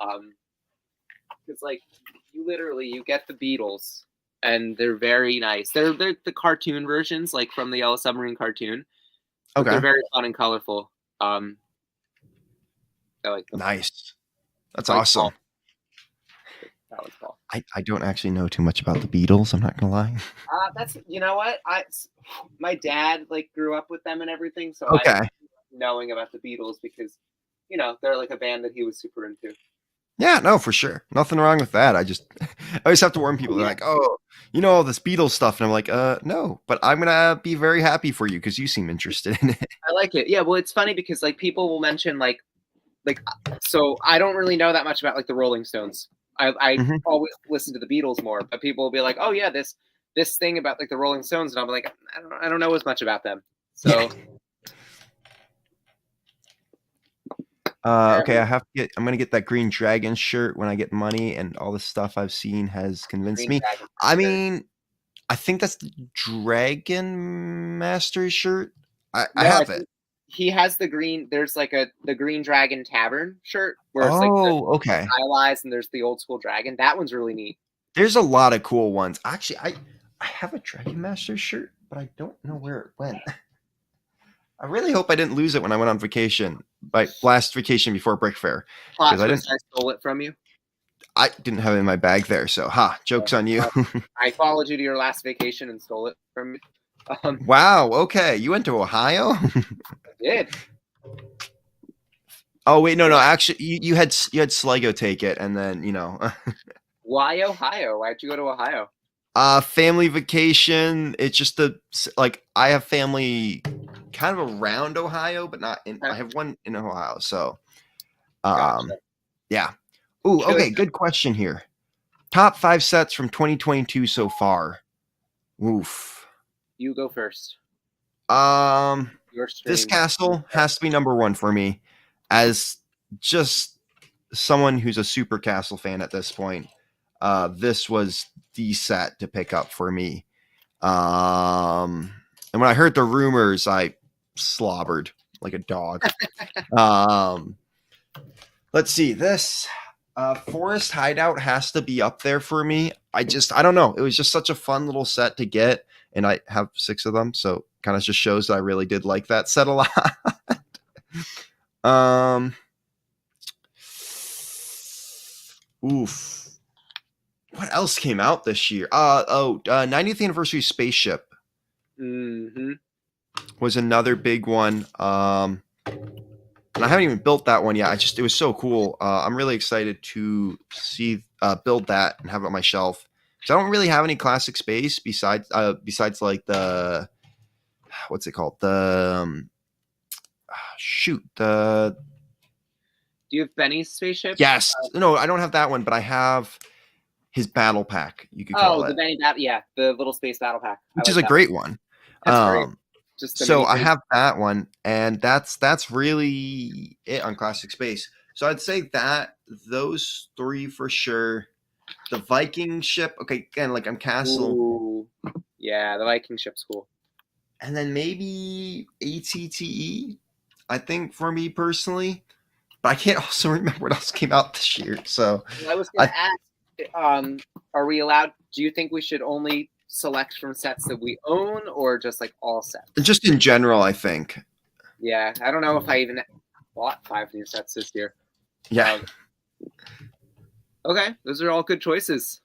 Because like you get the beetles, and they're very nice. They're the cartoon versions, like from the Yellow Submarine cartoon, but they're Okay, very fun and colorful. I like them. nice. That's I like Paul. awesome. That was Paul. I don't actually know too much about the Beatles. I'm not gonna lie. That's you know what my dad like grew up with them and everything, so I Okay. knowing about the Beatles because they're like a band that he was super into. Yeah, no, for sure. Nothing wrong with that. I always have to warn people. They're Yeah. like, oh, all this Beatles stuff. And I'm like, no, but I'm going to be very happy for you because you seem interested in it. I like it. Yeah, well, it's funny because like people will mention like so I don't really know that much about like the Rolling Stones. I Mhm. always listen to the Beatles more, but people will be like, "Oh yeah, this thing about like the Rolling Stones," and I'm like, I don't know as much about them. So Okay, I'm gonna get that Green Dragon shirt when I get money, and all the stuff I've seen has convinced Green me. Dragon. I mean, I think that's the Dragon Master shirt. I No, I have it. think he has the green. There's like the Green Dragon Tavern shirt where it's like the Oh, okay. stylized and there's the old school dragon. That one's really neat. There's a lot of cool ones. Actually, I have a Dragon Master shirt, but I don't know where it went. I really hope I didn't lose it when I went on vacation, my last vacation before Brick Fair, Plot because twist: I stole it from you. I didn't have it in my bag there. So, joke's on you. I followed you to your last vacation and stole it from you. Wow. Okay, you went to Ohio. I did. Oh wait, no. Actually, you had Sligo take it, and then Why Ohio? Why'd you go to Ohio? family vacation. It's just like I have family kind of around Ohio, but not in. I have one in Ohio, so Gotcha. yeah. Ooh, okay. Good question here. Top 5 sets from 2022 so far. Oof. You go first. Your stream. This castle has to be number 1 for me, as just someone who's a super castle fan at this point. This was the set to pick up for me. And when I heard the rumors, I slobbered like a dog. Let's see. This Forest Hideout has to be up there for me. I don't know. It was just such a fun little set to get, and I have 6 of them, so kind of just shows that I really did like that set a lot. Oof. What else came out this year? 90th anniversary spaceship was another big one. And I haven't even built that one yet. It was so cool. I'm really excited to build that and have it on my shelf. Because I don't really have any classic space besides like the, what's it called? The, do you have Benny's spaceship? Yes. No, I don't have that one, but I have his battle pack, you could call it. The Benny battle, yeah, the little space battle pack. Which is a great one. That's great. So I have that one, and that's really it on classic space. So I'd say that those 3 for sure. The Viking ship, okay, again, like I'm castle. Ooh. Yeah, the Viking ship's cool. And then maybe ATTE, I think, for me personally. But I can't also remember what else came out this year. So I was going to ask, are we allowed? Do you think we should only select from sets that we own, or just like all sets? Just in general, I think. Yeah, I don't know if I even bought 5 new sets this year. Yeah. Okay, those are all good choices.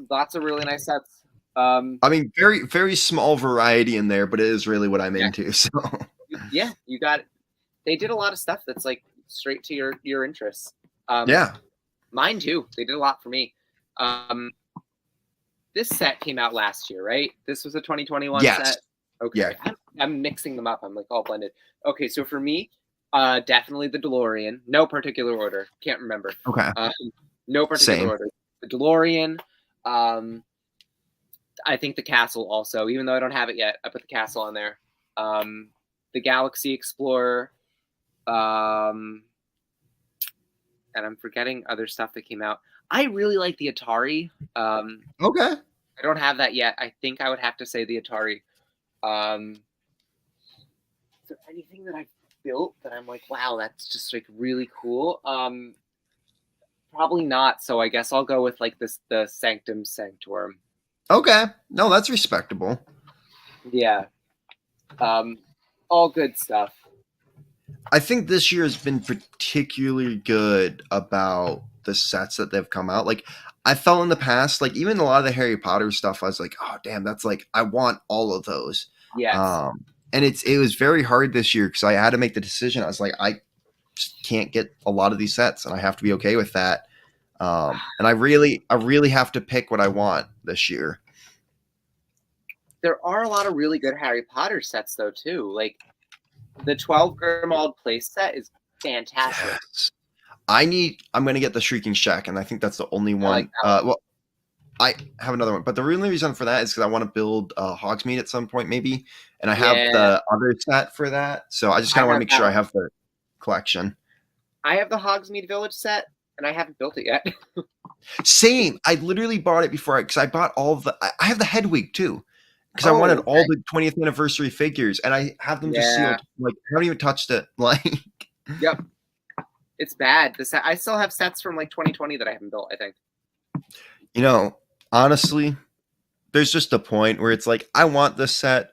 Lots of really nice sets. I mean, very, very small variety in there, but it is really what I'm into. So yeah, you got it. They did a lot of stuff that's like straight to your interests. Yeah. Mine too. They did a lot for me. This set came out last year, right? This was a 2021 set. Okay. Yeah. I'm mixing them up. I'm like all blended. Okay, so for me, definitely the DeLorean. No particular order. Can't remember. Okay. No particular order. The DeLorean. I think the castle also, even though I don't have it yet, I put the castle on there. The Galaxy Explorer. And and I'm forgetting other stuff that came out. I really like the Atari. Okay. I don't have that yet. I think I would have to say the Atari. Is there anything that I've built that I'm like, wow, that's just like really cool? Probably not. So I guess I'll go with like the Sanctum Sanctorum. Okay. No, that's respectable. Yeah. All good stuff. I think this year has been particularly good about the sets that they've come out. Like, I felt in the past, like even a lot of the Harry Potter stuff, I was like, oh damn, that's like I want all of those. Yes. And it was very hard this year because I had to make the decision. I was like, I just can't get a lot of these sets, and I have to be okay with that. And I really have to pick what I want this year. There are a lot of really good Harry Potter sets though too. Like the 12 Grimald place set is fantastic. Yes. I'm going to get the Shrieking Shack, and I think that's the only one. Well, I have another one, but the only reason for that is because I want to build Hogsmeade at some point, maybe, and I have the other set for that. So I just kind of want to make sure I have the collection. I have the Hogsmeade Village set, and I haven't built it yet. Same. I literally bought it before because I bought all of the. I have the Hedwig too, because I wanted all the 20th anniversary figures, and I have them just sealed. Like I haven't even touched it. Like, yep, it's bad. The set I still have sets from like 2020 that I haven't built. I think. You know, honestly, there's just a point where it's like I want this set.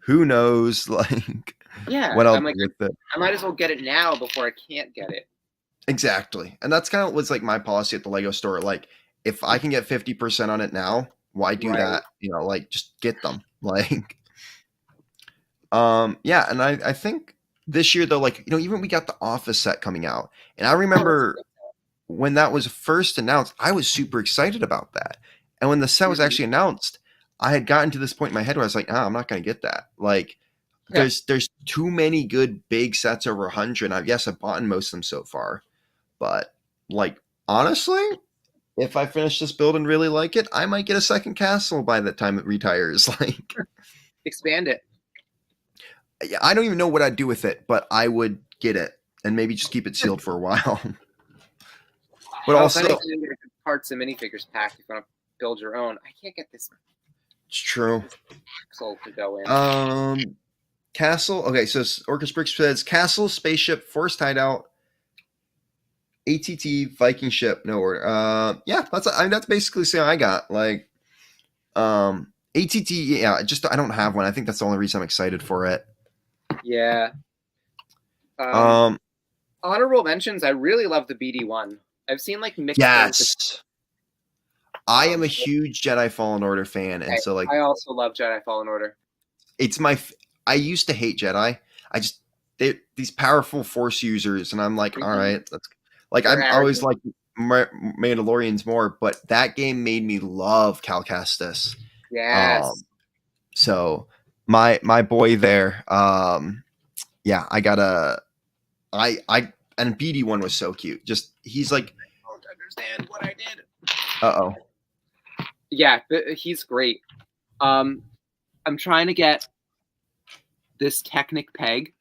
Who knows? Like, what I'll do with it. I might as well get it now before I can't get it. Exactly, and that's kind of what's like my policy at the Lego store. Like, if I can get 50% on it now, why do that? You know, like just get them. Like, yeah, and I think this year though, like, you know, even we got the Office set coming out, and I remember when that was first announced, I was super excited about that, and when the set was actually announced, I had gotten to this point in my head where I was like, I'm not going to get that. Like, there's too many good big sets over 100. Yes, I've bought most of them so far, but like honestly, if I finish this build and really like it, I might get a second castle by the time it retires. Like, expand it. I don't even know what I'd do with it, but I would get it and maybe just keep it sealed for a while. But also, parts and minifigures pack if you want to build your own. I can't get this. It's true. Axle to go in. Castle. Okay, so Orcus Bricks says castle, spaceship, forest hideout, ATT, Viking ship, no order. Yeah, that's basically the I got. Like, ATT. Yeah, just I don't have one. I think that's the only reason I'm excited for it. Yeah. Honorable mentions. I really love the BD1. I've seen like mixed. Yes. I am a huge Jedi Fallen Order fan, and so like I also love Jedi Fallen Order. It's I used to hate Jedi. These powerful Force users, and I'm like, all right, that's like I'm always like Mandalorians more, but that game made me love Cal Kestis. Yes. So my boy there, yeah, I got and BD1 was so cute. Just he's like, I don't understand what I did. Uh-oh. Yeah, he's great. I'm trying to get this Technic peg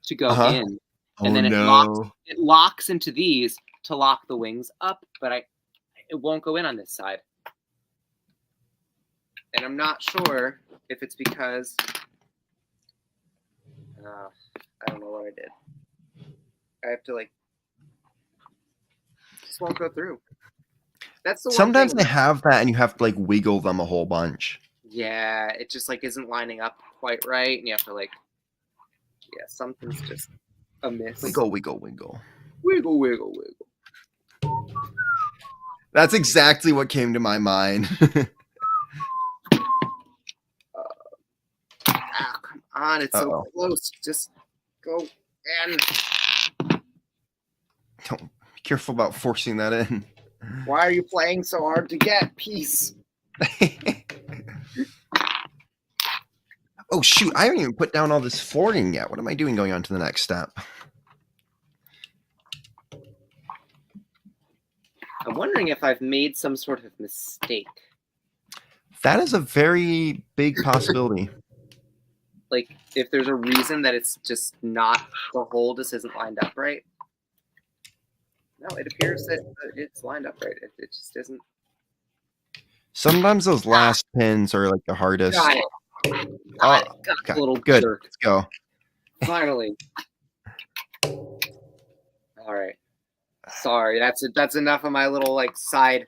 to go in, and then it locks into these to lock the wings up, but it won't go in on this side, and I'm not sure if it's because I don't know what I did. I have to like this won't go through. That's the sometimes they have that, and you have to like wiggle them a whole bunch. Yeah, it just like isn't lining up quite right, and you have to like, yeah, something's just amiss. Wiggle. That's exactly what came to my mind. Come on, it's so close. Just go in. Don't be careful about forcing that in. Why are you playing so hard to get? Peace. Oh, shoot. I haven't even put down all this flooring yet. What am I doing going on to the next step? I'm wondering if I've made some sort of mistake. That is a very big possibility. Like, if there's a reason that it's just not, the hole just isn't lined up right. No, it appears that it's lined up right. It just isn't. Sometimes those last pins are like the hardest. Got it. Oh, Got it. Got okay, it, little good. jerk. Let's go. Finally. All right. Sorry, that's enough of my little like side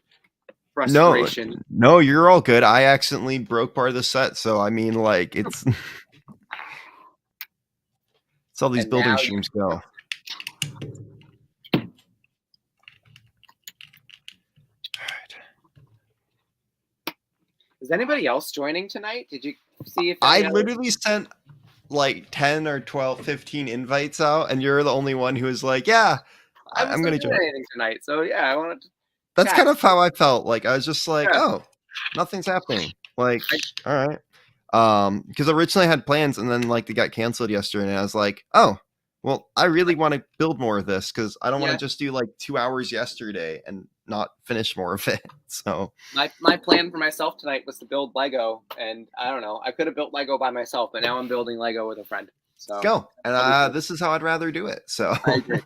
No, frustration. no, you're all good. I accidentally broke part of the set, so I mean, like, it's all these And building now streams go. is anybody else joining tonight? Did you see if I any other... literally sent like 10 or 12, 15 invites out, and you're the only one who was like, yeah, I I'm wasn't gonna doing join. anything tonight, so yeah, I wanted to That's chat. kind of how I felt. Like, I was just like, Yeah. oh, nothing's happening. Like, I- all right. Because originally I had plans, and then like they got canceled yesterday, and I was like, oh, well, I really want to build more of this because I don't want Yeah. to just do like 2 hours yesterday and not finish more of it. So My plan for myself tonight was to build Lego, and I don't know. I could have built Lego by myself, but now I'm building Lego with a friend. So go. And that'll be cool. this is how I'd rather do it. So I agree.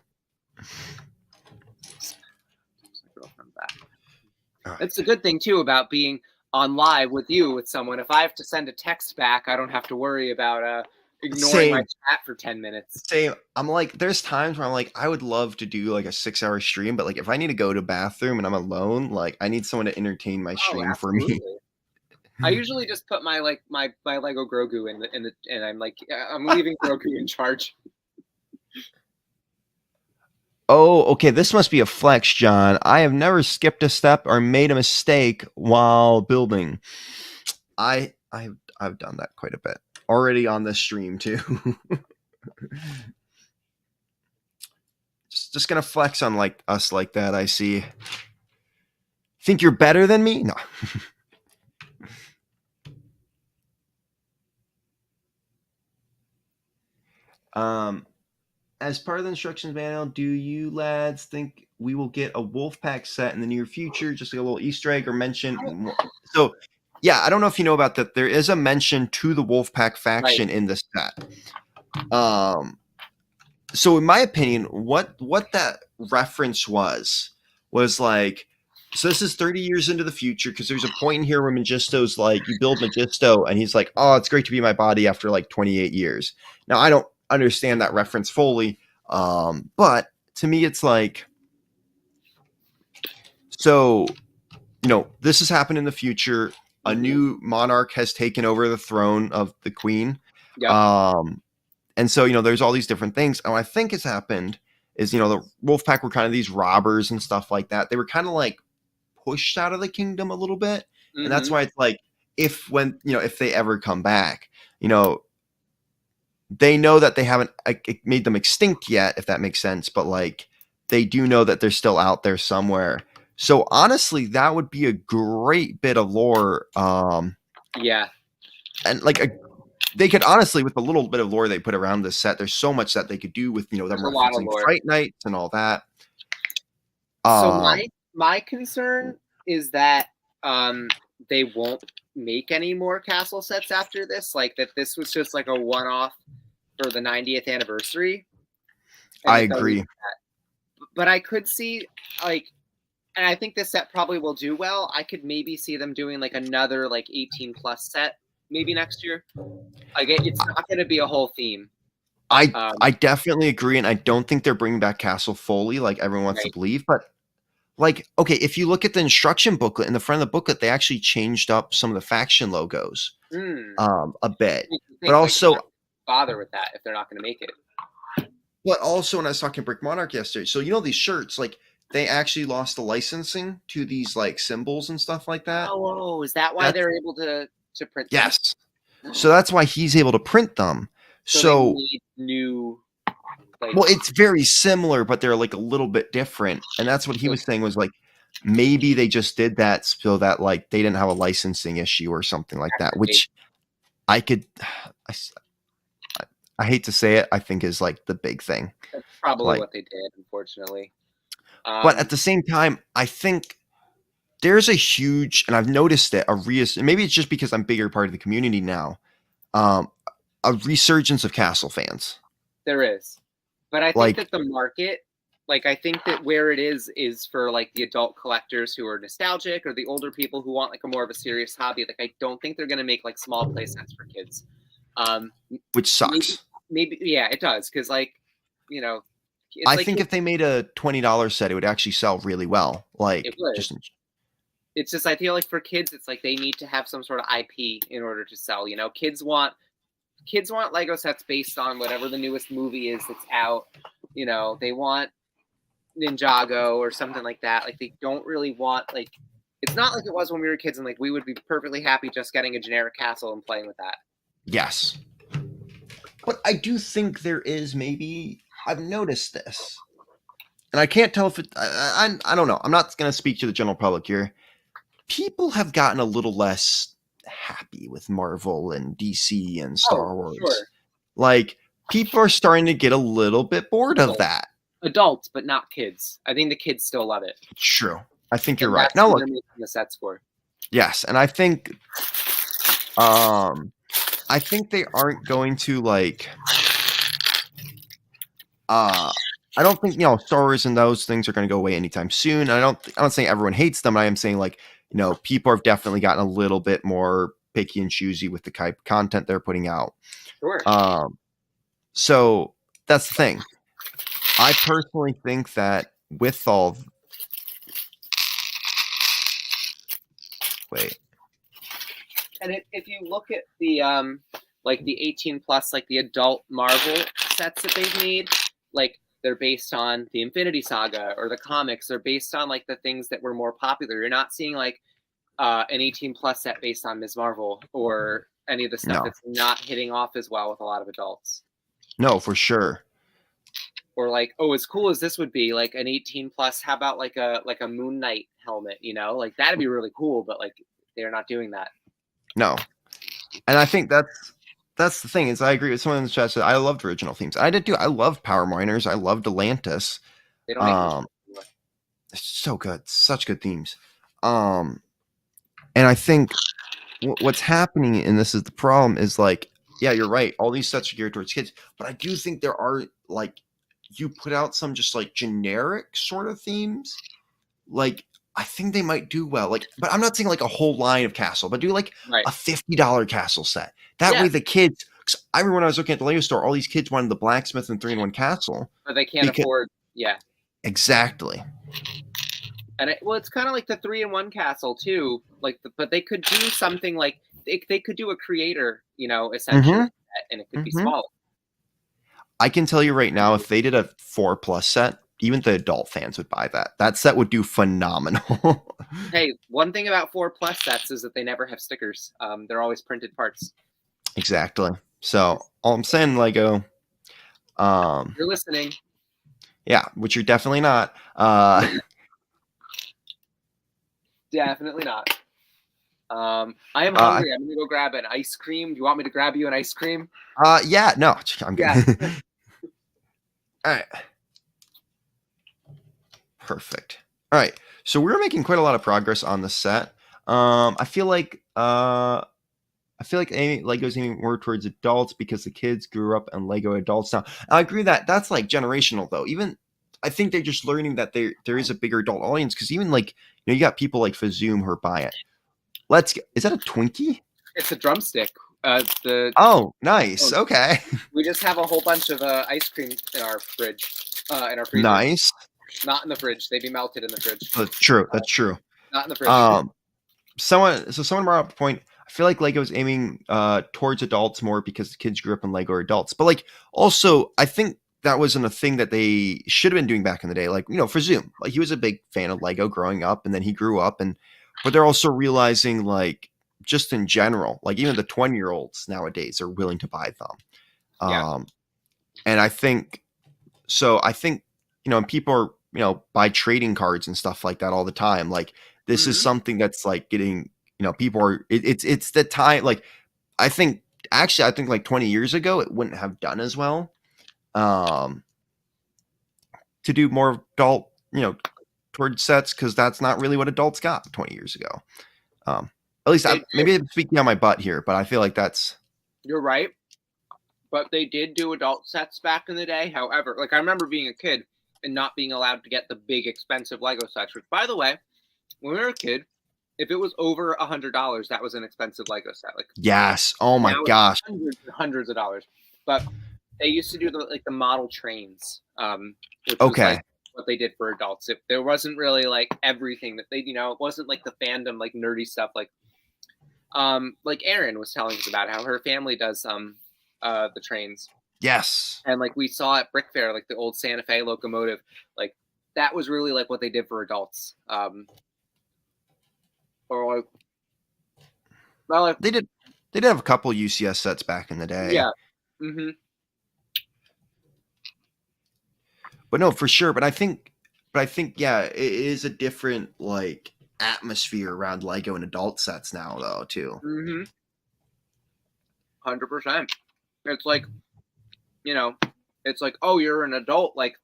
That's a good thing too about being on live with you with someone. If I have to send a text back, I don't have to worry about ignoring my Same. chat for 10 minutes. Same. I'm like, there's times where I'm like, I would love to do like a 6 hour stream, but like if I need to go to bathroom and I'm alone, like I need someone to entertain my stream for me. I usually just put my like my Lego Grogu in the and I'm like, I'm leaving Grogu in charge. Oh, okay. This must be a flex, John. I have never skipped a step or made a mistake while building. I've done that quite a bit already on this stream too. just gonna flex on like us like that. I see. Think you're better than me? No. As part of the instructions manual, do you lads think we will get a Wolfpack set in the near future? Just like a little Easter egg or mention. So, yeah, I don't know if you know about that. There is a mention to the Wolfpack faction in this set. So in my opinion, what that reference was like, so this is 30 years into the future because there's a point in here where Magisto's like, you build Magisto, and he's like, oh, it's great to be my body after like 28 years. Now I don't understand that reference fully, but to me it's like, so this has happened in the future. A new monarch has taken over the throne of the queen. Yep. And so, there's all these different things. And what I think has happened is, the Wolfpack were kind of these robbers and stuff like that. They were kind of like pushed out of the kingdom a little bit. And that's why it's like, if they ever come back, they know that they haven't made them extinct yet, if that makes sense. But like, they do know that they're still out there somewhere. So honestly, that would be a great bit of lore. Yeah. And like they could honestly, with the little bit of lore they put around this set, there's so much that they could do with them referencing Fright Nights and all that. So my concern is that they won't make any more castle sets after this. Like that, this was just like a one-off for the 90th anniversary. I agree, but I could see like, and I think this set probably will do well. I could maybe see them doing like another like 18 plus set maybe next year. Like it's not going to be a whole theme. I definitely agree, and I don't think they're bringing back Castle Foley like everyone wants to believe. But like, okay, if you look at the instruction booklet in the front of the booklet, they actually changed up some of the faction logos a bit. But also, bother with that if they're not going to make it. But also, when I was talking to Brick Monarch yesterday, so these shirts, like they actually lost the licensing to these like symbols and stuff like that. Oh, is that why they're able to print them? Yes. So that's why he's able to print them. So they need new. Well, it's very similar, but they're like a little bit different, and that's what he was saying was like maybe they just did that so that like they didn't have a licensing issue or something like that, which I hate to say it, I think is like the big thing. That's probably what they did, unfortunately. But at the same time, I think there's a huge, and I've noticed it, maybe it's just because I'm a bigger part of the community now, a resurgence of Castle fans. There is. But I think that the market like I think that where it is for like the adult collectors who are nostalgic, or the older people who want like a more of a serious hobby. Like I don't think they're gonna make like small play sets for kids. Which sucks. Maybe yeah, it does, because like, you know, it's I like think if they made a $20 set, it would actually sell really well. it Like, would. just It's just I feel like for kids, it's like they need to have some sort of IP in order to sell. You know, kids want Lego sets based on whatever the newest movie is that's out. You know, they want Ninjago or something like that. Like they don't really want like, it's not like it was when we were kids and like we would be perfectly happy just getting a generic castle and playing with that. yes. But I do think there is maybe, I've noticed this, and I can't tell if I don't know. I'm not going to speak to the general public here. People have gotten a little less happy with Marvel and DC and Star Wars. Sure. Like, people are starting to get a little bit bored of that. Adults, but not kids. I think the kids still love it. True. I think you're And right. that's Now what look, they're making the sets for. yes, and I think they aren't going to like I don't think, Star Wars and those things are going to go away anytime soon. I'm not saying everyone hates them. I am saying like, people have definitely gotten a little bit more picky and choosy with the type of content they're putting out. Sure. So that's the thing. I personally think that with all wait. And if you look at the like the 18 plus, like the adult Marvel sets that they've made, like they're based on the Infinity Saga or the comics. They're based on like the things that were more popular. You're not seeing like an 18 plus set based on Ms. Marvel or any of the stuff that's not hitting off as well with a lot of adults. No, for sure. Or like, oh, as cool as this would be, like an 18 plus, how about like a Moon Knight helmet, like that'd be really cool, but like they're not doing that. No. And I think that's the thing, is I agree with someone in the chat said I loved original themes. I did too. I loved Power Miners. I loved Atlantis. They don't make it's so good. Such good themes. And I think what's happening, and this is the problem, is like, yeah, you're right. All these sets are geared towards kids, but I do think there are like, you put out some just like generic sort of themes, like I think they might do well. Like, but I'm not saying like a whole line of castle, but do like a $50 castle set. That way the kids, cause I remember when I was looking at the Lego store, all these kids wanted the blacksmith and 3-in-1 castle. But they can't afford, Exactly. And it's kind of like the 3-in-1 castle too. Like, but they could do something like they could do a creator, essentially, and it could be small. I can tell you right now, if they did a 4+ set, even the adult fans would buy that. That set would do phenomenal. Hey, one thing about 4+ sets is that they never have stickers. They're always printed parts. Exactly. So all I'm saying, Lego, you're listening. Yeah, which you're definitely not. Definitely not. I am hungry. I'm gonna go grab an ice cream. Do you want me to grab you an ice cream? Yeah, no, I'm good. Yeah. All right. Perfect. All right. So we're making quite a lot of progress on the set. I feel like Lego's aiming more towards adults because the kids grew up in Lego adults now. I agree that that's like generational though. Even I think they're just learning that there is a bigger adult audience, because even like, you got people like Fazoom who are buying it. Is that a Twinkie? It's a drumstick. Oh, nice. Okay. We just have a whole bunch of ice cream in our fridge, in our freezer. Nice. Not in the fridge. They'd be melted in the fridge. That's true. That's true. Not in the fridge. Someone brought up a point. I feel like Lego's aiming towards adults more because the kids grew up in Lego or adults. But like, also, I think that wasn't a thing that they should have been doing back in the day. Like, for Zoom, like he was a big fan of Lego growing up, and then he grew up, but they're also realizing, like, just in general, like even the 20-year-olds nowadays are willing to buy them. And I think, and people are, buy trading cards and stuff like that all the time. Like, this is something that's like getting, people are, it's the time. Like, I think like 20 years ago, it wouldn't have done as well. To do more adult, towards sets, because that's not really what adults got 20 years ago. At least maybe I'm speaking on my butt here, but I feel like you're right. But they did do adult sets back in the day. However, like I remember being a kid and not being allowed to get the big expensive Lego sets. Which, by the way, when we were a kid, if it was over $100, that was an expensive Lego set. Like Yes. Oh my now it's gosh. hundreds of dollars. But they used to do the model trains, which was Okay. like what they did for adults. There wasn't really like everything that they, it wasn't like the fandom, like nerdy stuff, like Erin was telling us about how her family does the trains. Yes. And like we saw at Brick Fair, like the old Santa Fe locomotive, like that was really like what they did for adults. Or like, well, like, They did have a couple UCS sets back in the day. yeah. Mm-hmm. But no, for sure. But I think, yeah, it is a different like atmosphere around Lego and adult sets now, though, too. 100%. It's like, it's like, oh, you're an adult. Like,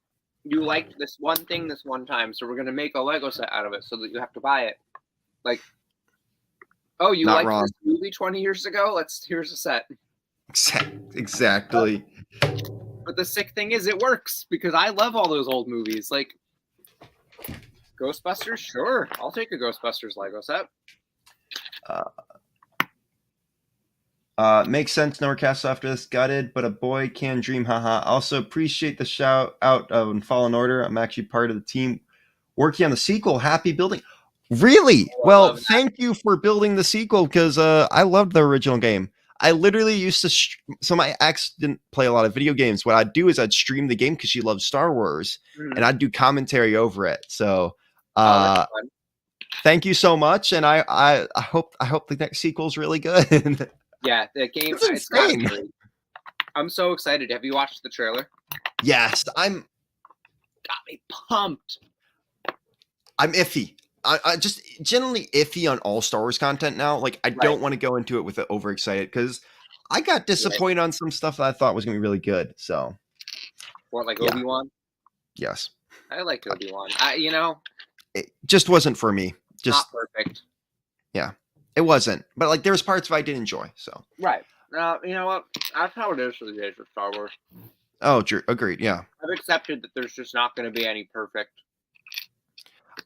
you liked this one thing this one time, so we're gonna make a Lego set out of it, so that you have to buy it. Like, oh, you liked this movie 20 years ago? Here's a set. Exactly. But the sick thing is, it works because I love all those old movies. Like Ghostbusters, sure, I'll take a Ghostbusters Lego set. Makes sense. No more casts after this. Gutted, but a boy can dream. Haha. Also appreciate the shout out of Fallen Order. I'm actually part of the team working on the sequel. Happy building. Really? Well, thank you for building the sequel because I loved the original game. I literally used to. So my ex didn't play a lot of video games. What I'd do is I'd stream the game because she loved Star Wars, and I'd do commentary over it. So, thank you so much, and I hope the next sequel is really good. Yeah, the game. It's insane. I'm so excited. Have you watched the trailer? Yes, got me pumped. I'm iffy. I just generally iffy on all Star Wars content now. Like, I don't want to go into it with it overexcited because I got disappointed on some stuff that I thought was going to be really good. So, what, like Obi-Wan? Yes, I liked Obi-Wan. It just wasn't for me. Just not perfect. Yeah, it wasn't. But like, there was parts I did enjoy. So right. You know what? That's how it is for the days of Star Wars. Oh, agreed. Yeah, I've accepted that there's just not going to be any perfect.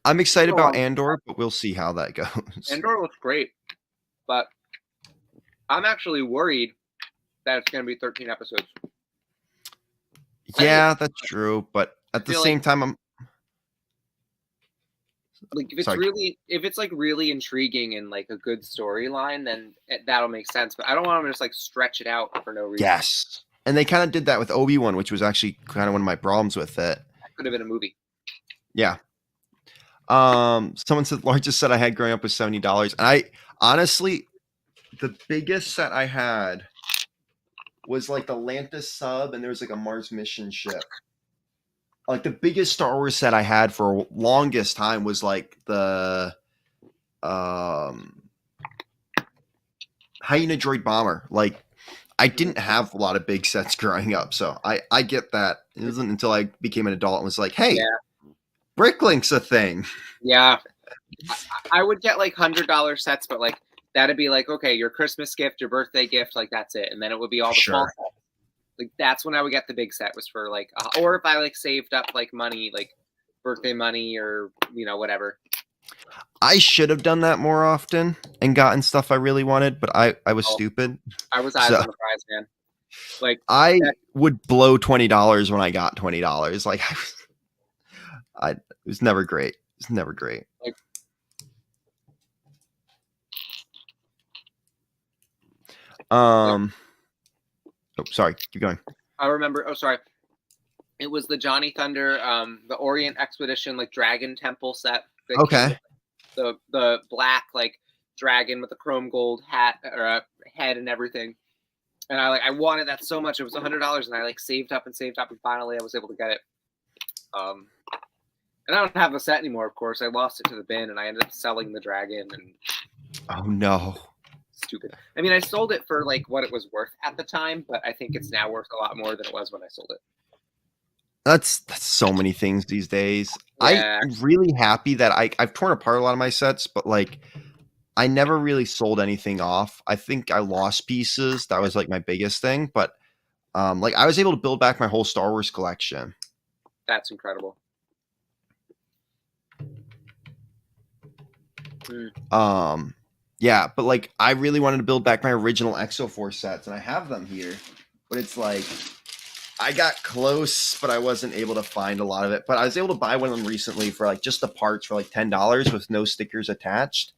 I'm excited about Andor, but we'll see how that goes. Andor looks great, but I'm actually worried that it's going to be 13 episodes. Yeah, that's true. But at the same time, I'm like, if it's like really intriguing and like a good storyline, then that'll make sense. But I don't want them to just like stretch it out for no reason. Yes, and they kind of did that with Obi-Wan, which was actually kind of one of my problems with it. That could have been a movie. Yeah. Someone said the largest set I had growing up was $70. And I honestly, the biggest set I had was like the Lantis sub, and there was like a Mars mission ship. Like the biggest Star Wars set I had for longest time was like the Hyena droid bomber. Like, I didn't have a lot of big sets growing up, so I get that. It wasn't until I became an adult and was like, hey, Bricklink's a thing. Yeah. I would get like $100 sets, but like that'd be like, okay, your Christmas gift, your birthday gift, like that's it. And then it would be all the small sets. Like that's when I would get the big set, was for like, or if I like saved up like money, like birthday money or, whatever. I should have done that more often and gotten stuff I really wanted, but I was stupid. I was eyes on the prize, man. Like, I would blow $20 when I got $20. Like, it was never great. It's never great. Like, oh, sorry. Keep going. I remember. Oh, sorry. It was the Johnny Thunder, the Orient Expedition, like Dragon Temple set. Okay. The black like dragon with the chrome gold hat or head and everything. And I wanted that so much. It was $100, and I like saved up, and finally I was able to get it. And I don't have the set anymore, of course. I lost it to the bin, and I ended up selling the dragon. And oh no, stupid. I mean, I sold it for like what it was worth at the time, but I think it's now worth a lot more than it was when I sold it. That's so many things these days. Yeah. I'm really happy that I've torn apart a lot of my sets, but like I never really sold anything off. I think I lost pieces. That was like my biggest thing, but like I was able to build back my whole Star Wars collection. That's incredible. Yeah, but like I really wanted to build back my original Exoforce sets, and I have them here. But it's like I got close, but I wasn't able to find a lot of it. But I was able to buy one of them recently for like just the parts for like $10 with no stickers attached.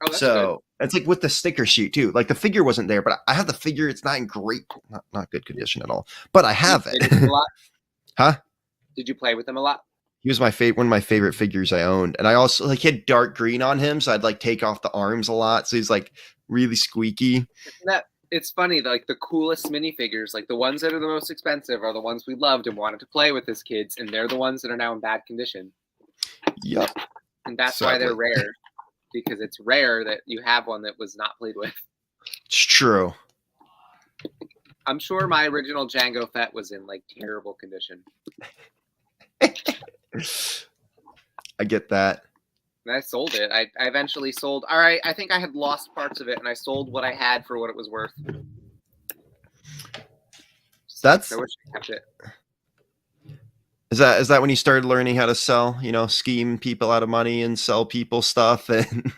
Oh, that's good. So it's like with the sticker sheet too. Like the figure wasn't there, but I have the figure. It's not in great, not good condition at all. But I have You played with him a it. lot? Huh? Did you play with him a lot? He was my one of my favorite figures I owned, and I also like he had dark green on him, so I'd like take off the arms a lot. So he's like really squeaky. That it's funny, like the coolest minifigures, like the ones that are the most expensive, are the ones we loved and wanted to play with as kids, and they're the ones that are now in bad condition. Yep. And that's why they're rare, because it's rare that you have one that was not played with. It's true. I'm sure my original Django Fett was in like terrible condition. I get that. And I sold it. I eventually sold. All right, I think I had lost parts of it, and I sold what I had for what it was worth. That's. I wish I kept it. Is that when you started learning how to sell? You know, scheme people out of money and sell people stuff. And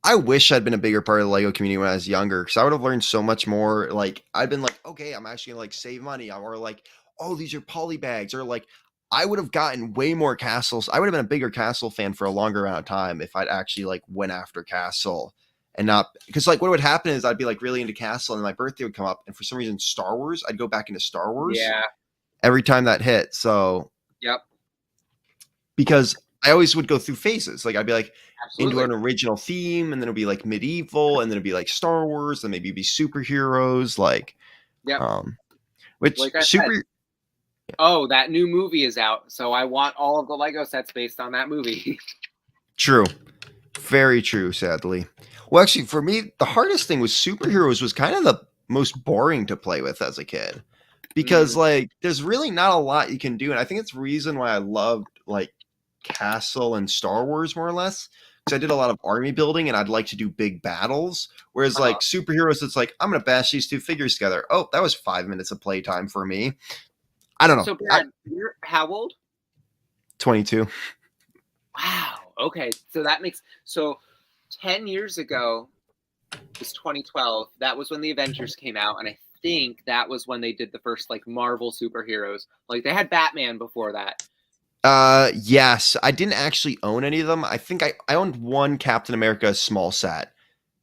I wish I'd been a bigger part of the Lego community when I was younger, because I would have learned so much more. Like I'd been like, okay, I'm actually gonna like save money, or like, oh, these are poly bags, or like I would have gotten way more castles. I would have been a bigger castle fan for a longer amount of time if I'd actually like went after castle and not, because like what would happen is I'd be like really into castle, and my birthday would come up, and for some reason Star Wars, I'd go back into Star Wars. Yeah. Every time that hit. So. Yep. Because I always would go through phases. Like I'd be like Absolutely. into an original theme, and then it'd be like medieval, and then it'd be like Star Wars, and maybe it'd be superheroes, like which like I super said. Oh, that new movie is out, so I want all of the Lego sets based on that movie. True. Very true, sadly. Well, actually, for me, the hardest thing with superheroes was kind of the most boring to play with as a kid. Because like there's really not a lot you can do. And I think it's the reason why I loved like Castle and Star Wars more or less, because I did a lot of army building and I'd like to do big battles, whereas like superheroes, it's like I'm gonna bash these two figures together. Oh, that was 5 minutes of playtime for me. I don't know. So Brad, you're how old? 22. Wow. Okay, so that makes 10 years ago was 2012. That was when the Avengers came out, and I think that was when they did the first like Marvel superheroes. Like they had Batman before that. Yes, I didn't actually own any of them. I think I owned one Captain America small set.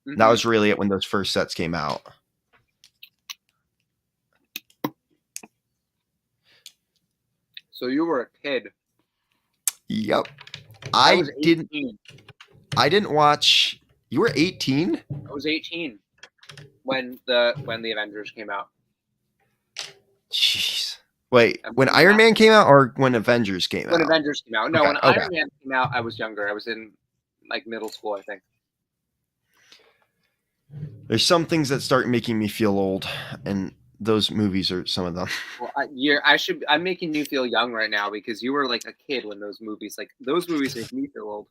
That was really it when those first sets came out. So you were a kid. Yep. I didn't watch. You were 18? I was 18 when the Avengers came out. Jeez. Wait, when Iron Man came out or when Avengers came out? When Avengers came out. No, when Iron Man came out, I was younger. I was in like middle school, I think. There's some things that start making me feel old, and those movies are some of them. Well, I'm making you feel young right now because you were like a kid when those movies make me feel old.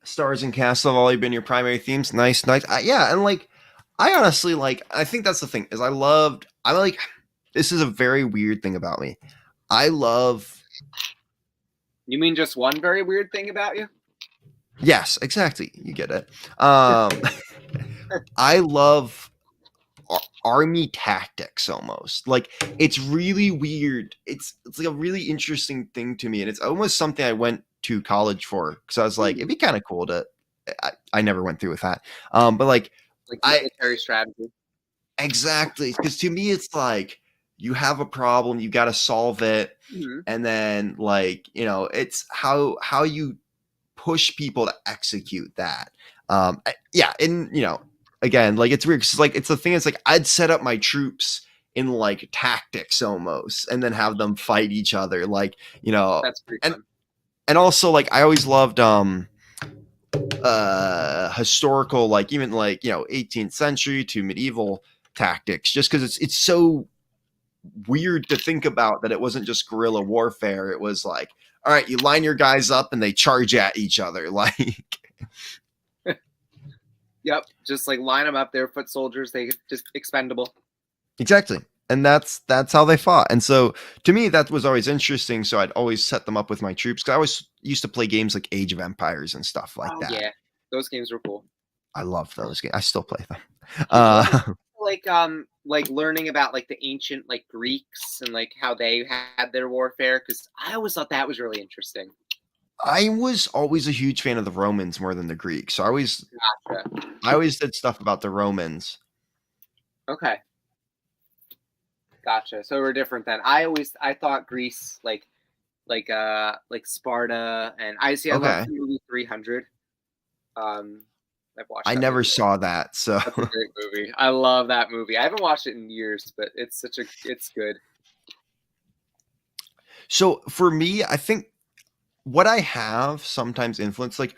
Stars and Castle have always been your primary themes. Nice. Yeah, and like I honestly like. I think that's the thing is this is a very weird thing about me. I love. You mean just one very weird thing about you? Yes, exactly. You get it. I love army tactics almost. Like it's really weird. It's like a really interesting thing to me, and it's almost something I went to college for, because I was like, it'd be kind of cool to. I never went through with that. But like military strategy. Exactly, because to me it's like you have a problem, you got to solve it, and then like it's how you push people to execute that. Yeah, and again, like it's weird because like it's the thing. It's like I'd set up my troops in like tactics almost, and then have them fight each other. Like that's pretty fun. And also like I always loved historical, like even like 18th century to medieval tactics, just because it's so weird to think about that it wasn't just guerrilla warfare. It was like, all right, you line your guys up and they charge at each other. Like, Yep, just like line them up. They're foot soldiers. They just expendable. exactly. And that's how they fought. And so to me, that was always interesting. So I'd always set them up with my troops. Cause I always used to play games like Age of Empires and stuff like that. Yeah, those games were cool. I love those games. I still play them. Like learning about like the ancient like Greeks and like how they had their warfare, because I always thought that was really interesting. I was always a huge fan of the Romans more than the Greeks. So Gotcha. I always did stuff about the Romans. Okay. Gotcha. So we're different then. I thought Greece like Sparta, and I love the movie 300. I've watched. I never saw that, so that's a great movie. I love that movie. I haven't watched it in years, but it's good. So for me, I think what I have sometimes influenced, like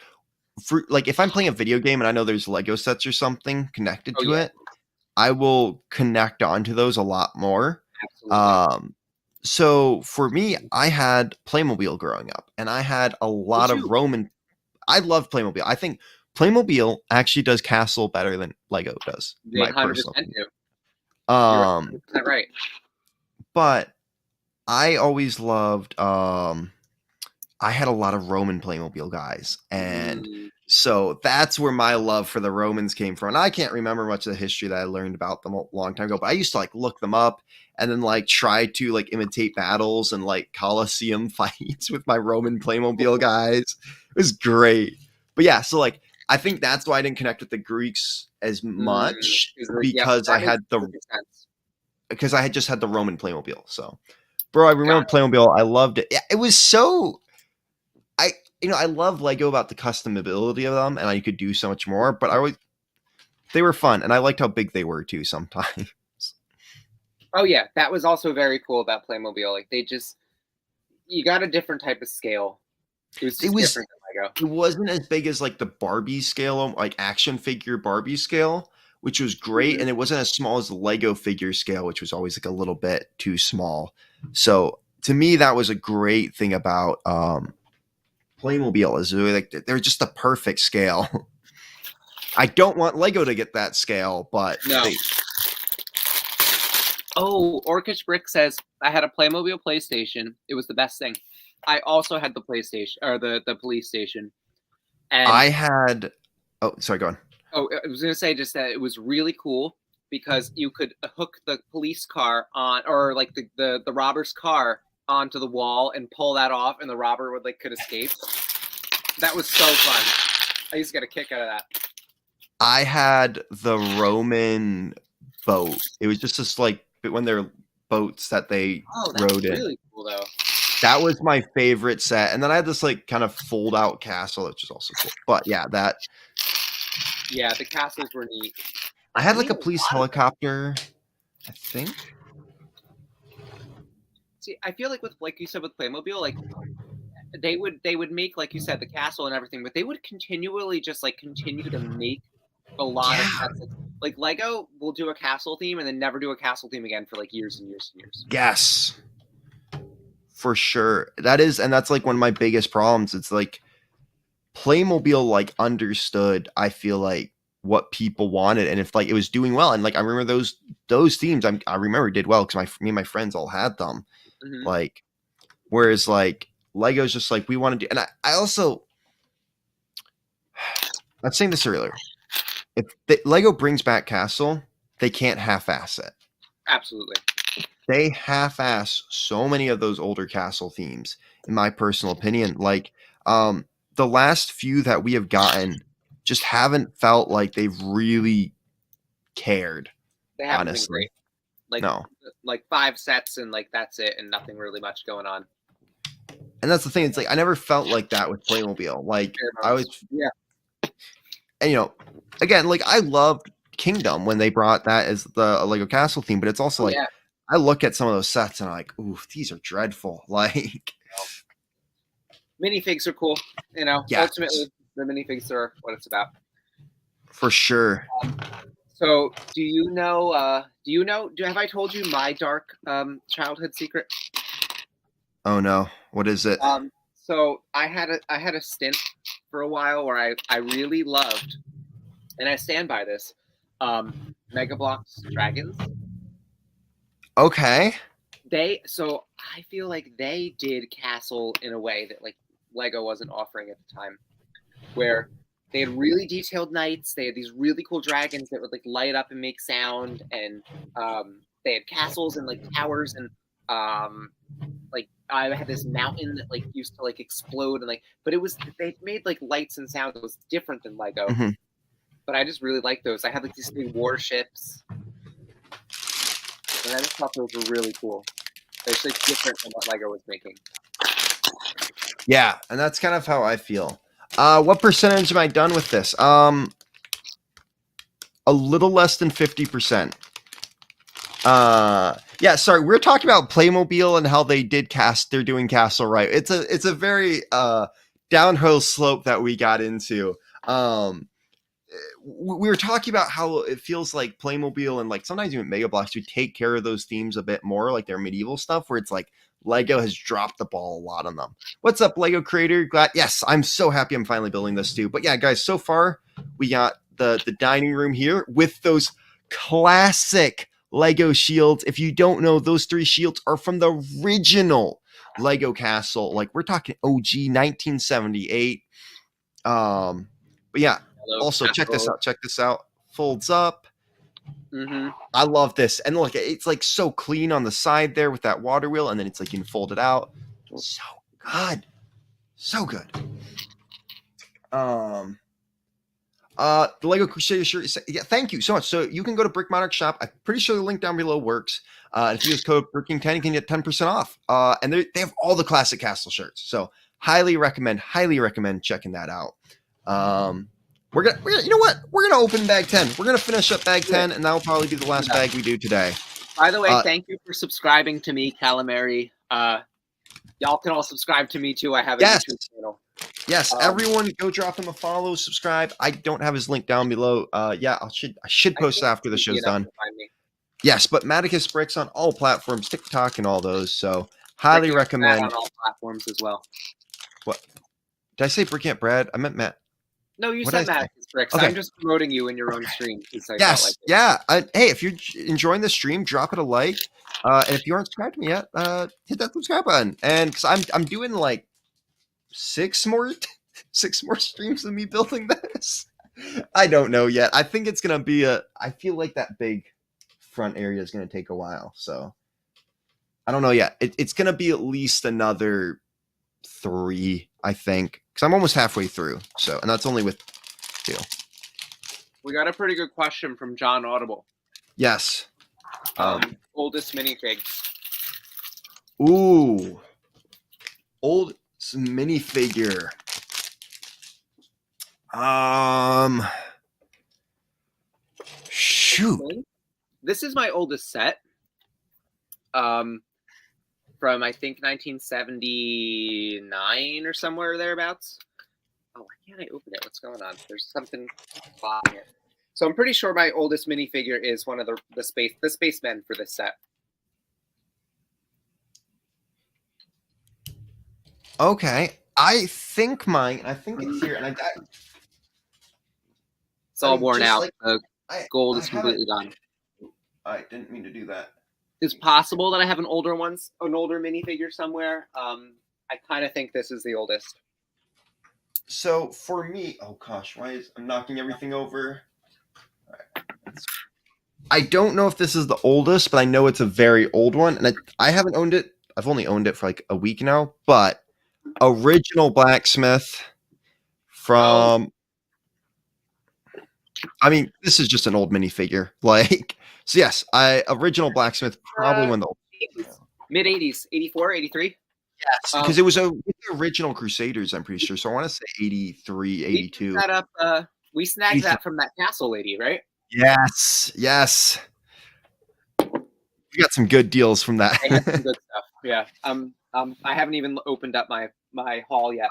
if I'm playing a video game and I know there's Lego sets or something connected to it, I will connect onto those a lot more. Absolutely. So for me, I had Playmobil growing up, and I had a lot of Roman. I love Playmobil. I think Playmobil actually does Castle better than Lego does. They 100% do. You're 100% right. But I always loved. I had a lot of Roman Playmobil guys, and so that's where my love for the Romans came from. And I can't remember much of the history that I learned about them a long time ago, but I used to like look them up and then like try to like imitate battles and like Colosseum fights with my Roman Playmobil guys. It was great. But yeah, so like I think that's why I didn't connect with the Greeks as much, because I had just had the Roman Playmobil. So, bro, I remember Playmobil. I loved it. It was so. I love Lego about the customability of them, and I could do so much more. But they were fun, and I liked how big they were too sometimes. Oh yeah, that was also very cool about Playmobil. Like you got a different type of scale. It was different than Lego. It wasn't as big as like the Barbie scale, like action figure Barbie scale, which was great, and it wasn't as small as the Lego figure scale, which was always like a little bit too small. So to me, that was a great thing about Playmobil, is really like they're just the perfect scale. I don't want Lego to get that scale, but no. Orcish Brick says, I had a Playmobil PlayStation. It was the best thing. I also had the PlayStation, or the police station. And I had. Oh, sorry, go on. Oh, I was going to say just that it was really cool because you could hook the police car on, or like the robber's car onto the wall and pull that off, and the robber could escape. That was so fun. I used to get a kick out of that. I had the Roman boat. It was just this like when they're boats that they rode in. Really cool though. That was my favorite set. And then I had this like kind of fold out castle, which is also cool. But yeah, the castles were neat. I had like a police helicopter, I think. See, I feel like you said with Playmobil, like they would make, like you said, the castle and everything, but they would continually just like continue to make a lot of sets. Like Lego will do a castle theme and then never do a castle theme again for like years and years and years. Yes, for sure. That's like one of my biggest problems. It's like Playmobil like understood, I feel like, what people wanted, and if like it was doing well, and like I remember those themes I remember did well because me and my friends all had them. Mm-hmm. Like, whereas like Lego's just like we want to do, and I also I was saying this earlier. If Lego brings back Castle, they can't half-ass it. Absolutely. They half-ass so many of those older Castle themes, in my personal opinion. Like, the last few that we have gotten just haven't felt like they've really cared. They haven't been great. No. Like 5 sets and like that's it, and nothing really much going on. And that's the thing. It's like I never felt like that with Playmobil. Like I was, and again, like I loved Kingdom when they brought that as the Lego Castle theme, but it's also like I look at some of those sets and I'm like, ooh, these are dreadful. Like minifigs are cool, Ultimately, the minifigs are what it's about. For sure. So, do you know? Have I told you my dark childhood secret? Oh no, what is it? So I had a stint for a while where I really loved, and I stand by this, Mega Bloks dragons. Okay. So I feel like they did Castle in a way that like Lego wasn't offering at the time, where they had really detailed knights. They had these really cool dragons that would like light up and make sound, and they had castles and like towers, and like I had this mountain that like used to like explode, and like, but it was they made like lights and sound that was different than Lego. Mhm. But I just really liked those. I had like these big warships, and I just thought those were really cool. They're just like different than what Lego was making. Yeah, and that's kind of how I feel. What percentage am I done with this? A little less than 50%. Yeah, sorry, we're talking about Playmobil and how they did they're doing Castle right. It's a very downhill slope that we got into. We were talking about how it feels like Playmobil and like sometimes even Mega Bloks do take care of those themes a bit more, like their medieval stuff, where it's like Lego has dropped the ball a lot on them. What's up, Lego creator? Yes, I'm so happy I'm finally building this too. But yeah, guys, so far we got the dining room here with those classic Lego shields. If you don't know, those 3 shields are from the original Lego Castle. Like we're talking OG 1978. But yeah, also check this out. Check this out. Folds up. Mm-hmm. I love this. And look, it's like so clean on the side there with that water wheel, and then it's like you can fold it out. So good. So good. The Lego Crusader shirt. Yeah, thank you so much. So you can go to Brick Monarch shop. I'm pretty sure the link down below works. If you use code BRICKING10, you can get 10% off. And they have all the classic castle shirts. So highly recommend checking that out. We're gonna you know what? We're gonna open bag 10. We're gonna finish up bag 10, and that'll probably be the last bag we do today. By the way, thank you for subscribing to me, Calamari. Y'all can all subscribe to me too. I have a YouTube channel. Yes, everyone go drop him a follow, subscribe. I don't have his link down below. Yeah, I should post it after the show's done. Yes, but Maticus Bricks on all platforms, TikTok and all those. So highly recommend. On all platforms as well. What did I say? Brickant Brad? I meant Matt. No, you said Maticus Bricks. Okay. I'm just promoting you in your own stream. Yes, yeah. Hey, if you're enjoying the stream, drop it a like. And if you aren't subscribed to me yet, hit that subscribe button. And because I'm doing like 6 more streams of me building this. I don't know yet. I think it's gonna be I feel like that big front area is gonna take a while. So I don't know yet. It's gonna be at least another 3, I think, because I'm almost halfway through. So, and that's only with 2. We got a pretty good question from John Audible. Yes. Oldest minifigs. Ooh. Old minifigure. Shoot. This is my oldest set. From I think 1979 or somewhere thereabouts. Oh, why can't I open it? What's going on? There's something blocking it. So I'm pretty sure my oldest minifigure is one of the spacemen for this set. Okay, I think it's here, and it's all worn out. Like, the gold is completely gone. I didn't mean to do that. It's possible that I have an older minifigure somewhere. I kind of think this is the oldest. So for me, oh gosh, I'm knocking everything over? All right. I don't know if this is the oldest, but I know it's a very old one, and I haven't owned it. I've only owned it for like a week now, but original blacksmith from. I mean, this is just an old minifigure. Like, so yes, original blacksmith, probably one of the mid 80s, 84, 83. Yes, because it was the original Crusaders, I'm pretty sure. So I want to say 83, 82. We snagged that from that castle lady, right? Yes. We got some good deals from that. I had some good stuff. Yeah. I haven't even opened up my haul yet.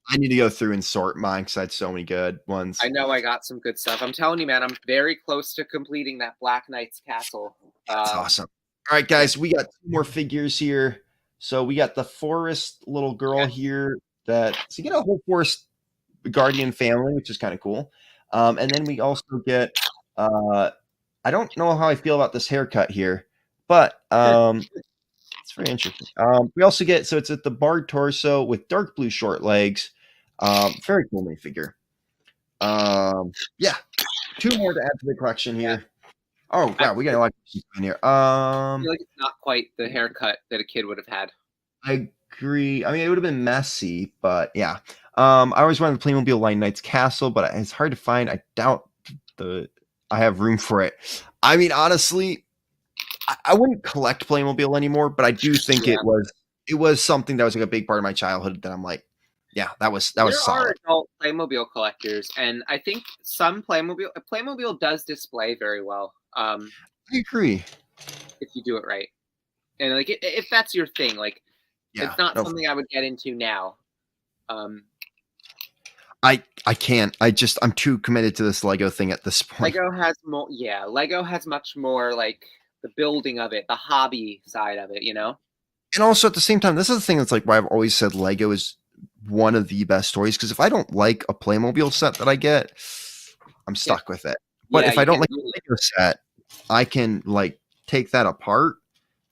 I need to go through and sort mine because I had so many good ones. I know I got some good stuff. I'm telling you, man, I'm very close to completing that Black Knight's castle. That's awesome. All right, guys, we got 2 more figures here. So we got the forest little girl here so you get a whole forest guardian family, which is kind of cool. And then we also get I don't know how I feel about this haircut here, but it's very interesting. We also get it's at the barred torso with dark blue short legs. Very cool minifigure. Yeah, 2 more to add to the collection here. Oh wow, we got a lot of in here. I feel like it's not quite the haircut that a kid would have had. I agree. I mean, it would have been messy, but yeah. I always wanted the Playmobil Lion Knight's castle, but it's hard to find. I doubt I have room for it. I mean, honestly, I wouldn't collect Playmobil anymore, but I do think it was something that was like a big part of my childhood that I'm like, yeah, that was solid. There are adult Playmobil collectors, and I think some Playmobil does display very well. I agree. If you do it right. And like if that's your thing, like it's not something I would get into now. I can't. I'm too committed to this Lego thing at this point. Lego has more Lego has much more like the building of it, the hobby side of it, you know? And also at the same time, this is the thing that's like why I've always said Lego is one of the best toys, because if I don't like a Playmobil set that I get, I'm stuck with it. But if I don't like a Lego set, I can like take that apart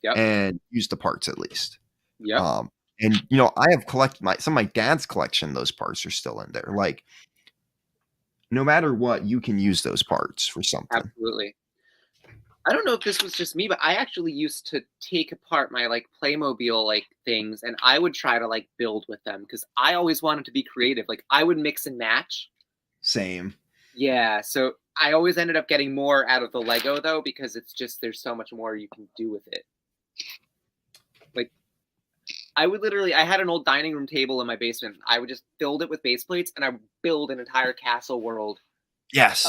and use the parts at least. Yeah. And you know, I have collected some of my dad's collection. Those parts are still in there. Like, no matter what, you can use those parts for something. Absolutely. I don't know if this was just me, but I actually used to take apart my like Playmobil like things, and I would try to like build with them because I always wanted to be creative. Like I would mix and match. Same. Yeah, so I always ended up getting more out of the Lego though, because it's just there's so much more you can do with it. Like I had an old dining room table in my basement. I would just build it with base plates, and I would build an entire castle world. Yes.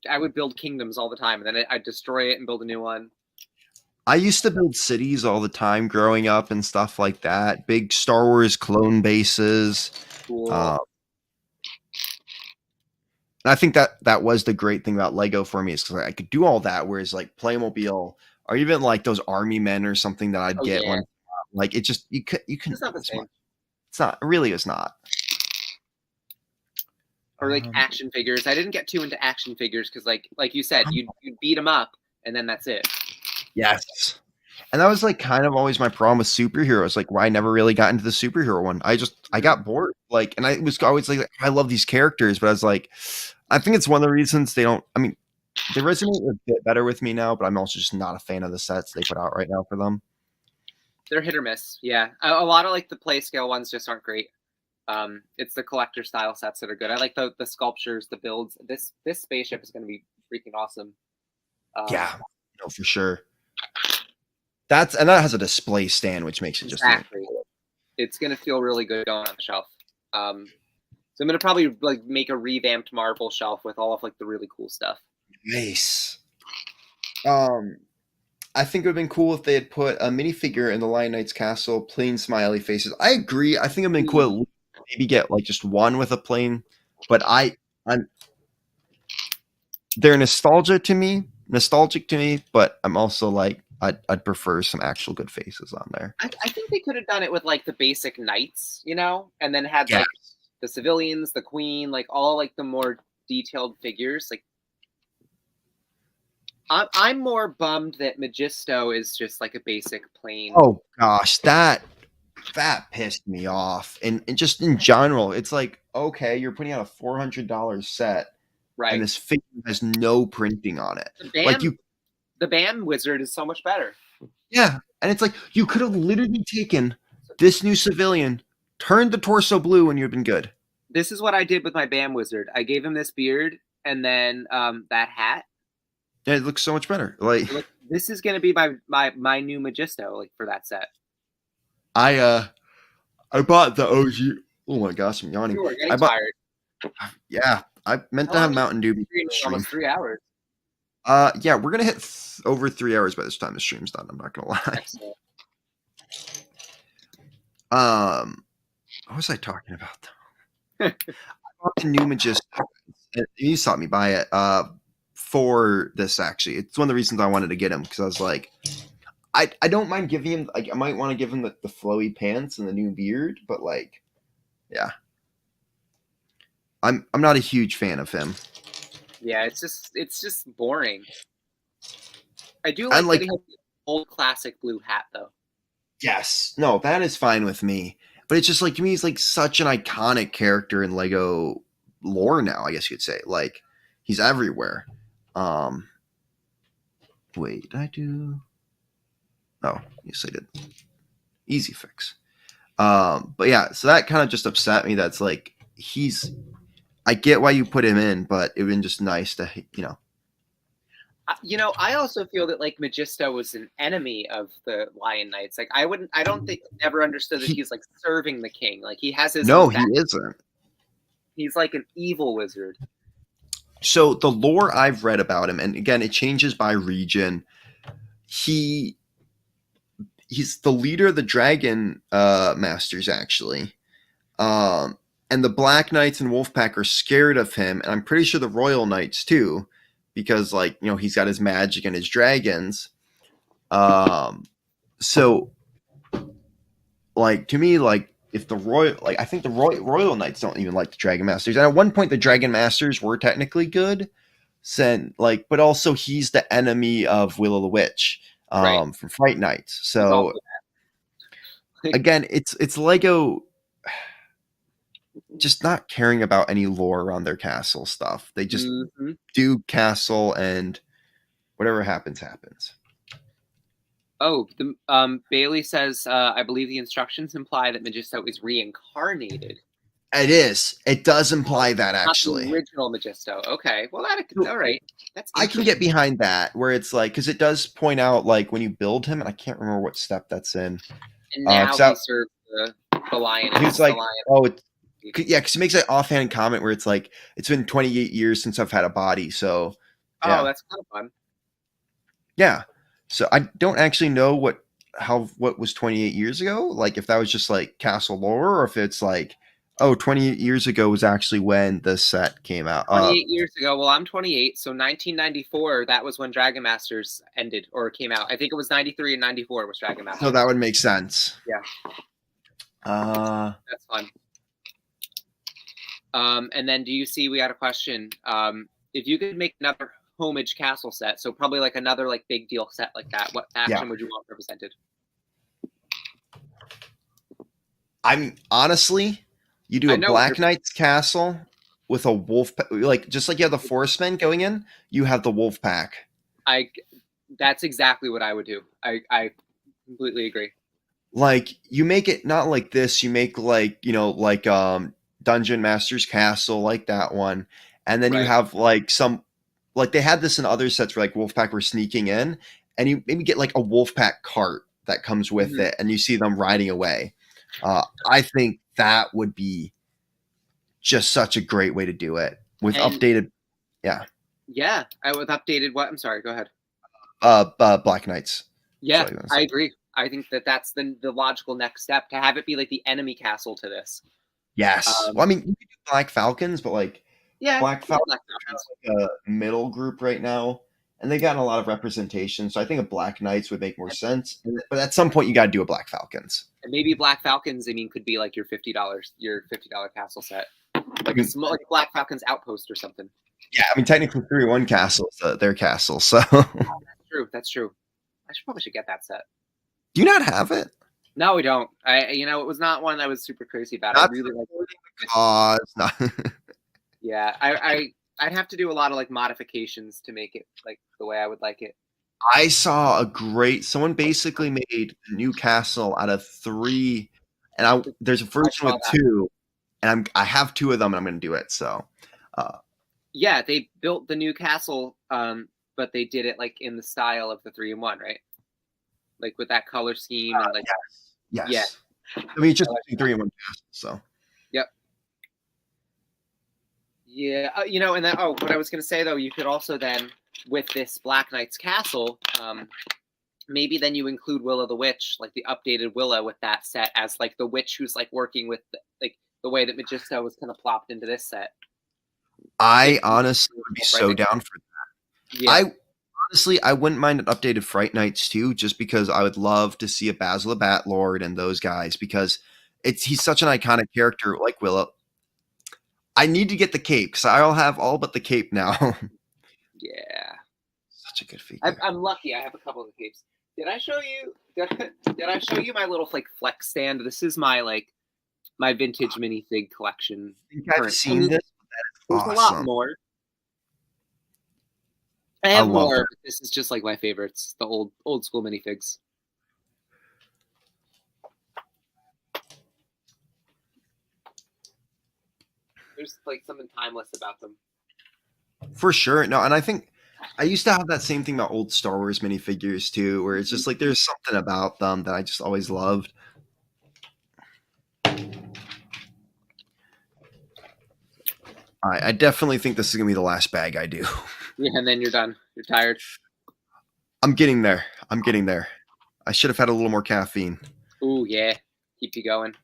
I would build kingdoms all the time, and then I'd destroy it and build a new one. I used to build cities all the time growing up and stuff like that. Big Star Wars clone bases. Cool. And I think that was the great thing about Lego for me, is because I could do all that, whereas like Playmobil or even like those army men or something that I'd get one. Like it just you can. It's not the same. It's not. It really is not. Or like action figures. I didn't get too into action figures because, like you said, you'd beat them up and then that's it. Yes, and that was like kind of always my problem with superheroes. Like why I never really got into the superhero one. I got bored. Like, and I was always like, I love these characters, but I was like, I think it's one of the reasons they don't. I mean, they resonate a bit better with me now, but I'm also just not a fan of the sets they put out right now for them. They're hit or miss. Yeah, a lot of like the play scale ones just aren't great. It's the collector style sets that are good. I like the sculptures, the builds. This spaceship is going to be freaking awesome. Yeah, no, for sure. That has a display stand, which makes it just It's going to feel really good going on the shelf. So I'm going to probably like make a revamped Marvel shelf with all of like the really cool stuff. Nice. I think it would have been cool if they had put a minifigure in the Lion Knight's castle, plain smiley faces. I agree. I think it would have been cool. Maybe get like just one with a plain, but they're nostalgic to me, but I'm also like, I'd prefer some actual good faces on there. I think they could have done it with like the basic knights, you know, and then had like the civilians, the queen, like all like the more detailed figures. Like I'm more bummed that Magisto is just like a basic plain. Oh gosh, that pissed me off. And just in general, it's like, okay, you're putting out a $400 set, right? And this figure has no printing on it. The BAM wizard is so much better. Yeah, and it's like you could have literally taken this new civilian, turned the torso blue, and you'd been good. This is what I did with my BAM wizard. I gave him this beard and then that hat. Yeah, it looks so much better. Like this is gonna be my new Magisto, like for that set. I bought the OG. Oh my gosh, I'm yawning. I bought. Tired. Yeah, I meant to have Mountain Dew before the stream. Almost 3 hours. Yeah, we're gonna hit over 3 hours by this time the stream's done. I'm not gonna lie. Excellent. What was I talking about? I bought the new Magisto. You saw me buy it for this, actually. It's one of the reasons I wanted to get him, because I was like, I don't mind giving him, like, I might want to give him the flowy pants and the new beard, but like, yeah. I'm not a huge fan of him. Yeah, it's just boring. I do And like like, that he has the old classic blue hat though. yes, no, that is fine with me. But it's just like, to me, he's like such an iconic character in Lego lore now, I guess you could say. Like, he's everywhere. Um Wait, did I do? Oh, yes, I did. Easy fix. But yeah, so that kind of just upset me. That's like, he's. I get why you put him in, but it would been just nice to, I also feel that like Magisto was an enemy of the Lion Knights. Like I don't think never understood that He, he's like serving the king. Like he has his no, own he back. isn't. He's like an evil wizard. So the lore I've read about him, and again, it changes by region. He he's the leader of the Dragon Masters, actually. Um, and the Black Knights and Wolfpack are scared of him, and I'm pretty sure the Royal Knights too, because like, he's got his magic and his dragons. So like, to me, like, if the royal, like, I think the Royal Knights don't even like the Dragon Masters, and at one point the Dragon Masters were technically good, like, but also he's the enemy of Will o' the Witch, Right. from Fright Nights. He's So also like, again, it's Lego just not caring about any lore around their castle stuff. They just do castle, and whatever happens, happens. Oh, Bailey says, I believe the instructions imply that Magisto is reincarnated. It is. It does imply that, Not actually. the original Magisto. Okay. Well, all right. That's I can get behind that, where it's like, because it does point out, like, when you build him, and I can't remember what step that's in. And now he serves the lion. He was like, the lion. oh, yeah, because he makes an offhand comment where it's like, it's been 28 years since I've had a body, so. Yeah. Oh, that's kind of fun. Yeah. So I don't actually know what was 28 years ago, like if that was just like castle lore, or if it's like, 28 years ago was actually when the set came out. 28 years ago. Well, I'm 28, so 1994, that was when Dragon Masters ended or came out. I think it was 93 and 94 was Dragon Masters. So that would make sense. Yeah. That's fun. And then do you see we had a question? If you could make another homage castle set, so probably like another like big deal set like that, what faction would you want represented? I mean, honestly, you do a Black Knight's castle with a wolf, like just like you have the Forest Men going in, you have the wolf pack. That's exactly what I would do. I completely agree. Like, you make it not like this, you make like, like Dungeon Master's Castle, like that one, and then you have like some, like they had this in other sets where like Wolfpack were sneaking in, and you maybe get like a Wolfpack cart that comes with it, and you see them riding away. I think that would be just such a great way to do it with updated. Yeah, with updated what? I'm sorry, go ahead. Black Knights. Yeah, I agree. I think that's the logical next step, to have it be like the enemy castle to this. Yes. Well, I mean, you could do Black Falcons, but like, Black Falcons is like a middle group right now, and they've gotten a lot of representation. So I think a Black Knights would make more sense. But at some point, you got to do a Black Falcons. And maybe Black Falcons, I mean, could be like your $50 castle set, like a small, like Black Falcons Outpost or something. Yeah, I mean, technically, 3-1 castle is their castle. So that's true. I probably should get that set. Do you not have it? No, we don't. It was not one I was super crazy about. I really like the cause. Not yeah, I'd have to do a lot of like modifications to make it like the way I would like it. I saw someone basically made a new castle out of 3, and there's a version with 2, and I have 2 of them, and I'm going to do it. So, yeah, they built the new castle, but they did it like in the style of the 3-in-1, right? Like with that color scheme and like yes. Yeah. I mean, it's just 3-in-1 castle. So. Yep. Yeah, and then what I was going to say though, you could also then with this Black Knight's castle, maybe then you include Willow the Witch, like the updated Willow with that set as like the witch who's like working with like the way that Magisto was kind of plopped into this set. I honestly would be so Fright down for Night. that. Yeah. Honestly, I wouldn't mind an updated Fright Nights too, just because I would love to see a Basil the Bat Lord and those guys because he's such an iconic character like Willow. I need to get the cape because I'll have all but the cape now. Yeah. Such a good figure. I'm lucky. I have a couple of capes. Did I show you? Did I show you my little like flex stand? This is my like my vintage minifig collection. I think I've seen this. There's Awesome. a lot more. I have more, but this is just like my favorites, the old school minifigs. There's like something timeless about them. For sure. No, and I think I used to have that same thing about old Star Wars minifigures too, where it's just like there's something about them that I just always loved. I definitely think this is gonna be the last bag I do. Yeah, and then you're done. You're tired. I'm getting there. I'm getting there. I should have had a little more caffeine. Ooh, yeah. Keep you going.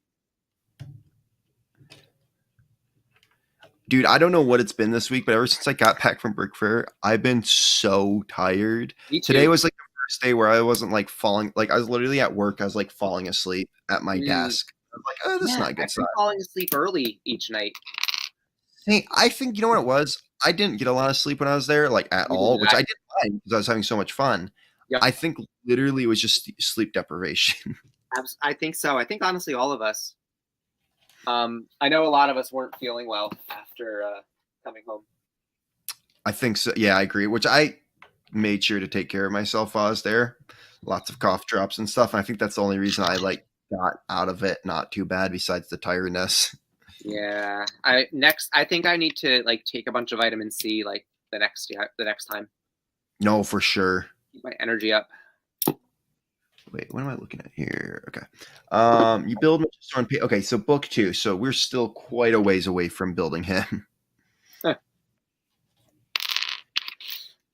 Dude, I don't know what it's been this week, but ever since I got back from Brick Fair, I've been so tired. Today was like the first day where I wasn't like falling. Like I was literally at work. I was like falling asleep at my desk. I was like, oh, this is not a good sign. Falling asleep early each night. Hey, I think you know what it was? I didn't get a lot of sleep when I was there, like at all, which I didn't mind because I was having so much fun. Yep. I think literally it was just sleep deprivation. I think so. I think honestly all of us. I know a lot of us weren't feeling well after coming home. I think so. Yeah, I agree. Which I made sure to take care of myself while I was there. Lots of cough drops and stuff. And I think that's the only reason I like got out of it not too bad, besides the tiredness. Yeah. I think I need to like take a bunch of vitamin C like the next time. No, for sure. Keep my energy up. Wait, what am I looking at here? Okay. You build Magisto on okay, so book 2. So we're still quite a ways away from building him. Huh.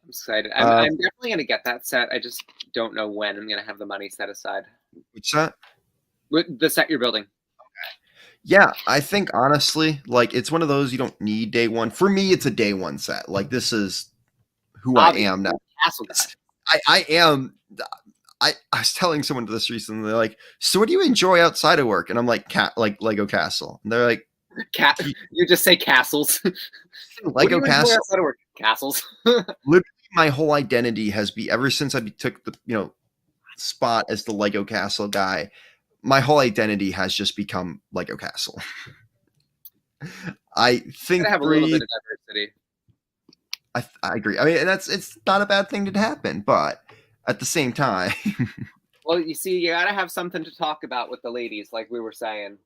I'm excited. I'm definitely going to get that set. I just don't know when I'm going to have the money set aside. Which set? The set you're building. Okay. Yeah, I think honestly, like it's one of those you don't need day one. For me, it's a day one set. Like this is who Obviously, I am now. Castle guy. I am. I was telling someone this recently. They're like, "So, what do you enjoy outside of work?" And I'm like, like Lego Castle." And they're like, You just say castles." Lego Castle. Outside of work? Castles. Literally, my whole identity has been ever since I took the spot as the Lego Castle guy. My whole identity has just become Lego Castle. I think have a little bit of diversity. I agree. I mean, it's not a bad thing to happen, but at the same time. Well, you see, you gotta have something to talk about with the ladies, like we were saying.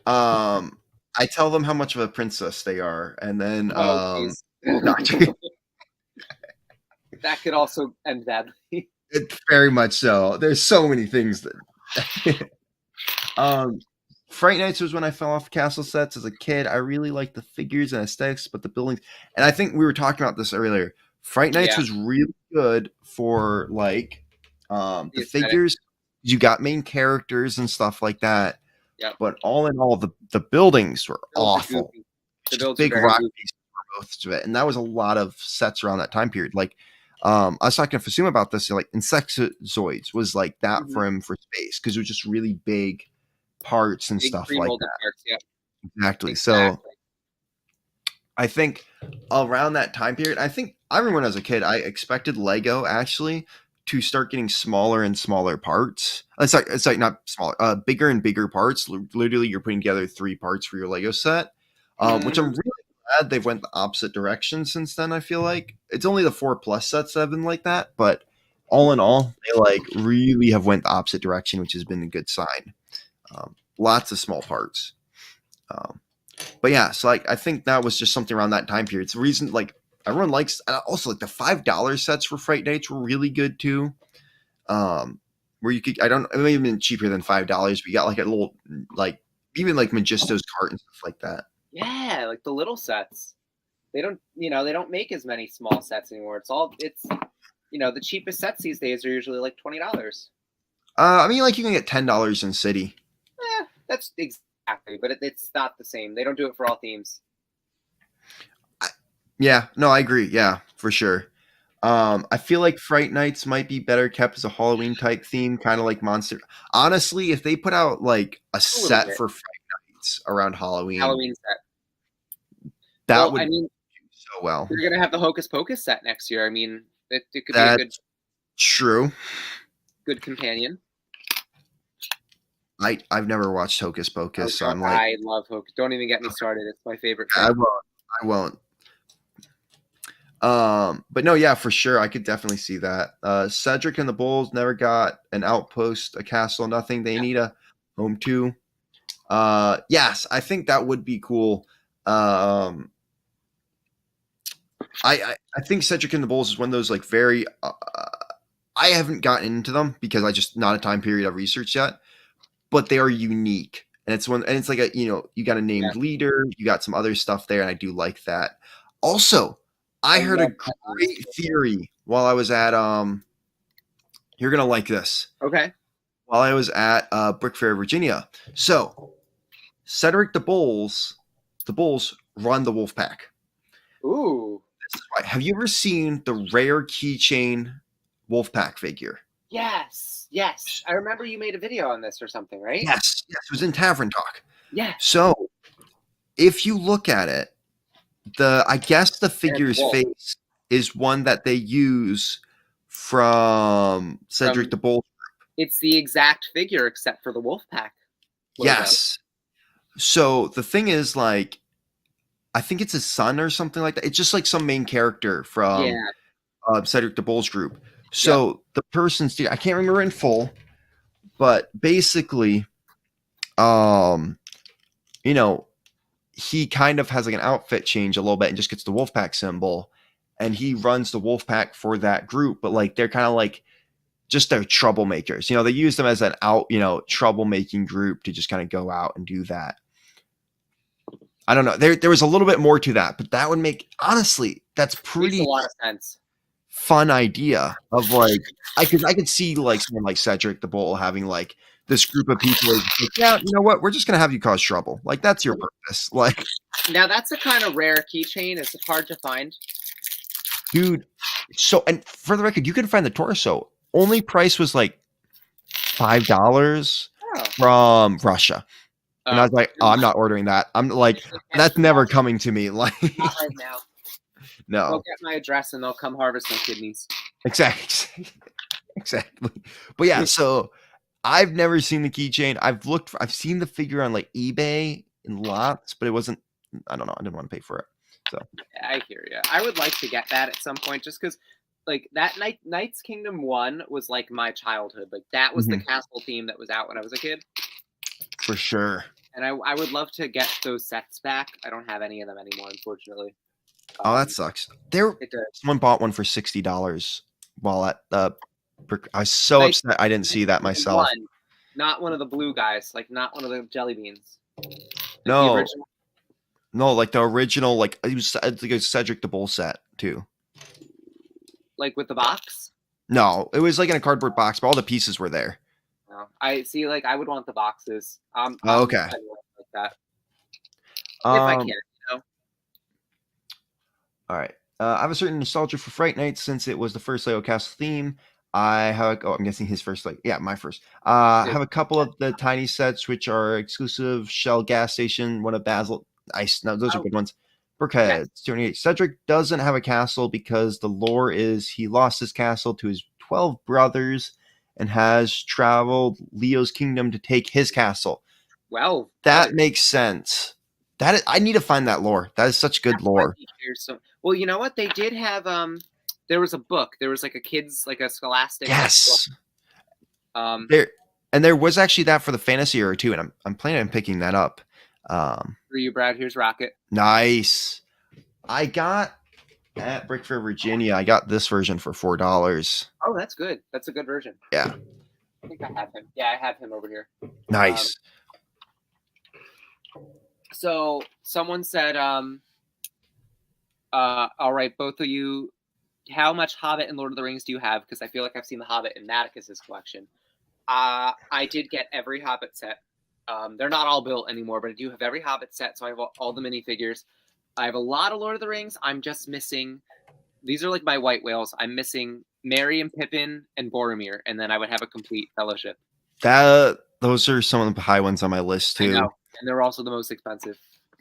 I tell them how much of a princess they are, and then that could also end badly. Very much so. There's so many things that. Fright Nights was when I fell off castle sets as a kid. I really liked the figures and aesthetics, but the buildings, and I think we were talking about this earlier. Fright Nights was really good for like the figures. You got main characters and stuff like that. Yeah. But all in all, the buildings were awful. The big rock pieces for most of it, and that was a lot of sets around that time period. Like I was talking to Fasuma about this. Like Insectozoids was like that for him for space because it was just really big parts and stuff like that. Parts, yeah. Exactly. So I think around that time period, I think I remember when I was a kid, I expected Lego actually to start getting smaller and smaller parts. It's like not smaller, bigger and bigger parts. Literally, you're putting together 3 parts for your Lego set, which I'm really glad they've went the opposite direction since then. I feel like it's only the 4+ sets that have been like that, but all in all, they like really have went the opposite direction, which has been a good sign. Lots of small parts. But yeah, so like I think that was just something around that time period. It's the reason like everyone likes also like the $5 sets for Fright Nights were really good too. Where you could it may have been cheaper than $5, but you got like a little like even like Magisto's cart and stuff like that. Yeah, like the little sets. They don't make as many small sets anymore. the cheapest sets these days are usually like $20. I mean, like you can get $10 in City. That's exactly, but it's not the same. They don't do it for all themes. Yeah, no, I agree. Yeah, for sure. I feel like Fright Nights might be better kept as a Halloween type theme, kind of like Monster. Honestly, if they put out like a A little set bit. for Fright Nights around Halloween, Halloween set. that Well, would I do mean, so well. they're gonna have the Hocus Pocus set next year. I mean, it could be a That's true. good companion. I've never watched Hocus Oh, Pocus, so I'm like, I love Hocus. Don't even get me started. It's my favorite thing. I won't. I won't. But no, yeah, for sure, I could definitely see that. Cedric and the Bulls never got an outpost, a castle, nothing. They need a home too. Yes, I think that would be cool. I think Cedric and the Bulls is one of those like very. I haven't gotten into them because I just not a time period I've researched yet, but they are unique, and it's like a you got a named leader, you got some other stuff there, and I do like that. Also, I heard a love that great theory while I was at You're gonna like this. Okay. While I was at Brick Fair, Virginia. So Cedric the Bulls run the Wolfpack. Ooh. This is why. Have you ever seen the rare keychain Wolfpack figure? Yes. Yes. I remember you made a video on this or something, right? Yes. Yes. It was in Tavern Talk. Yeah. So if you look at it, I guess the figure's face is one that they use from Cedric the Bull. It's the exact figure except for the Wolfpack logo. Yes. So the thing is, like, I think it's his son or something like that. It's just like some main character from Cedric the Bull's group. So the person's, I can't remember in full, but basically, he kind of has like an outfit change a little bit and just gets the Wolfpack symbol, and he runs the Wolfpack for that group. But like they're kind of like they're troublemakers. They use them as an troublemaking group to just kind of go out and do that. I don't know. There was a little bit more to that, but that would honestly, that's pretty makes a lot of sense. Fun idea of like I could see like someone like Cedric the Bull having like this group of people like, yeah, you know what? We're just gonna have you cause trouble. Like that's your purpose. Like now that's a kind of rare keychain. Is it hard to find? Dude, so and for the record, you can find the torso. Only price was like $5 from Russia. And I was like, oh, I'm not ordering that. I'm like, that's never coming to me. Like not right now. No. They'll get my address and they'll come harvest my kidneys. Exactly. But yeah, so I've never seen the keychain. I've seen the figure on like eBay in lots, but it wasn't, I don't know. I didn't want to pay for it. So I hear you. I would like to get that at some point just because like that Knights Kingdom 1 was like my childhood. Like that was the castle theme that was out when I was a kid. For sure. And I would love to get those sets back. I don't have any of them anymore, unfortunately. Oh, that sucks. Someone bought one for $60 while at the. I was so upset I didn't see that myself. Not one of the blue guys, like not one of the jelly beans. No, like the original, like it was like a Cedric the Bull set too. Like with the box? No, it was like in a cardboard box, but all the pieces were there. No, I see. Like I would want the boxes. Okay. Like that. If I can, All right. I have a certain nostalgia for Fright Nights since it was the first Lego Castle theme. I have I'm guessing his first, my first. I have a couple of the tiny sets, which are exclusive Shell gas station, one of Basil Ice. No, those are good ones. Burkhead, 28. Cedric doesn't have a castle because the lore is he lost his castle to his 12 brothers and has traveled Leo's kingdom to take his castle. Well, that makes sense. I need to find that lore. That is such good lore. Well, you know what? They did have there was a book. There was like a kid's like a scholastic book. There was actually that for the fantasy era too, and I'm planning on picking that up. For you, Brad, here's Rocket. Nice. I got at Brick Fair, Virginia. I got this version for $4. Oh, that's good. That's a good version. Yeah. I think I have him. Yeah, I have him over here. Nice. So someone said, all right, both of you how much Hobbit and Lord of the Rings do you have? Because I feel like I've seen the Hobbit in Maticus's collection. I did get every Hobbit set. They're not all built anymore, but I do have every Hobbit set, so I have all the minifigures. I have a lot of Lord of the Rings. I'm just missing. These are like my white whales. I'm missing Merry and Pippin and Boromir, and then I would have a complete Fellowship. Those are some of the high ones on my list too. I know, and they're also the most expensive.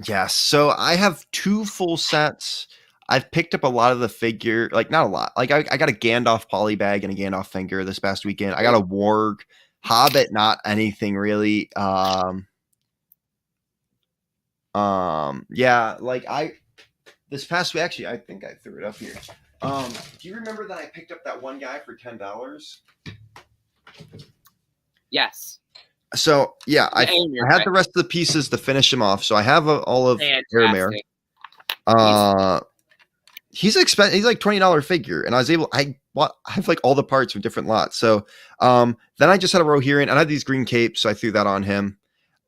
Yes. So I have 2 full sets. I've picked up a lot of the figure, like not a lot. Like I got a Gandalf polybag and a Gandalf finger this past weekend. I got a Warg, Hobbit, not anything really. Yeah, like this past week, actually, I think I threw it up here. Do you remember that I picked up that one guy for $10? Yes. So yeah, I had the rest of the pieces to finish him off. So I have all of Aramir. He's expensive. He's like $20 figure, and I have like all the parts from different lots. So then I just had a Rohirrim, and I had these green capes, so I threw that on him.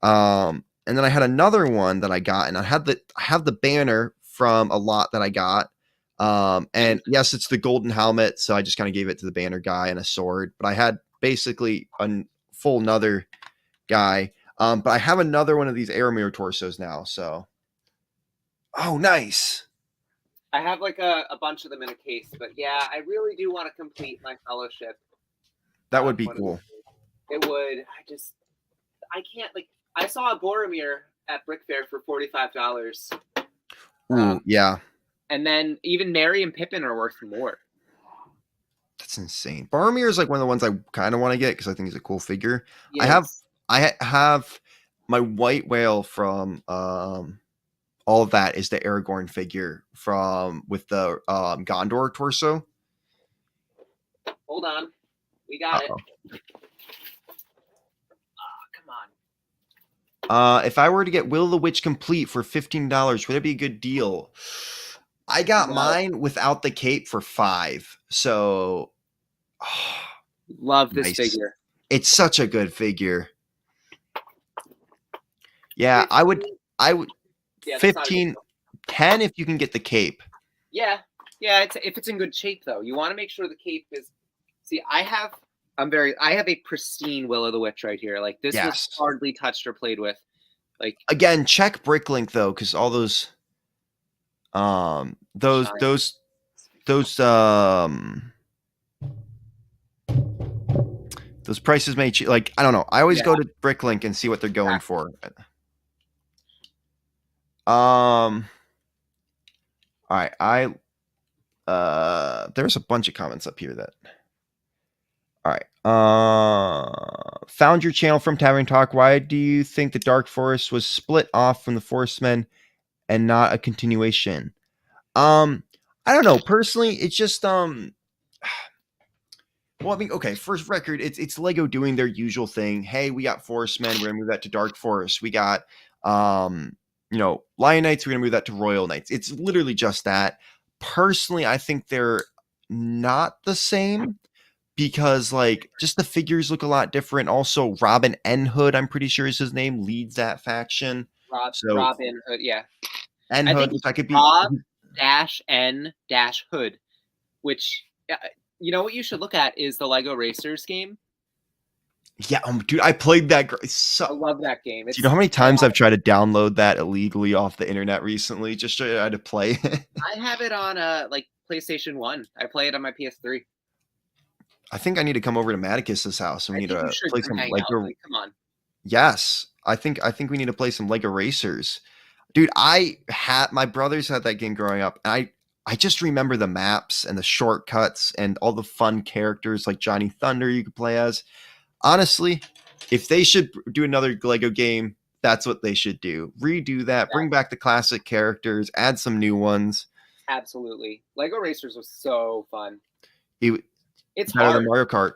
And then I had another one that I got, and I have the banner from a lot that I got. And yes, it's the golden helmet, so I just kind of gave it to the banner guy and a sword. But I had basically a full another guy. But I have another one of these Aramir torsos now. So, oh, nice. I have like a bunch of them in a case, but yeah, I really do want to complete my Fellowship. That would be cool. It would. I can't like. I saw a Boromir at Brick Fair for $45. Ooh, yeah. And then even Merry and Pippin are worth more. That's insane. Boromir is like one of the ones I kind of want to get because I think he's a cool figure. Yes. I have my white whale from all of that is the Aragorn figure with the Gondor torso. Hold on. We got it. If I were to get Will the Witch complete for $15, would it be a good deal? I got mine without the cape for $5. So love this figure. It's such a good figure. Yeah, I would 15, 10 if you can get the cape. Yeah. If it's in good shape though, you want to make sure the cape is. See, I have a pristine Will of the Witch right here. Like this was hardly touched or played with. Like again, check Bricklink though, because all those prices may like I don't know. I always go to Bricklink and see what they're going for. All right, there's a bunch of comments up here that. All right. Found your channel from Tavern Talk. Why do you think the Dark Forest was split off from the Forestmen and not a continuation? I don't know. Personally, it's just well, I mean, okay, first record, it's Lego doing their usual thing. Hey, we got Forestmen, we're gonna move that to Dark Forest. We got Lion Knights, we're gonna move that to Royal Knights. It's literally just that. Personally, I think they're not the same. Because like just the figures look a lot different. Also, Robin N. Hood, I'm pretty sure is his name, leads that faction. Robin Hood, yeah. N. Hood, which I could be Rob-N-Hood, which you know what you should look at is the Lego Racers game. Yeah, dude, I played that. I love that game. Do you know how many times I've tried to download that illegally off the internet recently just to try to play it? I have it on like PlayStation 1. I play it on my PS3. I think I need to come over to Maticus's house and we need to play some Lego. Like, come on. Yes, I think we need to play some Lego Racers, dude. My brothers had that game growing up, and I just remember the maps and the shortcuts and all the fun characters like Johnny Thunder you could play as. Honestly, if they should do another Lego game, that's what they should do. Redo that, bring back the classic characters, add some new ones. Absolutely, Lego Racers was so fun. It's better than Mario Kart.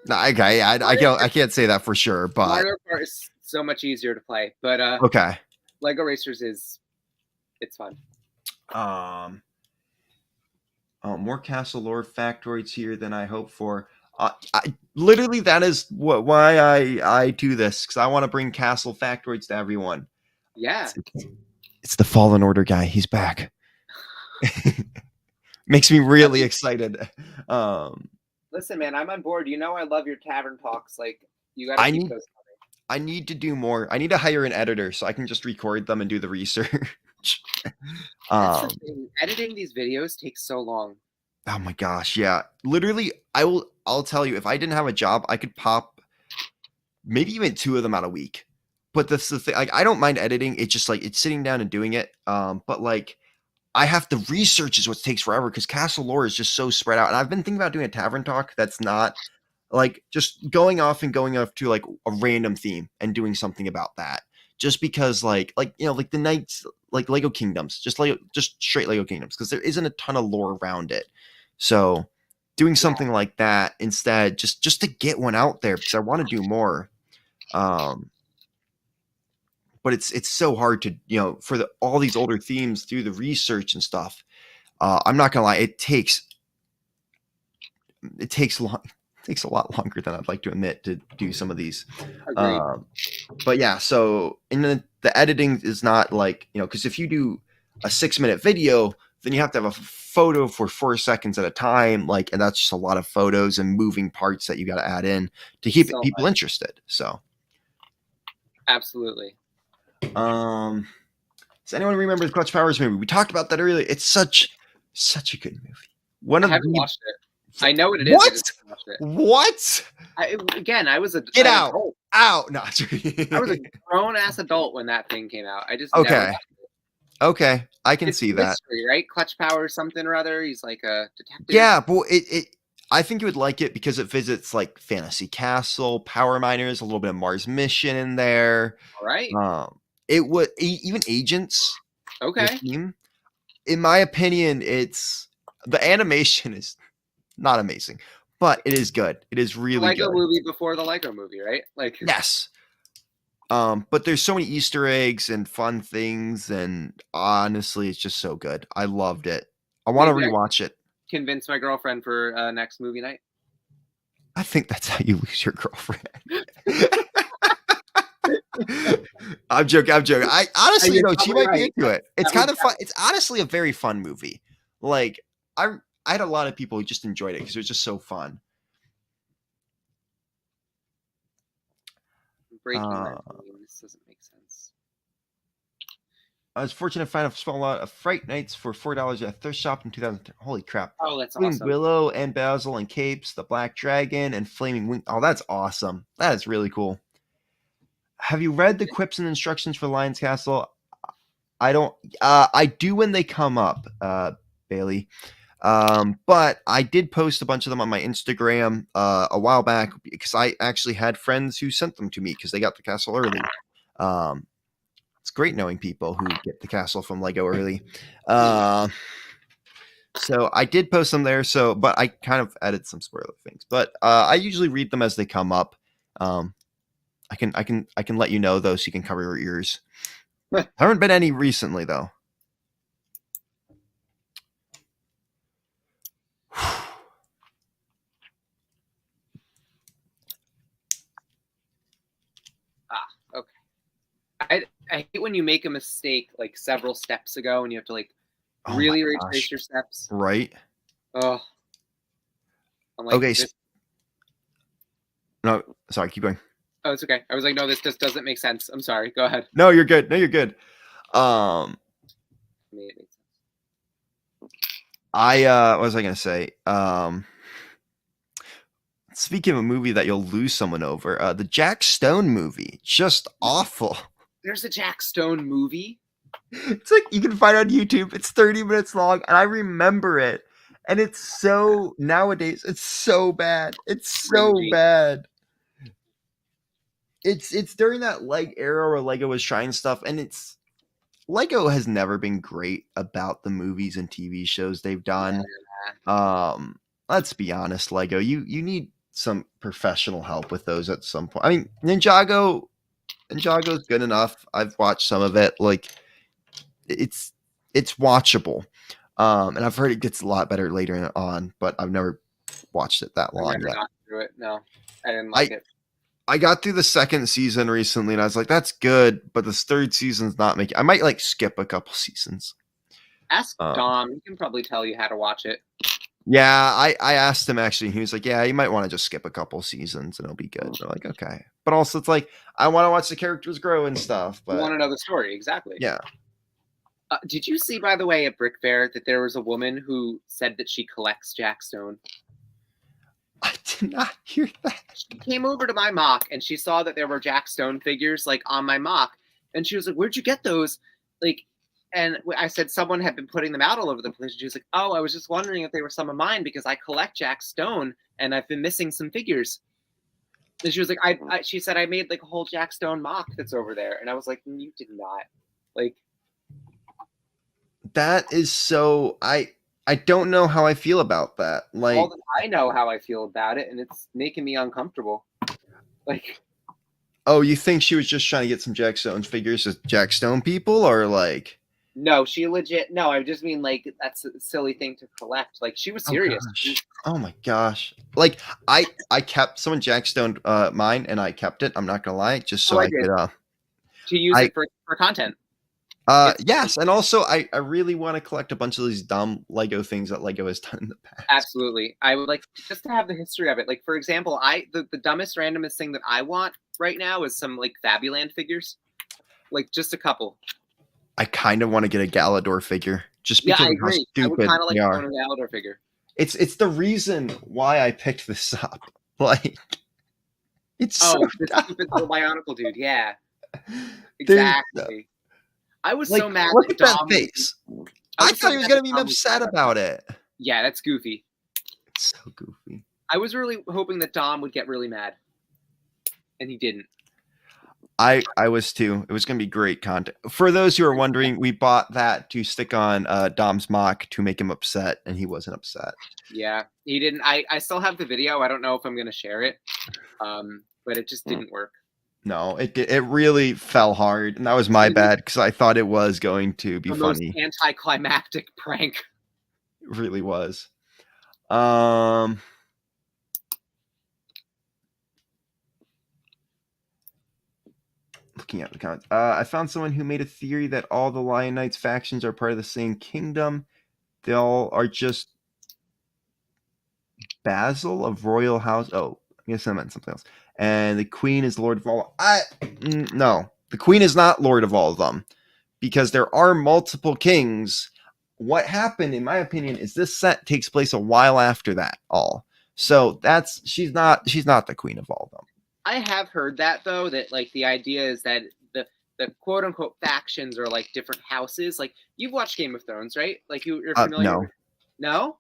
No, I can't say that for sure, but Mario Kart is so much easier to play. But okay, Lego Racers it's fun. More Castle Lore factoids here than I hoped for. Literally, that is why I do this, because I want to bring Castle factoids to everyone. Yeah, it's the Fallen Order guy. He's back. Makes me really excited. Um, Listen, man, I'm on board. You know I love your tavern talks. Like, you got to I keep need those coming. I need to do more. I need to hire an editor so I can just record them and do the research. That's the um, thing. Editing these videos takes so long. oh my gosh, yeah. Literally, I'll tell you, if I didn't have a job, I could pop maybe even 2 of them out a week. But that's the thing. Like, I don't mind editing. It's just like it's sitting down and doing it. But like I have to research is what takes forever because Castle Lore is just so spread out. And I've been thinking about doing a tavern talk that's not like just going off and going off to like a random theme and doing something about that. Just because like like the knights like Lego Kingdoms, just straight Lego Kingdoms, because there isn't a ton of lore around it. So doing Yeah. something like that instead, just to get one out there because I want to do more. Um, but it's so hard to for all these older themes through the research and stuff. I'm not gonna lie, it takes long. It takes a lot longer than I'd like to admit to do some of these. Agreed. But yeah, so and the editing is not like because if you do a 6-minute video, then you have to have a photo for 4 seconds at a time, like, and that's just a lot of photos and moving parts that you got to add in to keep So people much. interested. So, Absolutely. does anyone remember the Clutch Powers movie? We talked about that earlier. It's such a good movie. One I of haven't the watched it. I know what it is. I what just haven't watched it. what Again, I was get an out adult. out no. I was a grown ass adult when that thing came out. I just never Okay. watched it. Okay, I can It's see that. mystery, right? Clutch Power something or other. He's like a detective. Yeah, but I think you would like it because it visits like Fantasy Castle, Power Miners, a little bit of Mars Mission in there. All right. It would even Agents, the Okay. theme. In my opinion, the animation is not amazing, but it is good. It is The really Lego good. movie before the Lego movie, right? Like, Yes. But there's so many Easter eggs and fun things, and honestly, it's just so good. I loved it. I want to maybe I rewatch it. convince my girlfriend for next movie night. I think that's how you lose your girlfriend. I'm joking. I honestly, You're she probably might be right. into it. It's That was kind of fun. It's honestly a very fun movie. Like I had a lot of people who just enjoyed it because it was just so fun. breaking my Uh, brain. This doesn't make sense. I was fortunate to find a small lot of Fright Nights for $4 at a thrift shop in 2000. Holy crap! Oh, that's Including awesome. Willow and Basil and Capes, the Black Dragon, and Flaming Wing. Oh, that's awesome. That is really cool. Have you read the quips and instructions for Lion's Castle? I don't. I do when they come up, Bailey. But I did post a bunch of them on my Instagram a while back because I actually had friends who sent them to me because they got the castle early. It's great knowing people who get the castle from Lego early. So I did post them there. So, but I kind of added some spoiler things. But I usually read them as they come up. I can let you know though, so you can cover your ears. Haven't been any recently though. Okay. I hate when you make a mistake like several steps ago and you have to like Oh really my retrace gosh. your steps. Right? Oh, I'm like, Okay. this. No, sorry, keep going. Oh, it's okay. I was like, no, this just doesn't make sense. I'm sorry. Go ahead. No, you're good. No, you're good. I mean, it makes sense. What was I gonna say? Speaking of a movie that you'll lose someone over, the Jack Stone movie, just awful. There's a Jack Stone movie. It's like you can find it on YouTube. It's 30 minutes long, and I remember it. And it's so nowadays, it's so bad. It's so Cringy. bad. It's during that era where Lego was trying stuff, and Lego has never been great about the movies and TV shows they've done. Let's be honest, Lego, you need some professional help with those at some point. I mean, Ninjago's good enough. I've watched some of it. Like it's watchable. And I've heard it gets a lot better later on, but I've never watched it that I long never yet. got through it. No, I didn't like it. I got through the second season recently, and I was like, "That's good," but this third season's not making. I might like skip a couple seasons. Ask Dom. He can probably tell you how to watch it. Yeah, I asked him actually. He was like, "Yeah, you might want to just skip a couple seasons and it'll be good." They're like, "Okay," but also it's like I want to watch the characters grow and stuff. You want But to know the story, exactly. yeah, Did you see, by the way, at Brick Fair that there was a woman who said that she collects Jack Stone? I did not hear that. She came over to my mock and she saw that there were Jack Stone figures like on my mock, and she was like, "Where'd you get those?" Like, and I said someone had been putting them out all over the place. And she was like, "Oh, I was just wondering if they were some of mine because I collect Jack Stone and I've been missing some figures." And she was like, she said, "I made like a whole Jack Stone mock that's over there," and I was like, "You did not." Like, That is so I don't know how I feel about that. Like, well, I know how I feel about it, and it's making me uncomfortable. Like, oh, you think she was just trying to get some Jack Stone figures as Jack Stone people, or like? no, she legit. No, I just mean like that's a silly thing to collect. Like, she was serious. Oh my gosh! Like I kept someone Jack Stone mine, and I kept it. I'm not gonna lie, just so I could to use it for content. Yes, and also I really want to collect a bunch of these dumb Lego things that Lego has done in the past. Absolutely, I would like just to have the history of it. Like, for example, the dumbest, randomest thing that I want right now is some like Fabuland figures, like just a couple. I kind of want to get a Galador figure just because of how stupid I would they are. a Galador figure. It's the reason why I picked this up. Like, it's the dumb. stupid little Bionicle dude. Yeah, exactly. I was so mad. Look at that face. I thought he was going to be upset about it. Yeah, that's goofy. It's so goofy. I was really hoping that Dom would get really mad, and he didn't. I was too. It was going to be great content. For those who are wondering, we bought that to stick on Dom's mock to make him upset, and he wasn't upset. Yeah, he didn't. I still have the video. I don't know if I'm going to share it, but it just didn't work. No, it really fell hard, and that was my bad because I thought it was going to be funny. Most anticlimactic prank. It really was. Looking at the comments, I found someone who made a theory that all the Lion Knights factions are part of the same kingdom. They all are just Basil of Royal House. Oh, I guess I meant something else. And the Queen is Lord of all. No, the Queen is not Lord of all of them because there are multiple kings. What happened, in my opinion, is this set takes place a while after that all. So she's not the queen of all of them. I have heard that though, that like the idea is that the quote unquote factions are like different houses. Like, you've watched Game of Thrones, right? Like, you're familiar. No. With... No?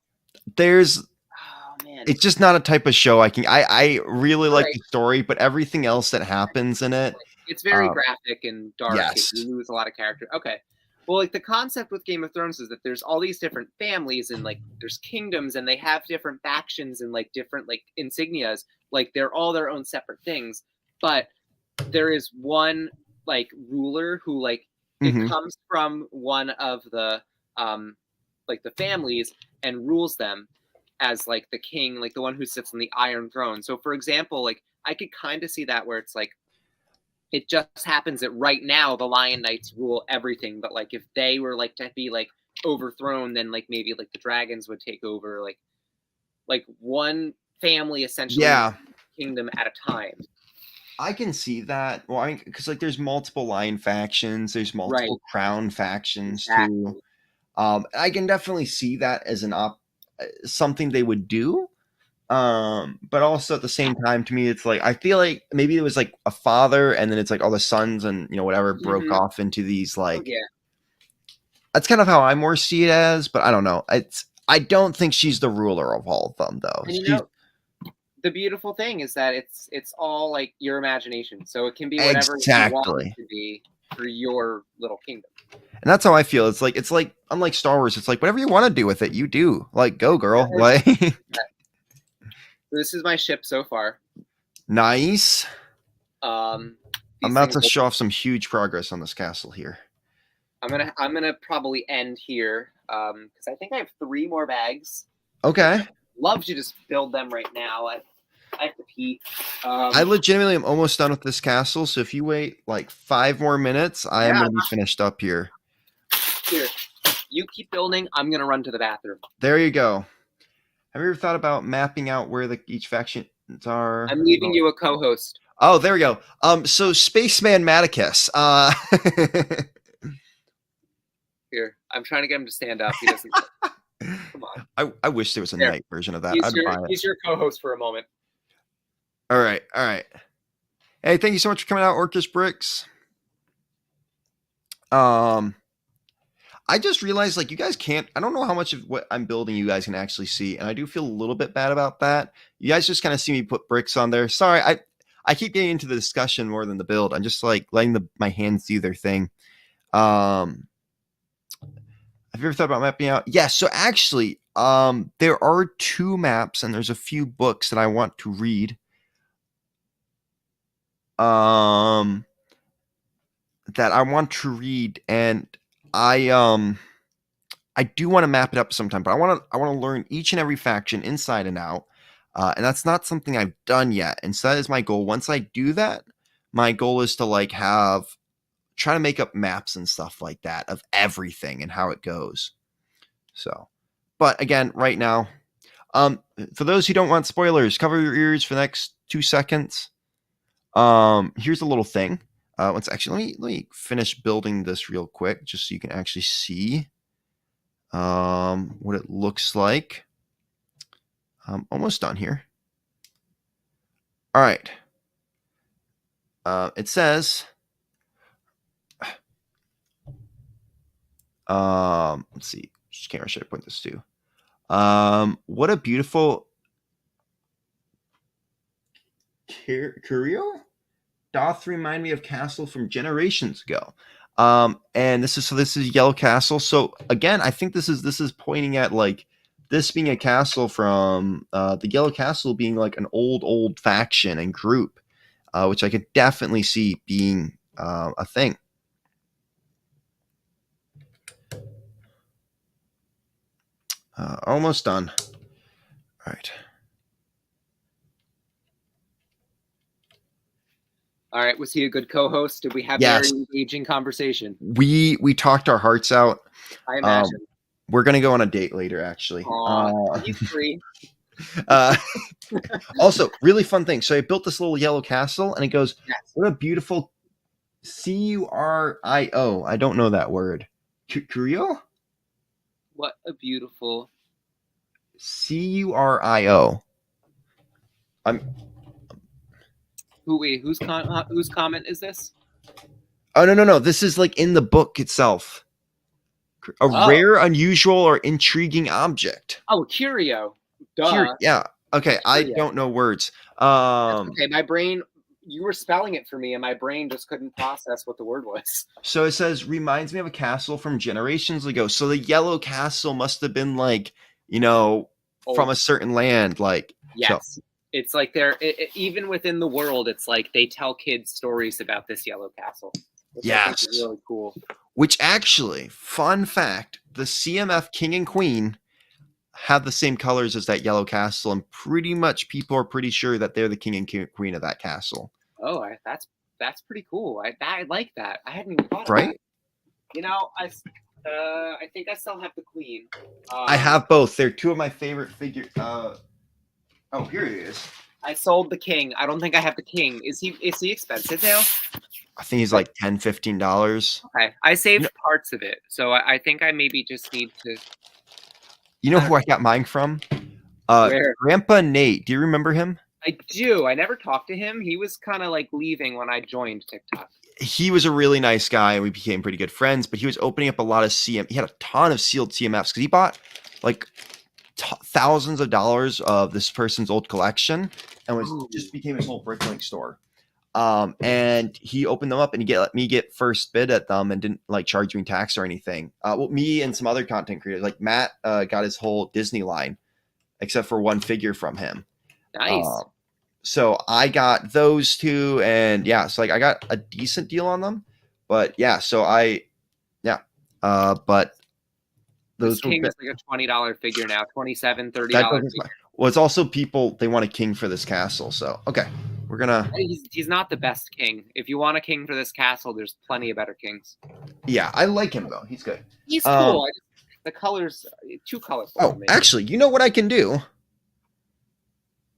There's oh man. It's just not a type of show I really like the story, but everything else that happens in it. It's very graphic and dark. Yes. You lose a lot of character. Okay. Well, like the concept with Game of Thrones is that there's all these different families and like there's kingdoms and they have different factions and like different like insignias. Like, they're all their own separate things, but there is one like ruler who like it comes from one of the like the families and rules them as like the king, like the one who sits on the Iron Throne. So for example, like I could kind of see that where it's like it just happens that right now the Lion Knights rule everything, but like if they were like to be like overthrown, then like maybe like the dragons would take over, like one family essentially, kingdom at a time. I can see that. Well, because like there's multiple lion factions, there's multiple crown factions too. I can definitely see that as something they would do. But also at the same time, to me, it's like I feel like maybe it was like a father, and then it's like all the sons and whatever broke off into these like. That's kind of how I more see it as, but I don't know. I don't think she's the ruler of all of them, though. And the beautiful thing is that it's all like your imagination, so it can be whatever you want it to be for your little kingdom. And that's how I feel. It's like unlike Star Wars, it's like whatever you want to do with it, you do. Like, go girl. Like. This is my ship so far. Nice. I'm about to show off some huge progress on this castle here. I'm gonna probably end here because I think I have 3 more bags. Okay. I'd love to just build them right now. I have to pee. I legitimately am almost done with this castle, so if you wait like 5 more minutes, I am going to be finished up here. Here. You keep building. I'm gonna run to the bathroom. There you go. Have you ever thought about mapping out where each factions are? I'm leaving you a co-host. Oh, there we go. So Spaceman Maticus. Here, I'm trying to get him to stand up. He doesn't. Come on. I wish there was a There. night version of that. I'd buy it. He's your co-host for a moment. All right. Hey, thank you so much for coming out, Orcus Bricks. I just realized, like, you guys can't. I don't know how much of what I'm building you guys can actually see, and I do feel a little bit bad about that. You guys just kind of see me put bricks on there. Sorry, I keep getting into the discussion more than the build. I'm just like letting my hands do their thing. Have you ever thought about mapping out? Yes. Yeah, so actually, there are 2 maps, and there's a few books that I want to read. That I want to read, and I do want to map it up sometime, but I want to learn each and every faction inside and out, and that's not something I've done yet. And so that is my goal. Once I do that, my goal is to like try to make up maps and stuff like that of everything and how it goes. So, but again, right now, for those who don't want spoilers, cover your ears for the next 2 seconds. Here's a little thing. Let's actually let me finish building this real quick, just so you can actually see what it looks like. I'm almost done here. All right. It says, let's see, which camera should I point this to? What a beautiful curio doth remind me of castle from generations ago. And this is Yellow Castle. So again, I think this is pointing at like this being a castle from the Yellow Castle being like an old faction and group, which I could definitely see being a thing. Almost done. All right. All right. Was he a good co-host? Did we have Yes. very engaging conversation? We talked our hearts out. I imagine. We're gonna go on a date later, actually. He's free. Also, really fun thing. So I built this little yellow castle, and it goes, yes. What a beautiful Curio. I don't know that word. Curio? What a beautiful Curio. Whose comment is this? Oh no. This is like in the book itself. A rare, unusual, or intriguing object. Oh, curio. Duh. Yeah. Okay. I don't know words. Okay, my brain. You were spelling it for me, and my brain just couldn't process what the word was. So it says, reminds me of a castle from generations ago. So the yellow castle must have been like, from a certain land. Like, yes. So. It's like they're even within the world. It's like they tell kids stories about this yellow castle. Yes, is really cool. Which actually, fun fact: the CMF King and Queen have the same colors as that yellow castle, and pretty much people are pretty sure that they're the king and queen of that castle. Oh, that's pretty cool. I like that. I hadn't even thought right. Of that. I think I still have the queen. I have both. They're 2 of my favorite figures. Oh, here he is. I sold the king. I don't think I have the king. Is he expensive now? I think he's like $10, $15. Okay. I saved parts of it. So I think I maybe just need to. You know who I got mine from? Grandpa Nate. Do you remember him? I do. I never talked to him. He was kind of like leaving when I joined TikTok. He was a really nice guy, and we became pretty good friends, but he was opening up a lot of CM. He had a ton of sealed CMFs because he bought like thousands of dollars of this person's old collection and just became his whole Bricklink store. And he opened them up and he let me get first bid at them and didn't like charge me tax or anything. Me and some other content creators, like Matt, got his whole Disney line, except for 1 figure from him. Nice. So I got those 2, and so like I got a decent deal on them. But but those king is like a $20 figure now, $27, $30. Well, it's also people, they want a king for this castle. So okay, we're gonna. He's not the best king. If you want a king for this castle, there's plenty of better kings. Yeah, I like him though. He's good. He's cool. the colors too colorful Oh, for me. actually, you know what I can do?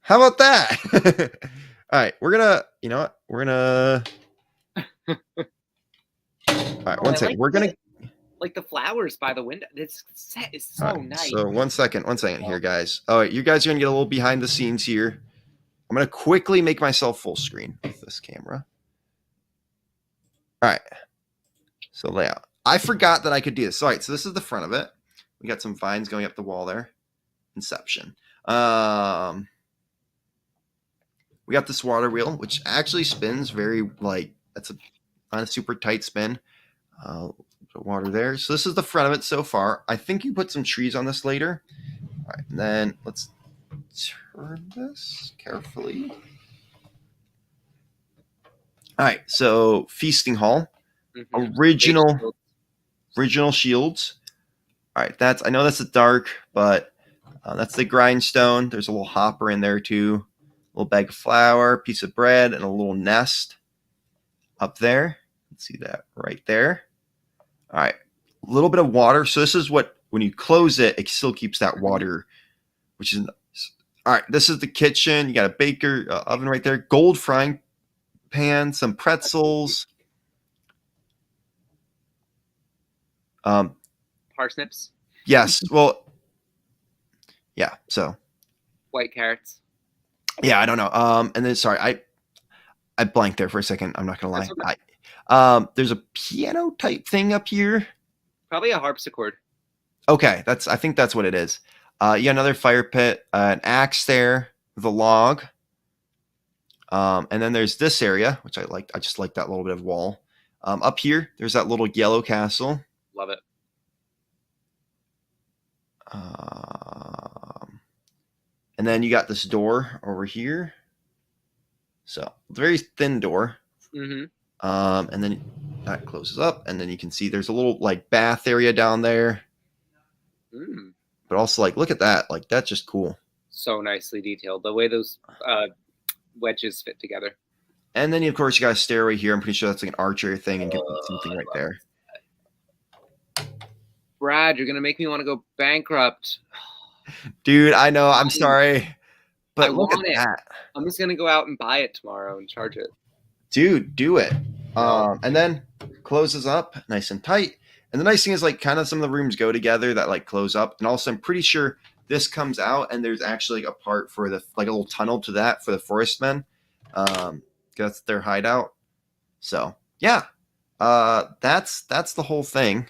How about that? All right, we're gonna. You know what? We're gonna. All right, one second. We're gonna. Like the flowers by the window. It's set is so Right, nice. so one second here, guys. All right, you guys are gonna get a little behind the scenes here. I'm gonna quickly make myself full screen with this camera. All right. So layout. I forgot that I could do this. All right, so this is the front of it. We got some vines going up the wall there. Inception. We got this water wheel, which actually spins very like that's not a super tight spin. Water there. So this is the front of it so far. I think you put some trees on this later. All right, and then let's turn this carefully. All right, so feasting hall, original shields. All right, I know that's a dark, but that's the grindstone. There's a little hopper in there too, a little bag of flour, piece of bread, and a little nest up there. Let's see that right there. All right, a little bit of water. So this is what, when you close it, it still keeps that water, which is nice. All right, this is the kitchen. You got a baker oven right there, gold frying pan, some pretzels. Parsnips. Yes. Well, yeah. So white carrots. Yeah, I don't know. And then sorry, I blanked there for a second. I'm not gonna lie. Okay. There's a piano type thing up here. Probably a harpsichord. Okay, I think that's what it is. You got another fire pit, an axe there, the log. And then there's this area, which I liked. I just like that little bit of wall. Up here, there's that little yellow castle. Love it. And then you got this door over here. So very thin door. Mm-hmm. And then that closes up, and then you can see there's a little like bath area down there. Mm. But also, like, look at that. Like, that's just cool. So nicely detailed. The way those wedges fit together. And then, of course, you got a stairway here. I'm pretty sure that's like an archery thing, and something right there. Brad, you're gonna make me want to go bankrupt. Dude, I know. I'm sorry, but look at that. I'm just gonna go out and buy it tomorrow and charge it. Dude, do it. And then closes up nice and tight. And the nice thing is, like, kind of some of the rooms go together that like close up. And also, I'm pretty sure this comes out, and there's actually like a part for the like a little tunnel to that for the forest men. That's their hideout. So yeah, that's the whole thing.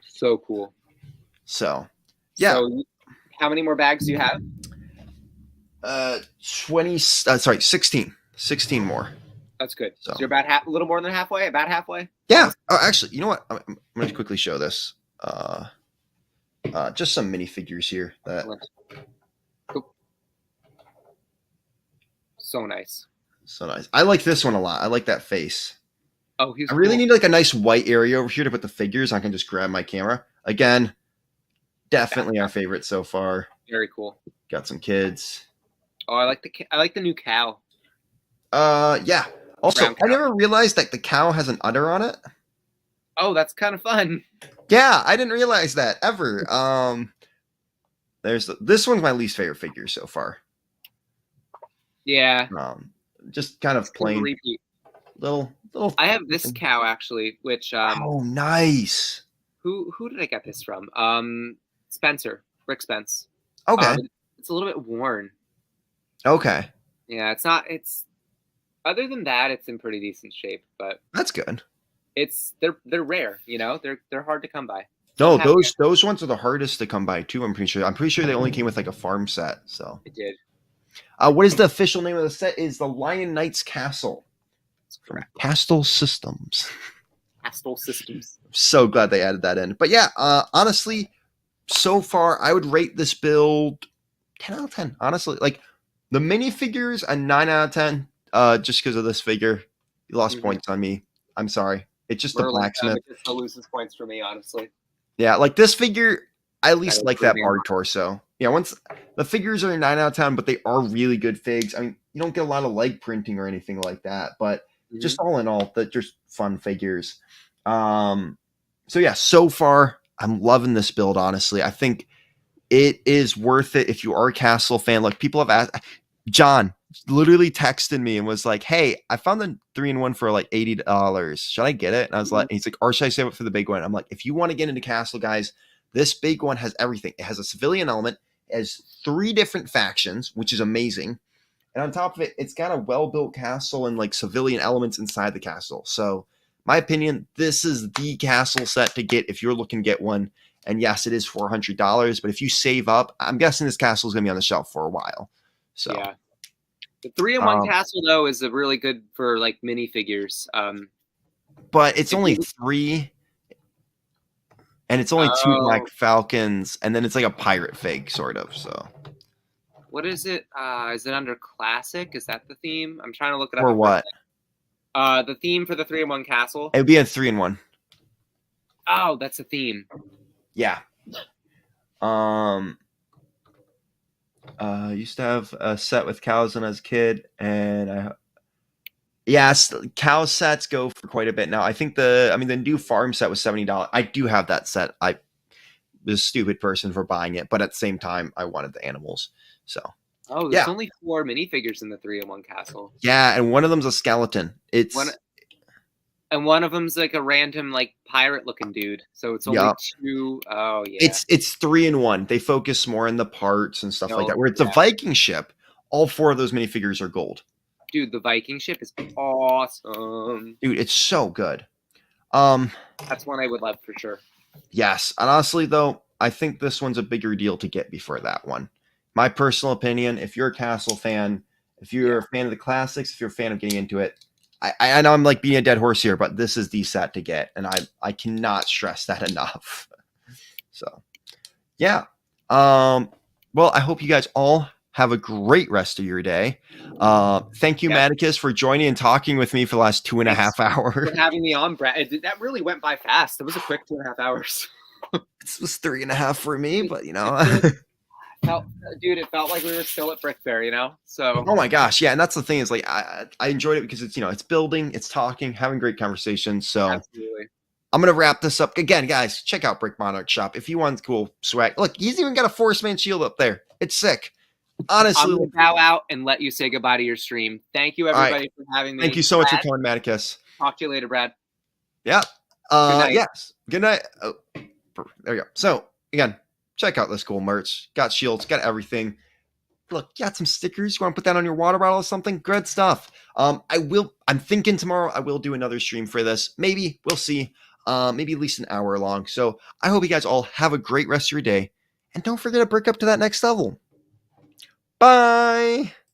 So cool. So yeah. So, how many more bags do you have? 16 more. That's good. So you're about a little more than halfway. About halfway. Yeah. Oh, actually, you know what? I'm going to quickly show this. Just some minifigures here. Cool. So nice. So nice. I like this one a lot. I like that face. Oh, he's. I really need like a nice white area over here to put the figures. I can just grab my camera. Again, definitely our favorite so far. Very cool. Got some kids. Oh, I like the new cow. Yeah. Also, I never realized that the cow has an udder on it. Oh, that's kind of fun. Yeah, I didn't realize that ever. This one's my least favorite figure so far. Yeah. Just kind of plain. Repeat. Little. I have this cow actually, which. Oh, nice. Who did I get this from? Spencer, Rick Spence. Okay. It's a little bit worn. Okay. Yeah, it's not. It's other than that, it's in pretty decent shape. But that's good. They're rare. You know, they're hard to come by. No, those ones are the hardest to come by too. I'm pretty sure they only came with like a farm set. So it did. What is the official name of the set? Is the Lion Knight's Castle. From Castle Systems. Castle Systems. I'm so glad they added that in. But yeah, honestly, so far I would rate this build 10 out of 10. Honestly, like the minifigures a 9 out of 10. Just because of this figure, you lost points on me. I'm sorry. It's just the blacksmith. It just loses points for me, honestly. Yeah, like this figure, I at least like that bard torso. Yeah, once the figures are 9 out of 10, but they are really good figs. I mean, you don't get a lot of leg printing or anything like that, but just all in all, they're just fun figures. So yeah, so far I'm loving this build. Honestly, I think it is worth it if you are a castle fan. Like people have asked, John literally texted me and was like, "Hey, I found the 3-in-1 for like $80. Should I get it?" And I was like, he's like, "Or should I save it for the big one?" I'm like, if you want to get into castle, guys, this big one has everything. It has a civilian element, it has 3 different factions, which is amazing. And on top of it, it's got a well-built castle and like civilian elements inside the castle. So, my opinion, this is the castle set to get if you're looking to get one. And yes, it is $400, but if you save up, I'm guessing this castle is going to be on the shelf for a while. So, yeah, the 3-in-1 castle though is a really good for like minifigures. But it's only 3, and it's only 2 Black Falcons, and then it's like a pirate fig sort of. So. What is it? Is it under classic? Is that the theme? I'm trying to look it up. Or what? The theme for the 3-in-1 castle. It would be a 3-in-1. Oh, that's a theme. Yeah. Used to have a set with cows when I was a kid, and cow sets go for quite a bit now. I think the new farm set was $70. I do have that set. I was a stupid person for buying it, but at the same time, I wanted the animals. So. Oh, there's only 4 minifigures in the 3-in-1 castle. Yeah, and one of them's a skeleton. And one of them's like a random like pirate looking dude. So it's only 2. Oh yeah. It's 3-in-1. They focus more on the parts and stuff like that. Where it's a Viking ship, all 4 of those minifigures are gold. Dude, the Viking ship is awesome. Dude, it's so good. That's one I would love for sure. Yes, and honestly though, I think this one's a bigger deal to get before that one. My personal opinion, if you're a castle fan, if you're a fan of the classics, if you're a fan of getting into it, I know I'm like being a dead horse here, but this is the set to get, and I cannot stress that enough. So, yeah. Well, I hope you guys all have a great rest of your day. Thank you, Maticus, for joining and talking with me for the last 2.5 hours. For having me on, Brad. That really went by fast. It was a quick 2.5 hours. This was 3.5 for me, but you know. It felt like we were still at Brick Fair, you know? So. Oh my gosh, yeah, and that's the thing is like I enjoyed it because it's it's building, it's talking, having great conversations. So absolutely. I'm gonna wrap this up again, guys. Check out Brick Monarch Shop if you want cool swag. Look, he's even got a Forest Man shield up there. It's sick. Honestly, I'm gonna bow out and let you say goodbye to your stream. Thank you, everybody, for having me. Thank you so much for coming, Maticus. Talk to you later, Brad. Yeah. Good night. Yes. Good night. Oh, there you go. So again, check out this cool merch. Got shields, got everything. Look, got some stickers. You want to put that on your water bottle or something? Good stuff. I'm thinking tomorrow I will do another stream for this. Maybe. We'll see. Maybe at least an hour long. So I hope you guys all have a great rest of your day. And don't forget to brick up to that next level. Bye.